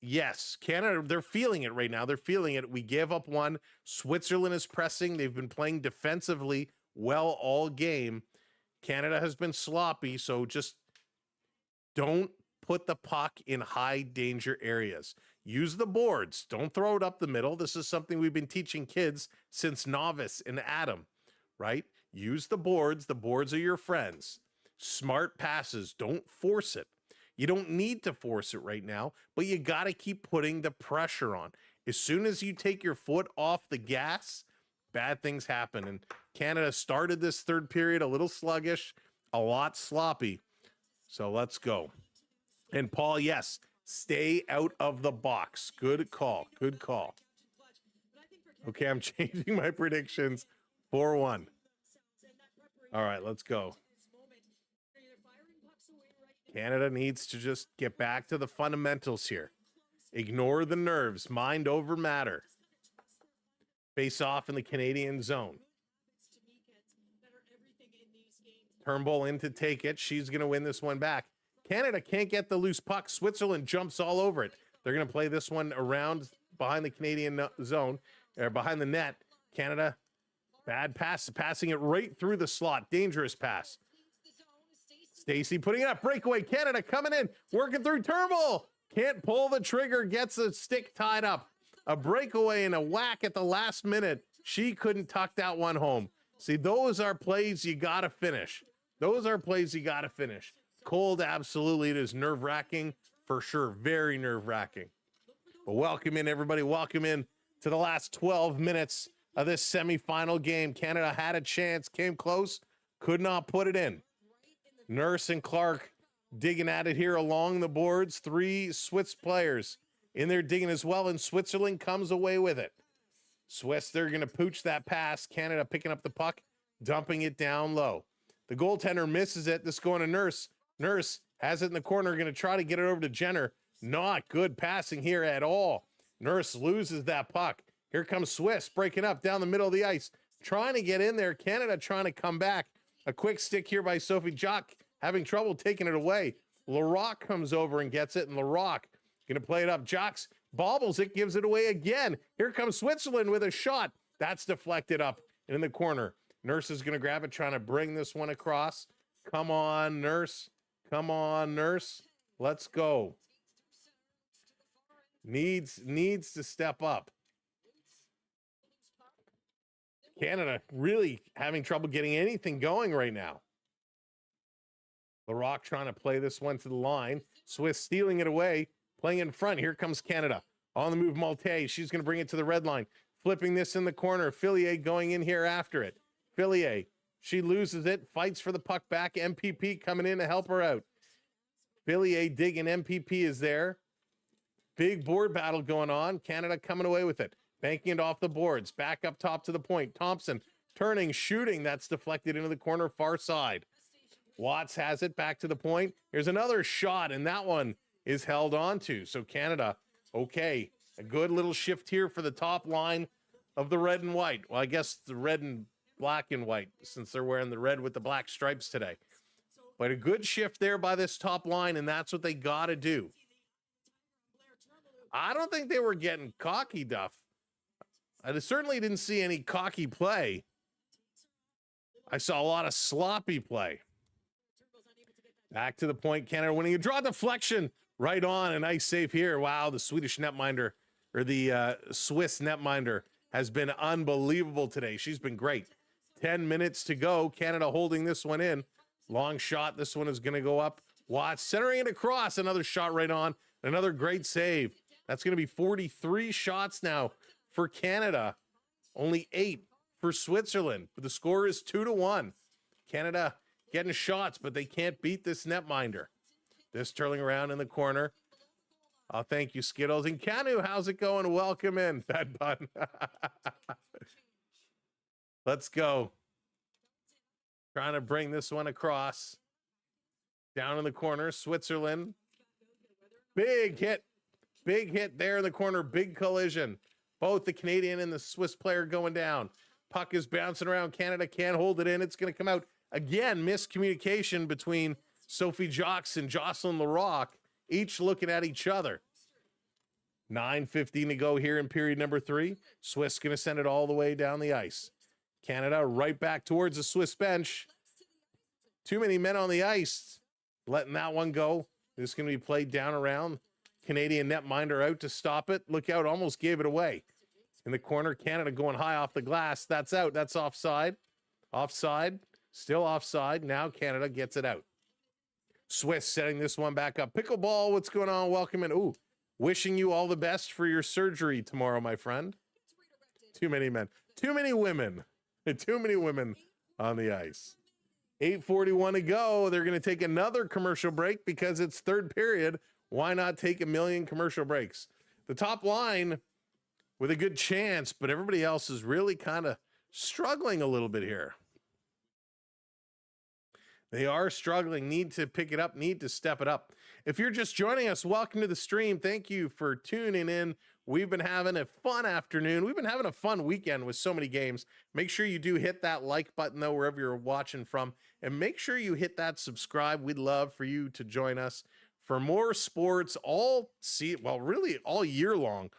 Yes, Canada, they're feeling it right now. They're feeling it. We gave up one. Switzerland is pressing. They've been playing defensively well all game. Canada has been sloppy, so just don't put the puck in high danger areas. Use the boards. Don't throw it up the middle. This is something we've been teaching kids since Novice and Adam, right? Use the boards. The boards are your friends. Smart passes. Don't force it. You don't need to force it right now, but you got to keep putting the pressure on. As soon as you take your foot off the gas, bad things happen. And Canada started this third period a little sluggish, a lot sloppy. So let's go. And Paul, yes, stay out of the box. Good call. Good call. Okay, I'm changing my predictions. 4-1. All right, let's go. Canada needs to just get back to the fundamentals here. Ignore the nerves. Mind over matter. Face off in the Canadian zone. Turnbull in to take it. She's going to win this one back. Canada can't get the loose puck. Switzerland jumps all over it. They're going to play this one around behind the Canadian zone, or behind the net. Canada, bad pass, passing it right through the slot. Dangerous pass. Stacy putting it up. Breakaway. Canada coming in. Working through Turnbull. Can't pull the trigger. Gets the stick tied up. A breakaway and a whack at the last minute. She couldn't tuck that one home. See, those are plays you got to finish. Those are plays you got to finish. Cold, absolutely. It is nerve-wracking for sure. Very nerve-wracking. But welcome in, everybody. Welcome in to the last 12 minutes of this semifinal game. Canada had a chance, came close, could not put it in. Nurse and Clark digging at it here along the boards. 3 Swiss players in there digging as well, and Switzerland comes away with it. Swiss, they're going to pooch that pass. Canada picking up the puck, dumping it down low. The goaltender misses it. This going to Nurse. Nurse has it in the corner, going to try to get it over to Jenner. Not good passing here at all. Nurse loses that puck. Here comes Swiss breaking up down the middle of the ice, trying to get in there. Canada trying to come back. A quick stick here by Sophie Jock, having trouble taking it away. Larocque comes over and gets it, and Larocque going to play it up. Jocks bobbles it, gives it away again. Here comes Switzerland with a shot. That's deflected up in the corner. Nurse is going to grab it, trying to bring this one across. Come on, Nurse. Come on, Nurse. Let's go. Needs to step up. Canada really having trouble getting anything going right now. Larocque trying to play this one to the line. Swiss stealing it away, playing in front. Here comes Canada. On the move, Maltais. She's going to bring it to the red line. Flipping this in the corner. Fillier going in here after it. Fillier, she loses it, fights for the puck back. MPP coming in to help her out. Fillier digging. MPP is there. Big board battle going on. Canada coming away with it. Banking it off the boards. Back up top to the point. Thompson turning, shooting. That's deflected into the corner, far side. Watts has it back to the point. Here's another shot, and that one is held on to. So Canada, okay. A good little shift here for the top line of the red and white. Well, I guess the red and black and white, since they're wearing the red with the black stripes today. But a good shift there by this top line, and that's what they got to do. I don't think they were getting cocky, Duff. I certainly didn't see any cocky play. I saw a lot of sloppy play. Back to the point, Canada winning a draw deflection. Right on, a nice save here. Wow, the Swedish netminder, or the Swiss netminder, has been unbelievable today. She's been great. 10 minutes to go. Canada holding this one in. Long shot. This one is going to go up. Watts centering it across. Another shot right on. Another great save. That's going to be 43 shots now for Canada. Only 8 for Switzerland. But the score is 2-1. Canada getting shots, but they can't beat this netminder. This turning around in the corner. Oh, thank you, Skittles. And Canu, how's it going? Welcome in, Bad Bun. Let's go. Trying to bring this one across. Down in the corner, Switzerland. Big hit. Big hit there in the corner. Big collision. Both the Canadian and the Swiss player going down. Puck is bouncing around. Canada can't hold it in. It's going to come out. Again, miscommunication between Sophie Jocks and Jocelyn Larocque, each looking at each other. 9:15 to go here in period number 3. Swiss going to send it all the way down the ice. Canada right back towards the Swiss bench. Too many men on the ice. Letting that one go. This is going to be played down around. Canadian netminder out to stop it. Look out, almost gave it away. In the corner, Canada going high off the glass. That's out. That's offside. Offside. Still offside. Now Canada gets it out. Swiss setting this one back up. Pickleball, what's going on? Welcome in. Ooh, wishing you all the best for your surgery tomorrow, my friend. Too many men. Too many women. Too many women on the ice. 8:41 to go. They're going to take another commercial break because it's third period. Why not take a million commercial breaks? The top line with a good chance, but everybody else is really kind of struggling a little bit here. They are struggling, need to pick it up, need to step it up. If you're just joining us, welcome to the stream. Thank you for tuning in. We've been having a fun afternoon. We've been having a fun weekend with so many games. Make sure you do hit that like button, though, wherever you're watching from. And make sure you hit that subscribe. We'd love for you to join us for more sports really all year long.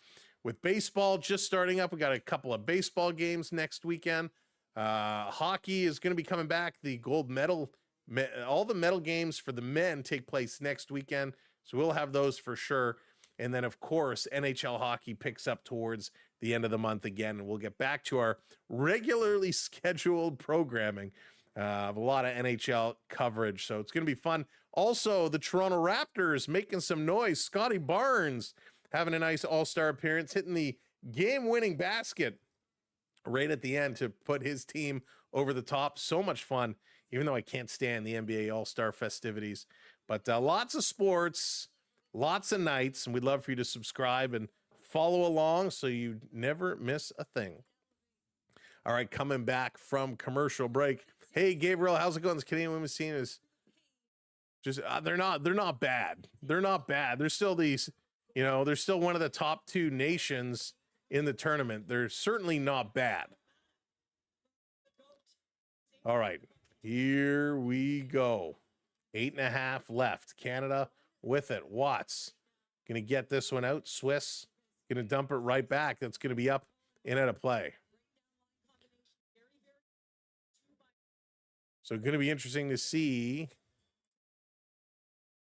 With baseball just starting up, we got a couple of baseball games next weekend. Hockey is going to be coming back. The gold medal all the medal games for the men take place next weekend, so we'll have those for sure. And then, of course, NHL hockey picks up towards the end of the month again, and we'll get back to our regularly scheduled programming of a lot of NHL coverage. So it's going to be fun. Also, the Toronto Raptors making some noise. Scotty Barnes having a nice all-star appearance, hitting the game-winning basket right at the end to put his team over the top. So much fun, even though I can't stand the NBA all-star festivities. But lots of sports, lots of nights, and we'd love for you to subscribe and follow along so you never miss a thing. All right, coming back from commercial break. Hey, Gabriel, how's it going? This Canadian women's team is just they're not bad. They're not bad. They're still these, they're still one of the top 2 nations in the tournament. They're certainly not bad. All right, here we go. 8.5 left. Canada with it. Watts going to get this one out. Swiss going to dump it right back. That's going to be up and out of play. So going to be interesting to see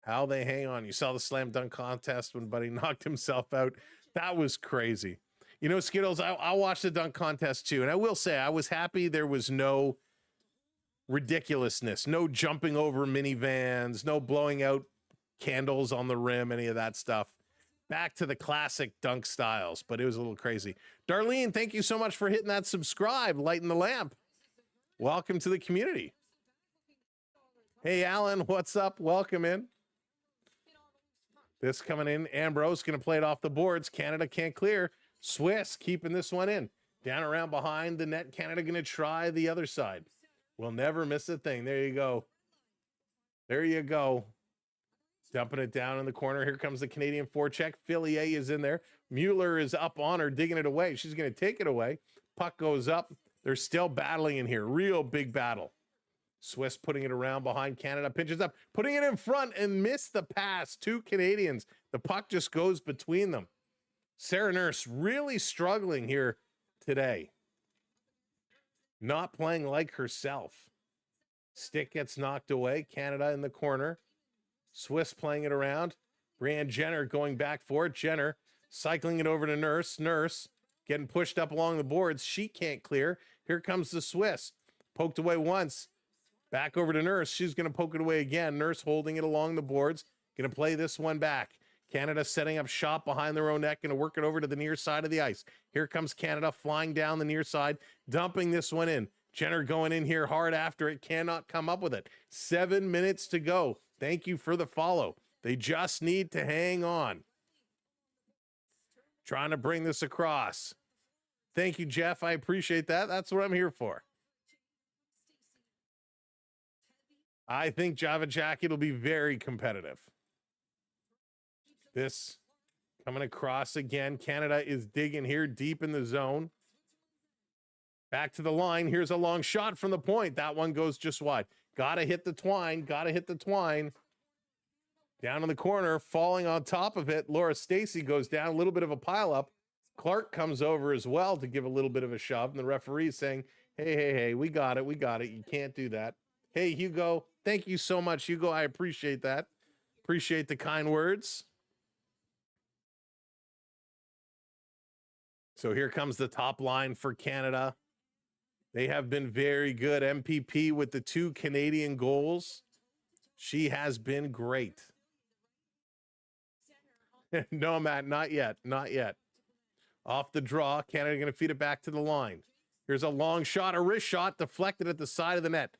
how they hang on. You saw the slam dunk contest when Buddy knocked himself out. That was crazy. Skittles, I watched the dunk contest too, and I will say I was happy there was no ridiculousness, no jumping over minivans, no blowing out candles on the rim, any of that stuff. Back to the classic dunk styles, but it was a little crazy. Darlene, thank you so much for hitting that subscribe, lighting the lamp. Welcome to the community. Hey, Alan, what's up? Welcome in. This coming in. Ambrose going to play it off the boards. Canada can't clear. Swiss keeping this one in. Down around behind the net. Canada going to try the other side. We'll never miss a thing. There you go. There you go. Dumping it down in the corner. Here comes the Canadian forecheck. Fillier is in there. Mueller is up on her, digging it away. She's going to take it away. Puck goes up. They're still battling in here. Real big battle. Swiss putting it around behind Canada. Pitches up, putting it in front and missed the pass. 2 Canadians. The puck just goes between them. Sarah Nurse really struggling here today. Not playing like herself. Stick gets knocked away. Canada in the corner. Swiss playing it around. Brianne Jenner going back for it. Jenner cycling it over to Nurse. Nurse getting pushed up along the boards. She can't clear. Here comes the Swiss. Poked away once. Back over to Nurse. She's going to poke it away again. Nurse holding it along the boards. Going to play this one back. Canada setting up shop behind their own net. Going to work it over to the near side of the ice. Here comes Canada flying down the near side. Dumping this one in. Jenner going in here hard after it. Cannot come up with it. 7 minutes to go. Thank you for the follow. They just need to hang on. Trying to bring this across. Thank you, Jeff. I appreciate that. That's what I'm here for. I think Java Jacket will be very competitive. This coming across again. Canada is digging here deep in the zone. Back to the line. Here's a long shot from the point. That one goes just wide. Got to hit the twine. Got to hit the twine. Down in the corner, falling on top of it. Laura Stacy goes down. A little bit of a pileup. Clark comes over as well to give a little bit of a shove. And the referee is saying, hey, we got it. We got it. You can't do that. Hey, Hugo. Thank you so much, Hugo. I appreciate that. Appreciate the kind words. So here comes the top line for Canada. They have been very good. MPP with the 2 Canadian goals. She has been great. No, Matt, not yet. Not yet. Off the draw. Canada going to feed it back to the line. Here's a long shot, a wrist shot, deflected at the side of the net.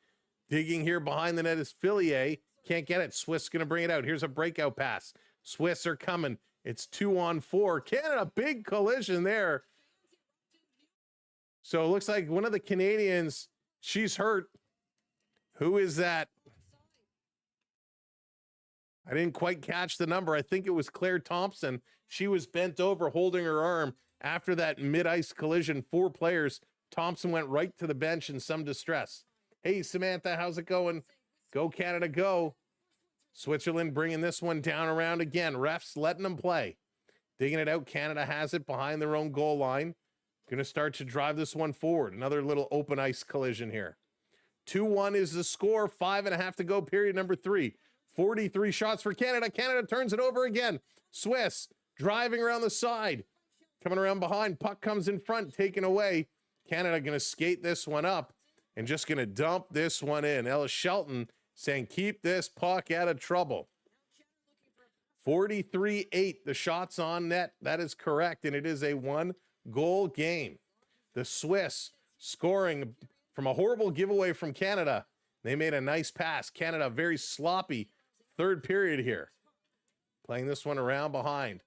Digging here behind the net is Fillier. Can't get it. Swiss going to bring it out. Here's a breakout pass. Swiss are coming. It's 2-on-4. Canada, big collision there. So it looks like one of the Canadians, she's hurt. Who is that? I didn't quite catch the number. I think it was Claire Thompson. She was bent over holding her arm after that mid-ice collision. 4 players. Thompson went right to the bench in some distress. Hey, Samantha, how's it going? Go Canada, go. Switzerland bringing this one down around again. Refs letting them play. Digging it out. Canada has it behind their own goal line. Going to start to drive this one forward. Another little open ice collision here. 2-1 is the score. 5.5 to go, period number 3. 43 shots for Canada. Canada turns it over again. Swiss driving around the side. Coming around behind. Puck comes in front, taken away. Canada going to skate this one up and just going to dump this one in. Ellis Shelton saying, keep this puck out of trouble. 43-8, the shots on net. That is correct, and it is a 1-goal game. The Swiss scoring from a horrible giveaway from Canada. They made a nice pass. Canada very sloppy third period here. Playing this one around behind.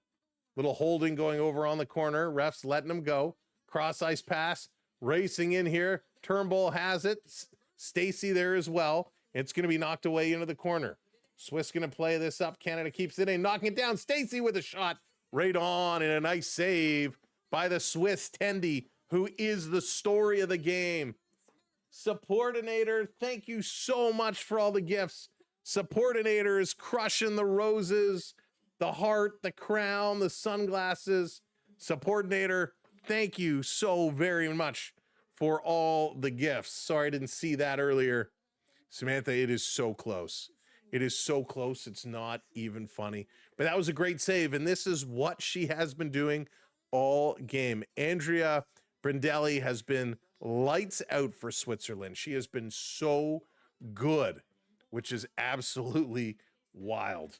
Little holding going over on the corner. Refs letting them go. Cross ice pass. Racing in here. Turnbull has it. Stacey there as well. It's going to be knocked away into the corner. Swiss going to play this up. Canada keeps it in. Knocking it down. Stacey with a shot. Right on, and a nice save by the Swiss Tendy, who is the story of the game. Supportinator, thank you so much for all the gifts. Supportinator is crushing the roses, the heart, the crown, the sunglasses. Supportinator, thank you so very much for all the gifts. Sorry I didn't see that earlier. Samantha, it is so close. It is so close, it's not even funny. But that was a great save, and this is what she has been doing all game. Andrea Brindelli has been lights out for Switzerland. She has been so good, which is absolutely wild.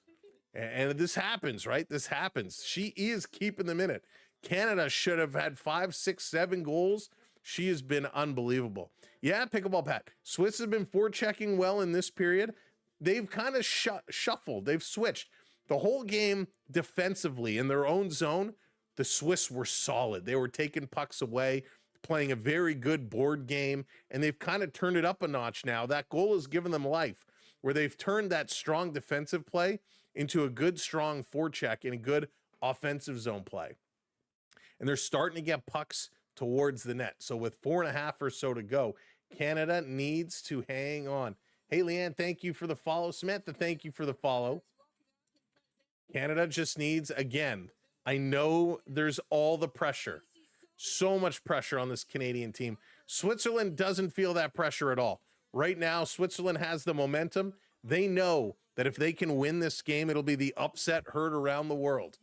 And this happens, right? This happens. She is keeping them in it. Canada should have had 5, 6, 7 goals. She has been unbelievable. Yeah, pickleball Pat. Swiss has been forechecking well in this period. They've kind of shuffled. They've switched. The whole game defensively in their own zone, the Swiss were solid. They were taking pucks away, playing a very good board game, and they've kind of turned it up a notch now. That goal has given them life, where they've turned that strong defensive play into a good, strong forecheck and a good offensive zone play. And they're starting to get pucks towards the net. So with 4.5 or so to go, Canada needs to hang on. Hey, Leanne, thank you for the follow. Samantha, thank you for the follow. Canada just needs, again, I know there's all the pressure. So much pressure on this Canadian team. Switzerland doesn't feel that pressure at all. Right now, Switzerland has the momentum. They know that if they can win this game, it'll be the upset heard around the world.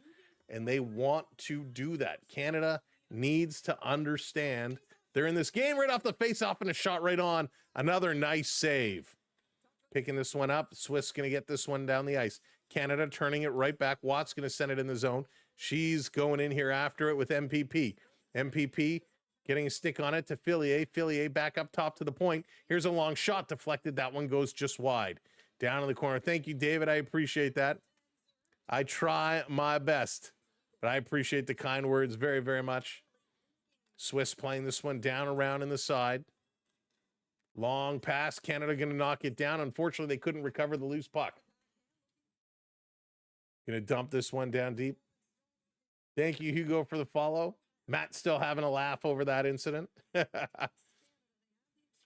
And they want to do that. Canada needs to understand they're in this game right off the face-off and a shot right on. Another nice save. Picking this one up. Swiss going to get this one down the ice. Canada turning it right back. Watt's going to send it in the zone. She's going in here after it with MPP. MPP getting a stick on it to Fillier. Fillier back up top to the point. Here's a long shot deflected. That one goes just wide. Down in the corner. Thank you, David. I appreciate that. I try my best, but I appreciate the kind words very, very much. Swiss playing this one down around in the side. Long pass. Canada going to knock it down. Unfortunately, they couldn't recover the loose puck. Going to dump this one down deep. Thank you, Hugo, for the follow. Matt's still having a laugh over that incident.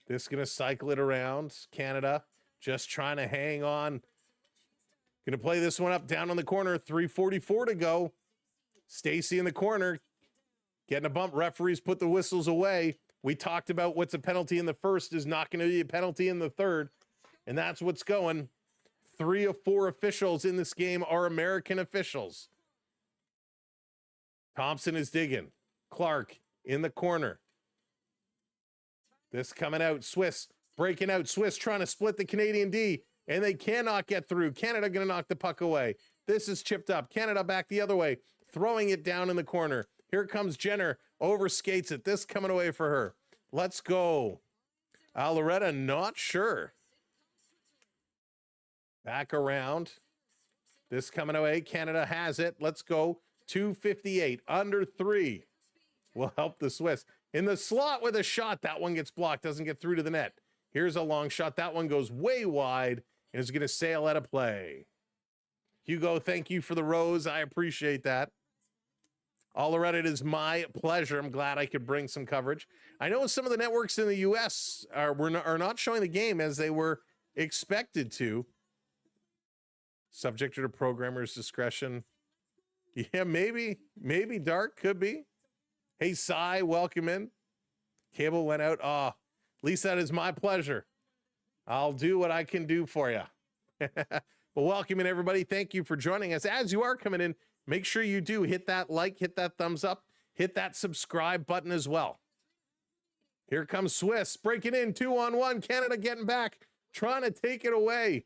This going to cycle it around. Canada just trying to hang on. Going to play this one up down on the corner. 3:44 to go. Stacey in the corner. Getting a bump. Referees put the whistles away. We talked about what's a penalty in the first is not going to be a penalty in the third. And that's what's going. 3 of 4 officials in this game are American officials. Thompson is digging. Clark in the corner. This coming out. Swiss breaking out. Swiss trying to split the Canadian D. And they cannot get through. Canada going to knock the puck away. This is chipped up. Canada back the other way. Throwing it down in the corner. Here comes Jenner. Overskates it. This coming away for her. Let's go. Loretta, not sure. Back around. This coming away. Canada has it. Let's go. 2:58. Under 3. Will help the Swiss. In the slot with a shot. That one gets blocked. Doesn't get through to the net. Here's a long shot. That one goes way wide and is going to sail out of play. Hugo, thank you for the rose. I appreciate that. Loretta, it is my pleasure. I'm glad I could bring some coverage. I know some of the networks in the U.S. are not showing the game as they were expected to. Subject to programmer's discretion. Yeah, maybe Dark could be. Hey, Cy, welcome in. Cable went out. At least that is my pleasure. I'll do what I can do for you. Well, welcome in, everybody. Thank you for joining us. As you are coming in, make sure you do hit that like, hit that thumbs up, hit that subscribe button as well. Here comes Swiss breaking in 2-on-1. Canada getting back, trying to take it away.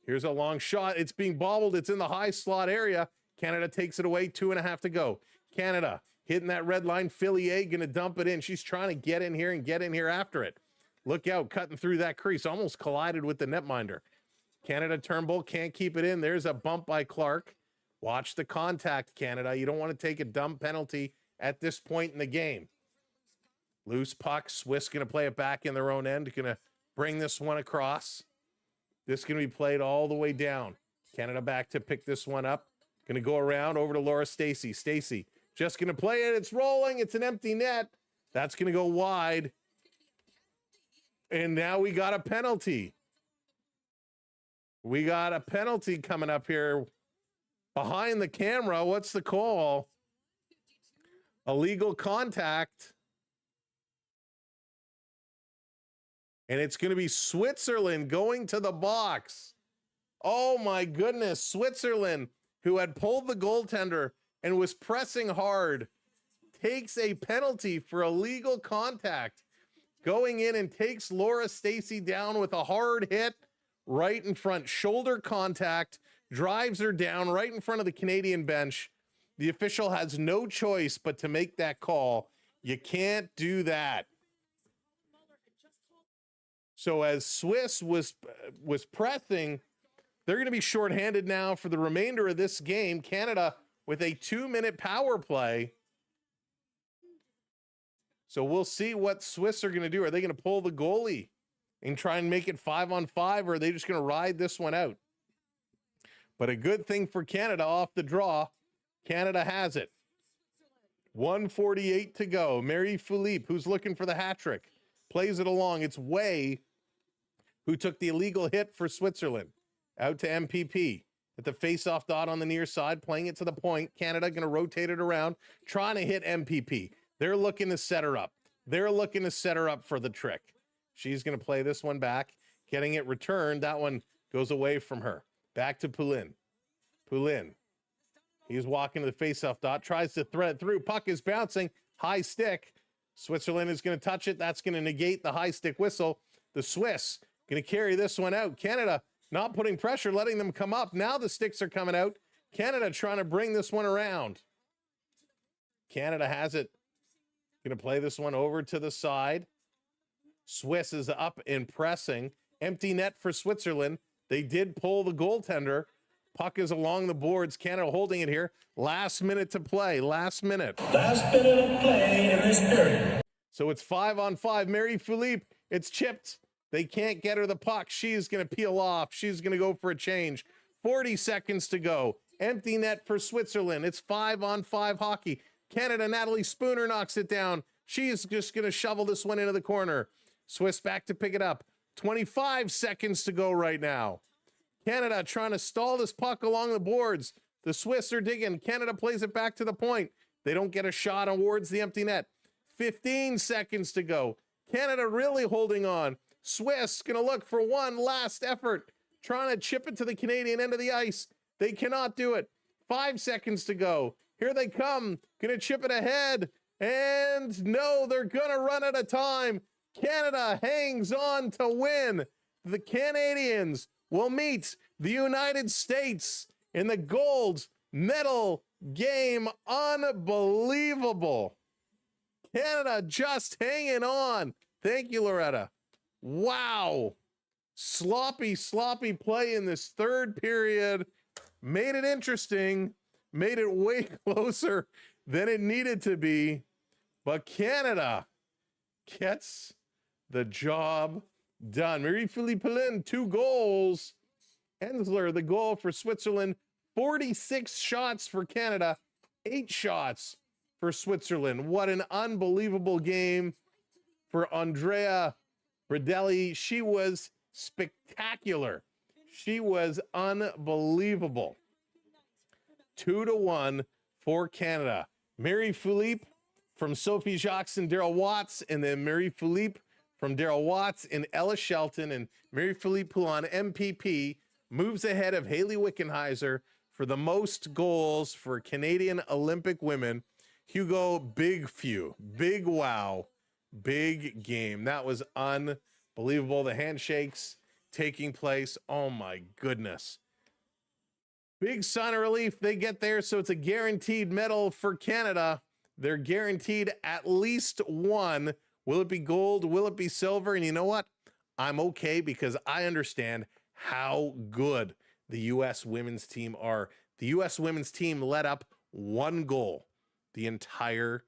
Here's a long shot. It's being bobbled. It's in the high slot area. Canada takes it away. 2.5 to go. Canada hitting that red line. Fillier going to dump it in. She's trying to get in here and get in here after it. Look out, cutting through that crease. Almost collided with the netminder. Canada Turnbull can't keep it in. There's a bump by Clark. Watch the contact, Canada. You don't want to take a dumb penalty at this point in the game. Loose puck. Swiss going to play it back in their own end. Going to bring this one across. This is going to be played all the way down. Canada back to pick this one up. Going to go around over to Laura Stacey. Stacey just going to play it. It's rolling. It's an empty net. That's going to go wide. And now we got a penalty. We got a penalty coming up here behind the camera. What's the call? Illegal contact. And it's going to be Switzerland going to the box. Oh my goodness. Switzerland, who had pulled the goaltender and was pressing hard, takes a penalty for illegal contact, going in and takes Laura Stacey down with a hard hit right in front. Shoulder contact, drives her down right in front of the Canadian bench. The official has no choice but to make that call. You can't do that. So as Swiss was pressing, they're going to be shorthanded now for the remainder of this game. Canada with a 2-minute power play. So we'll see what Swiss are going to do. Are they going to pull the goalie and try and make it 5-on-5, or are they just going to ride this one out? But a good thing for Canada off the draw. Canada has it. 1:48 to go. Mary Philippe, who's looking for the hat trick, plays it along. It's Way, who took the illegal hit for Switzerland. Out to MPP at the face-off dot on the near side, playing it to the point. Canada going to rotate it around, trying to hit MPP. They're looking to set her up. They're looking to set her up for the trick. She's going to play this one back, getting it returned. That one goes away from her. Back to Poulin. Poulin. He's walking to the face-off dot, tries to thread through. Puck is bouncing. High stick. Switzerland is going to touch it. That's going to negate the high stick whistle. The Swiss going to carry this one out. Canada not putting pressure, letting them come up. Now the sticks are coming out. Canada trying to bring this one around. Canada has it. Going to play this one over to the side. Swiss is up and pressing. Empty net for Switzerland. They did pull the goaltender. Puck is along the boards. Canada holding it here. Last minute to play. Last minute. Last minute of play in this period. So it's 5-on-5. Mary Philippe, it's chipped. They can't get her the puck. She's going to peel off. She's going to go for a change. 40 seconds to go. Empty net for Switzerland. It's 5-on-5 hockey. Canada, Natalie Spooner knocks it down. She's just going to shovel this one into the corner. Swiss back to pick it up. 25 seconds to go right now. Canada trying to stall this puck along the boards. The Swiss are digging. Canada plays it back to the point. They don't get a shot towards the empty net. 15 seconds to go. Canada really holding on. Swiss going to look for one last effort, trying to chip it to the Canadian end of the ice. They cannot do it. 5 seconds to go. Here they come. Going to chip it ahead. And no, they're going to run out of time. Canada hangs on to win. The Canadians will meet the United States in the gold medal game. Unbelievable. Canada just hanging on. Thank you, Loretta. Wow. Sloppy play in this third period. Made it interesting. Made it way closer than it needed to be. But Canada gets the job done. Marie-Philippe Poulin, 2 goals. Ensler, the goal for Switzerland. 46 shots for Canada, 8 shots for Switzerland. What an unbelievable game for Andrea Bradelli. She was spectacular. She was unbelievable. 2-1 for Canada. Marie-Philippe from Sophie Jacques and Daryl Watts, and then Marie-Philippe from Daryl Watts and Ella Shelton, and Marie-Philippe Poulin, MPP, moves ahead of Haley Wickenheiser for the most goals for Canadian Olympic women. Hugo, big wow, big game. That was unbelievable. The handshakes taking place. Oh my goodness. Big sign of relief. They get there, so it's a guaranteed medal for Canada. They're guaranteed at least one. Will it be gold? Will it be silver? And you know what? I'm okay because I understand how good the U.S. women's team are. The U.S. women's team let up one goal the entire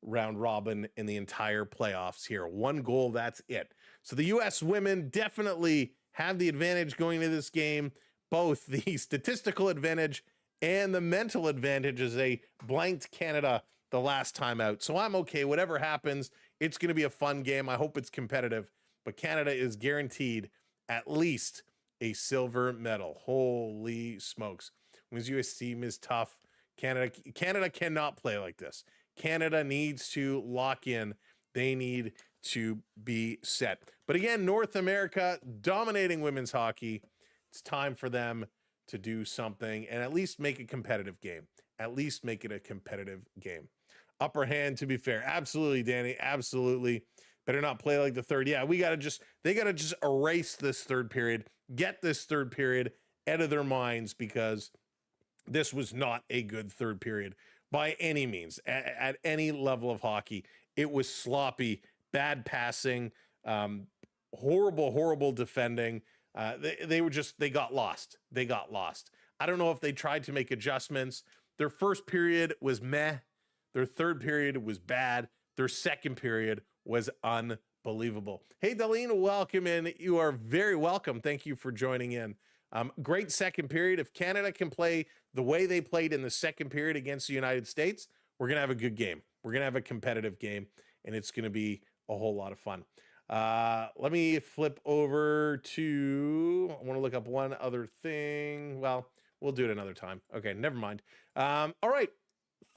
round robin in the entire playoffs here. One goal, that's it. So the U.S. women definitely have the advantage going into this game, both the statistical advantage and the mental advantage as they blanked Canada the last time out. So I'm okay. Whatever happens, it's going to be a fun game. I hope it's competitive, but Canada is guaranteed at least a silver medal. Holy smokes. Women's U.S. team is tough. Canada cannot play like this. Canada needs to lock in. They need to be set. But again, North America dominating women's hockey. It's time for them to do something and at least make a competitive game. At least make it a competitive game. Upper hand, to be fair. Absolutely, Danny. Absolutely. Better not play like the third. Yeah, they got to just erase this third period. Get this third period out of their minds because this was not a good third period by any means at any level of hockey. It was sloppy, bad passing, horrible defending. They got lost. They got lost. I don't know if they tried to make adjustments. Their first period was meh. Their third period was bad. Their second period was unbelievable. Hey, Darlene, welcome in. You are very welcome. Thank you for joining in. Great second period. If Canada can play the way they played in the second period against the United States, we're going to have a good game. We're going to have a competitive game, and it's going to be a whole lot of fun. Let me flip over to, I want to look up one other thing. Well, we'll do it another time. Okay, never mind. All right,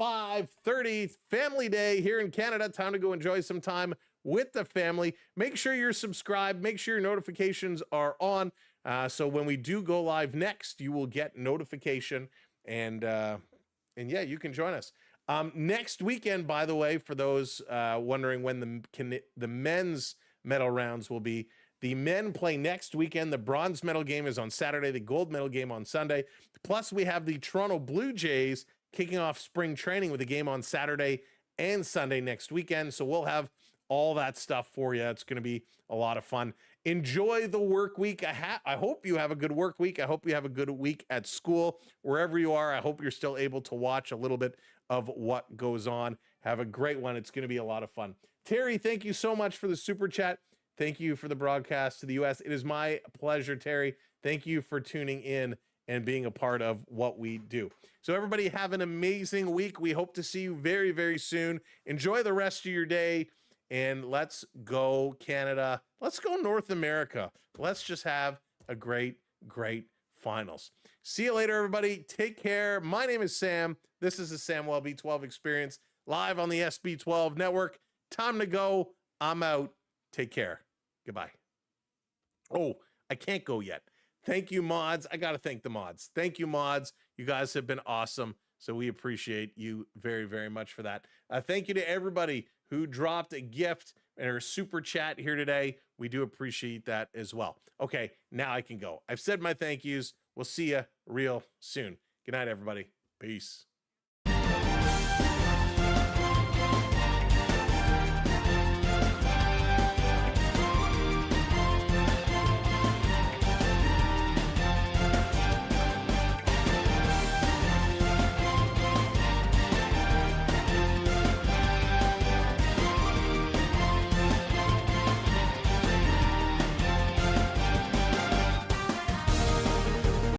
5:30, family day here in Canada. Time to go enjoy some time with the family. Make sure you're subscribed. Make sure your notifications are on. So when we do go live next, you will get notification and yeah, you can join us. Next weekend, by the way, for those wondering when the men's medal rounds will be, the men play next weekend. The bronze medal game is on Saturday, the gold medal game on Sunday. Plus, we have the Toronto Blue Jays kicking off spring training with a game on Saturday and Sunday next weekend. So we'll have all that stuff for you. It's going to be a lot of fun. Enjoy the work week. I hope you have a good work week. I hope you have a good week at school. Wherever you are, I hope you're still able to watch a little bit of what goes on. Have a great one. It's going to be a lot of fun. Terry, thank you so much for the super chat. Thank you for the broadcast to the U.S. It is my pleasure, Terry. Thank you for tuning in and being a part of what we do. So everybody have an amazing week. We hope to see you very, very soon. Enjoy the rest of your day. And let's go Canada. Let's go North America. Let's just have a great, great finals. See you later, everybody. Take care. My name is Sam. This is the Samwelb12 Experience live on the SB12 Network. Time to go. I'm out. Take care. Goodbye. Oh, I can't go yet. Thank you, mods. I got to thank the mods. Thank you, mods. You guys have been awesome. So we appreciate you very, very much for that. Thank you to everybody who dropped a gift or super chat here today. We do appreciate that as well. Okay, now I can go. I've said my thank yous. We'll see you real soon. Good night, everybody. Peace.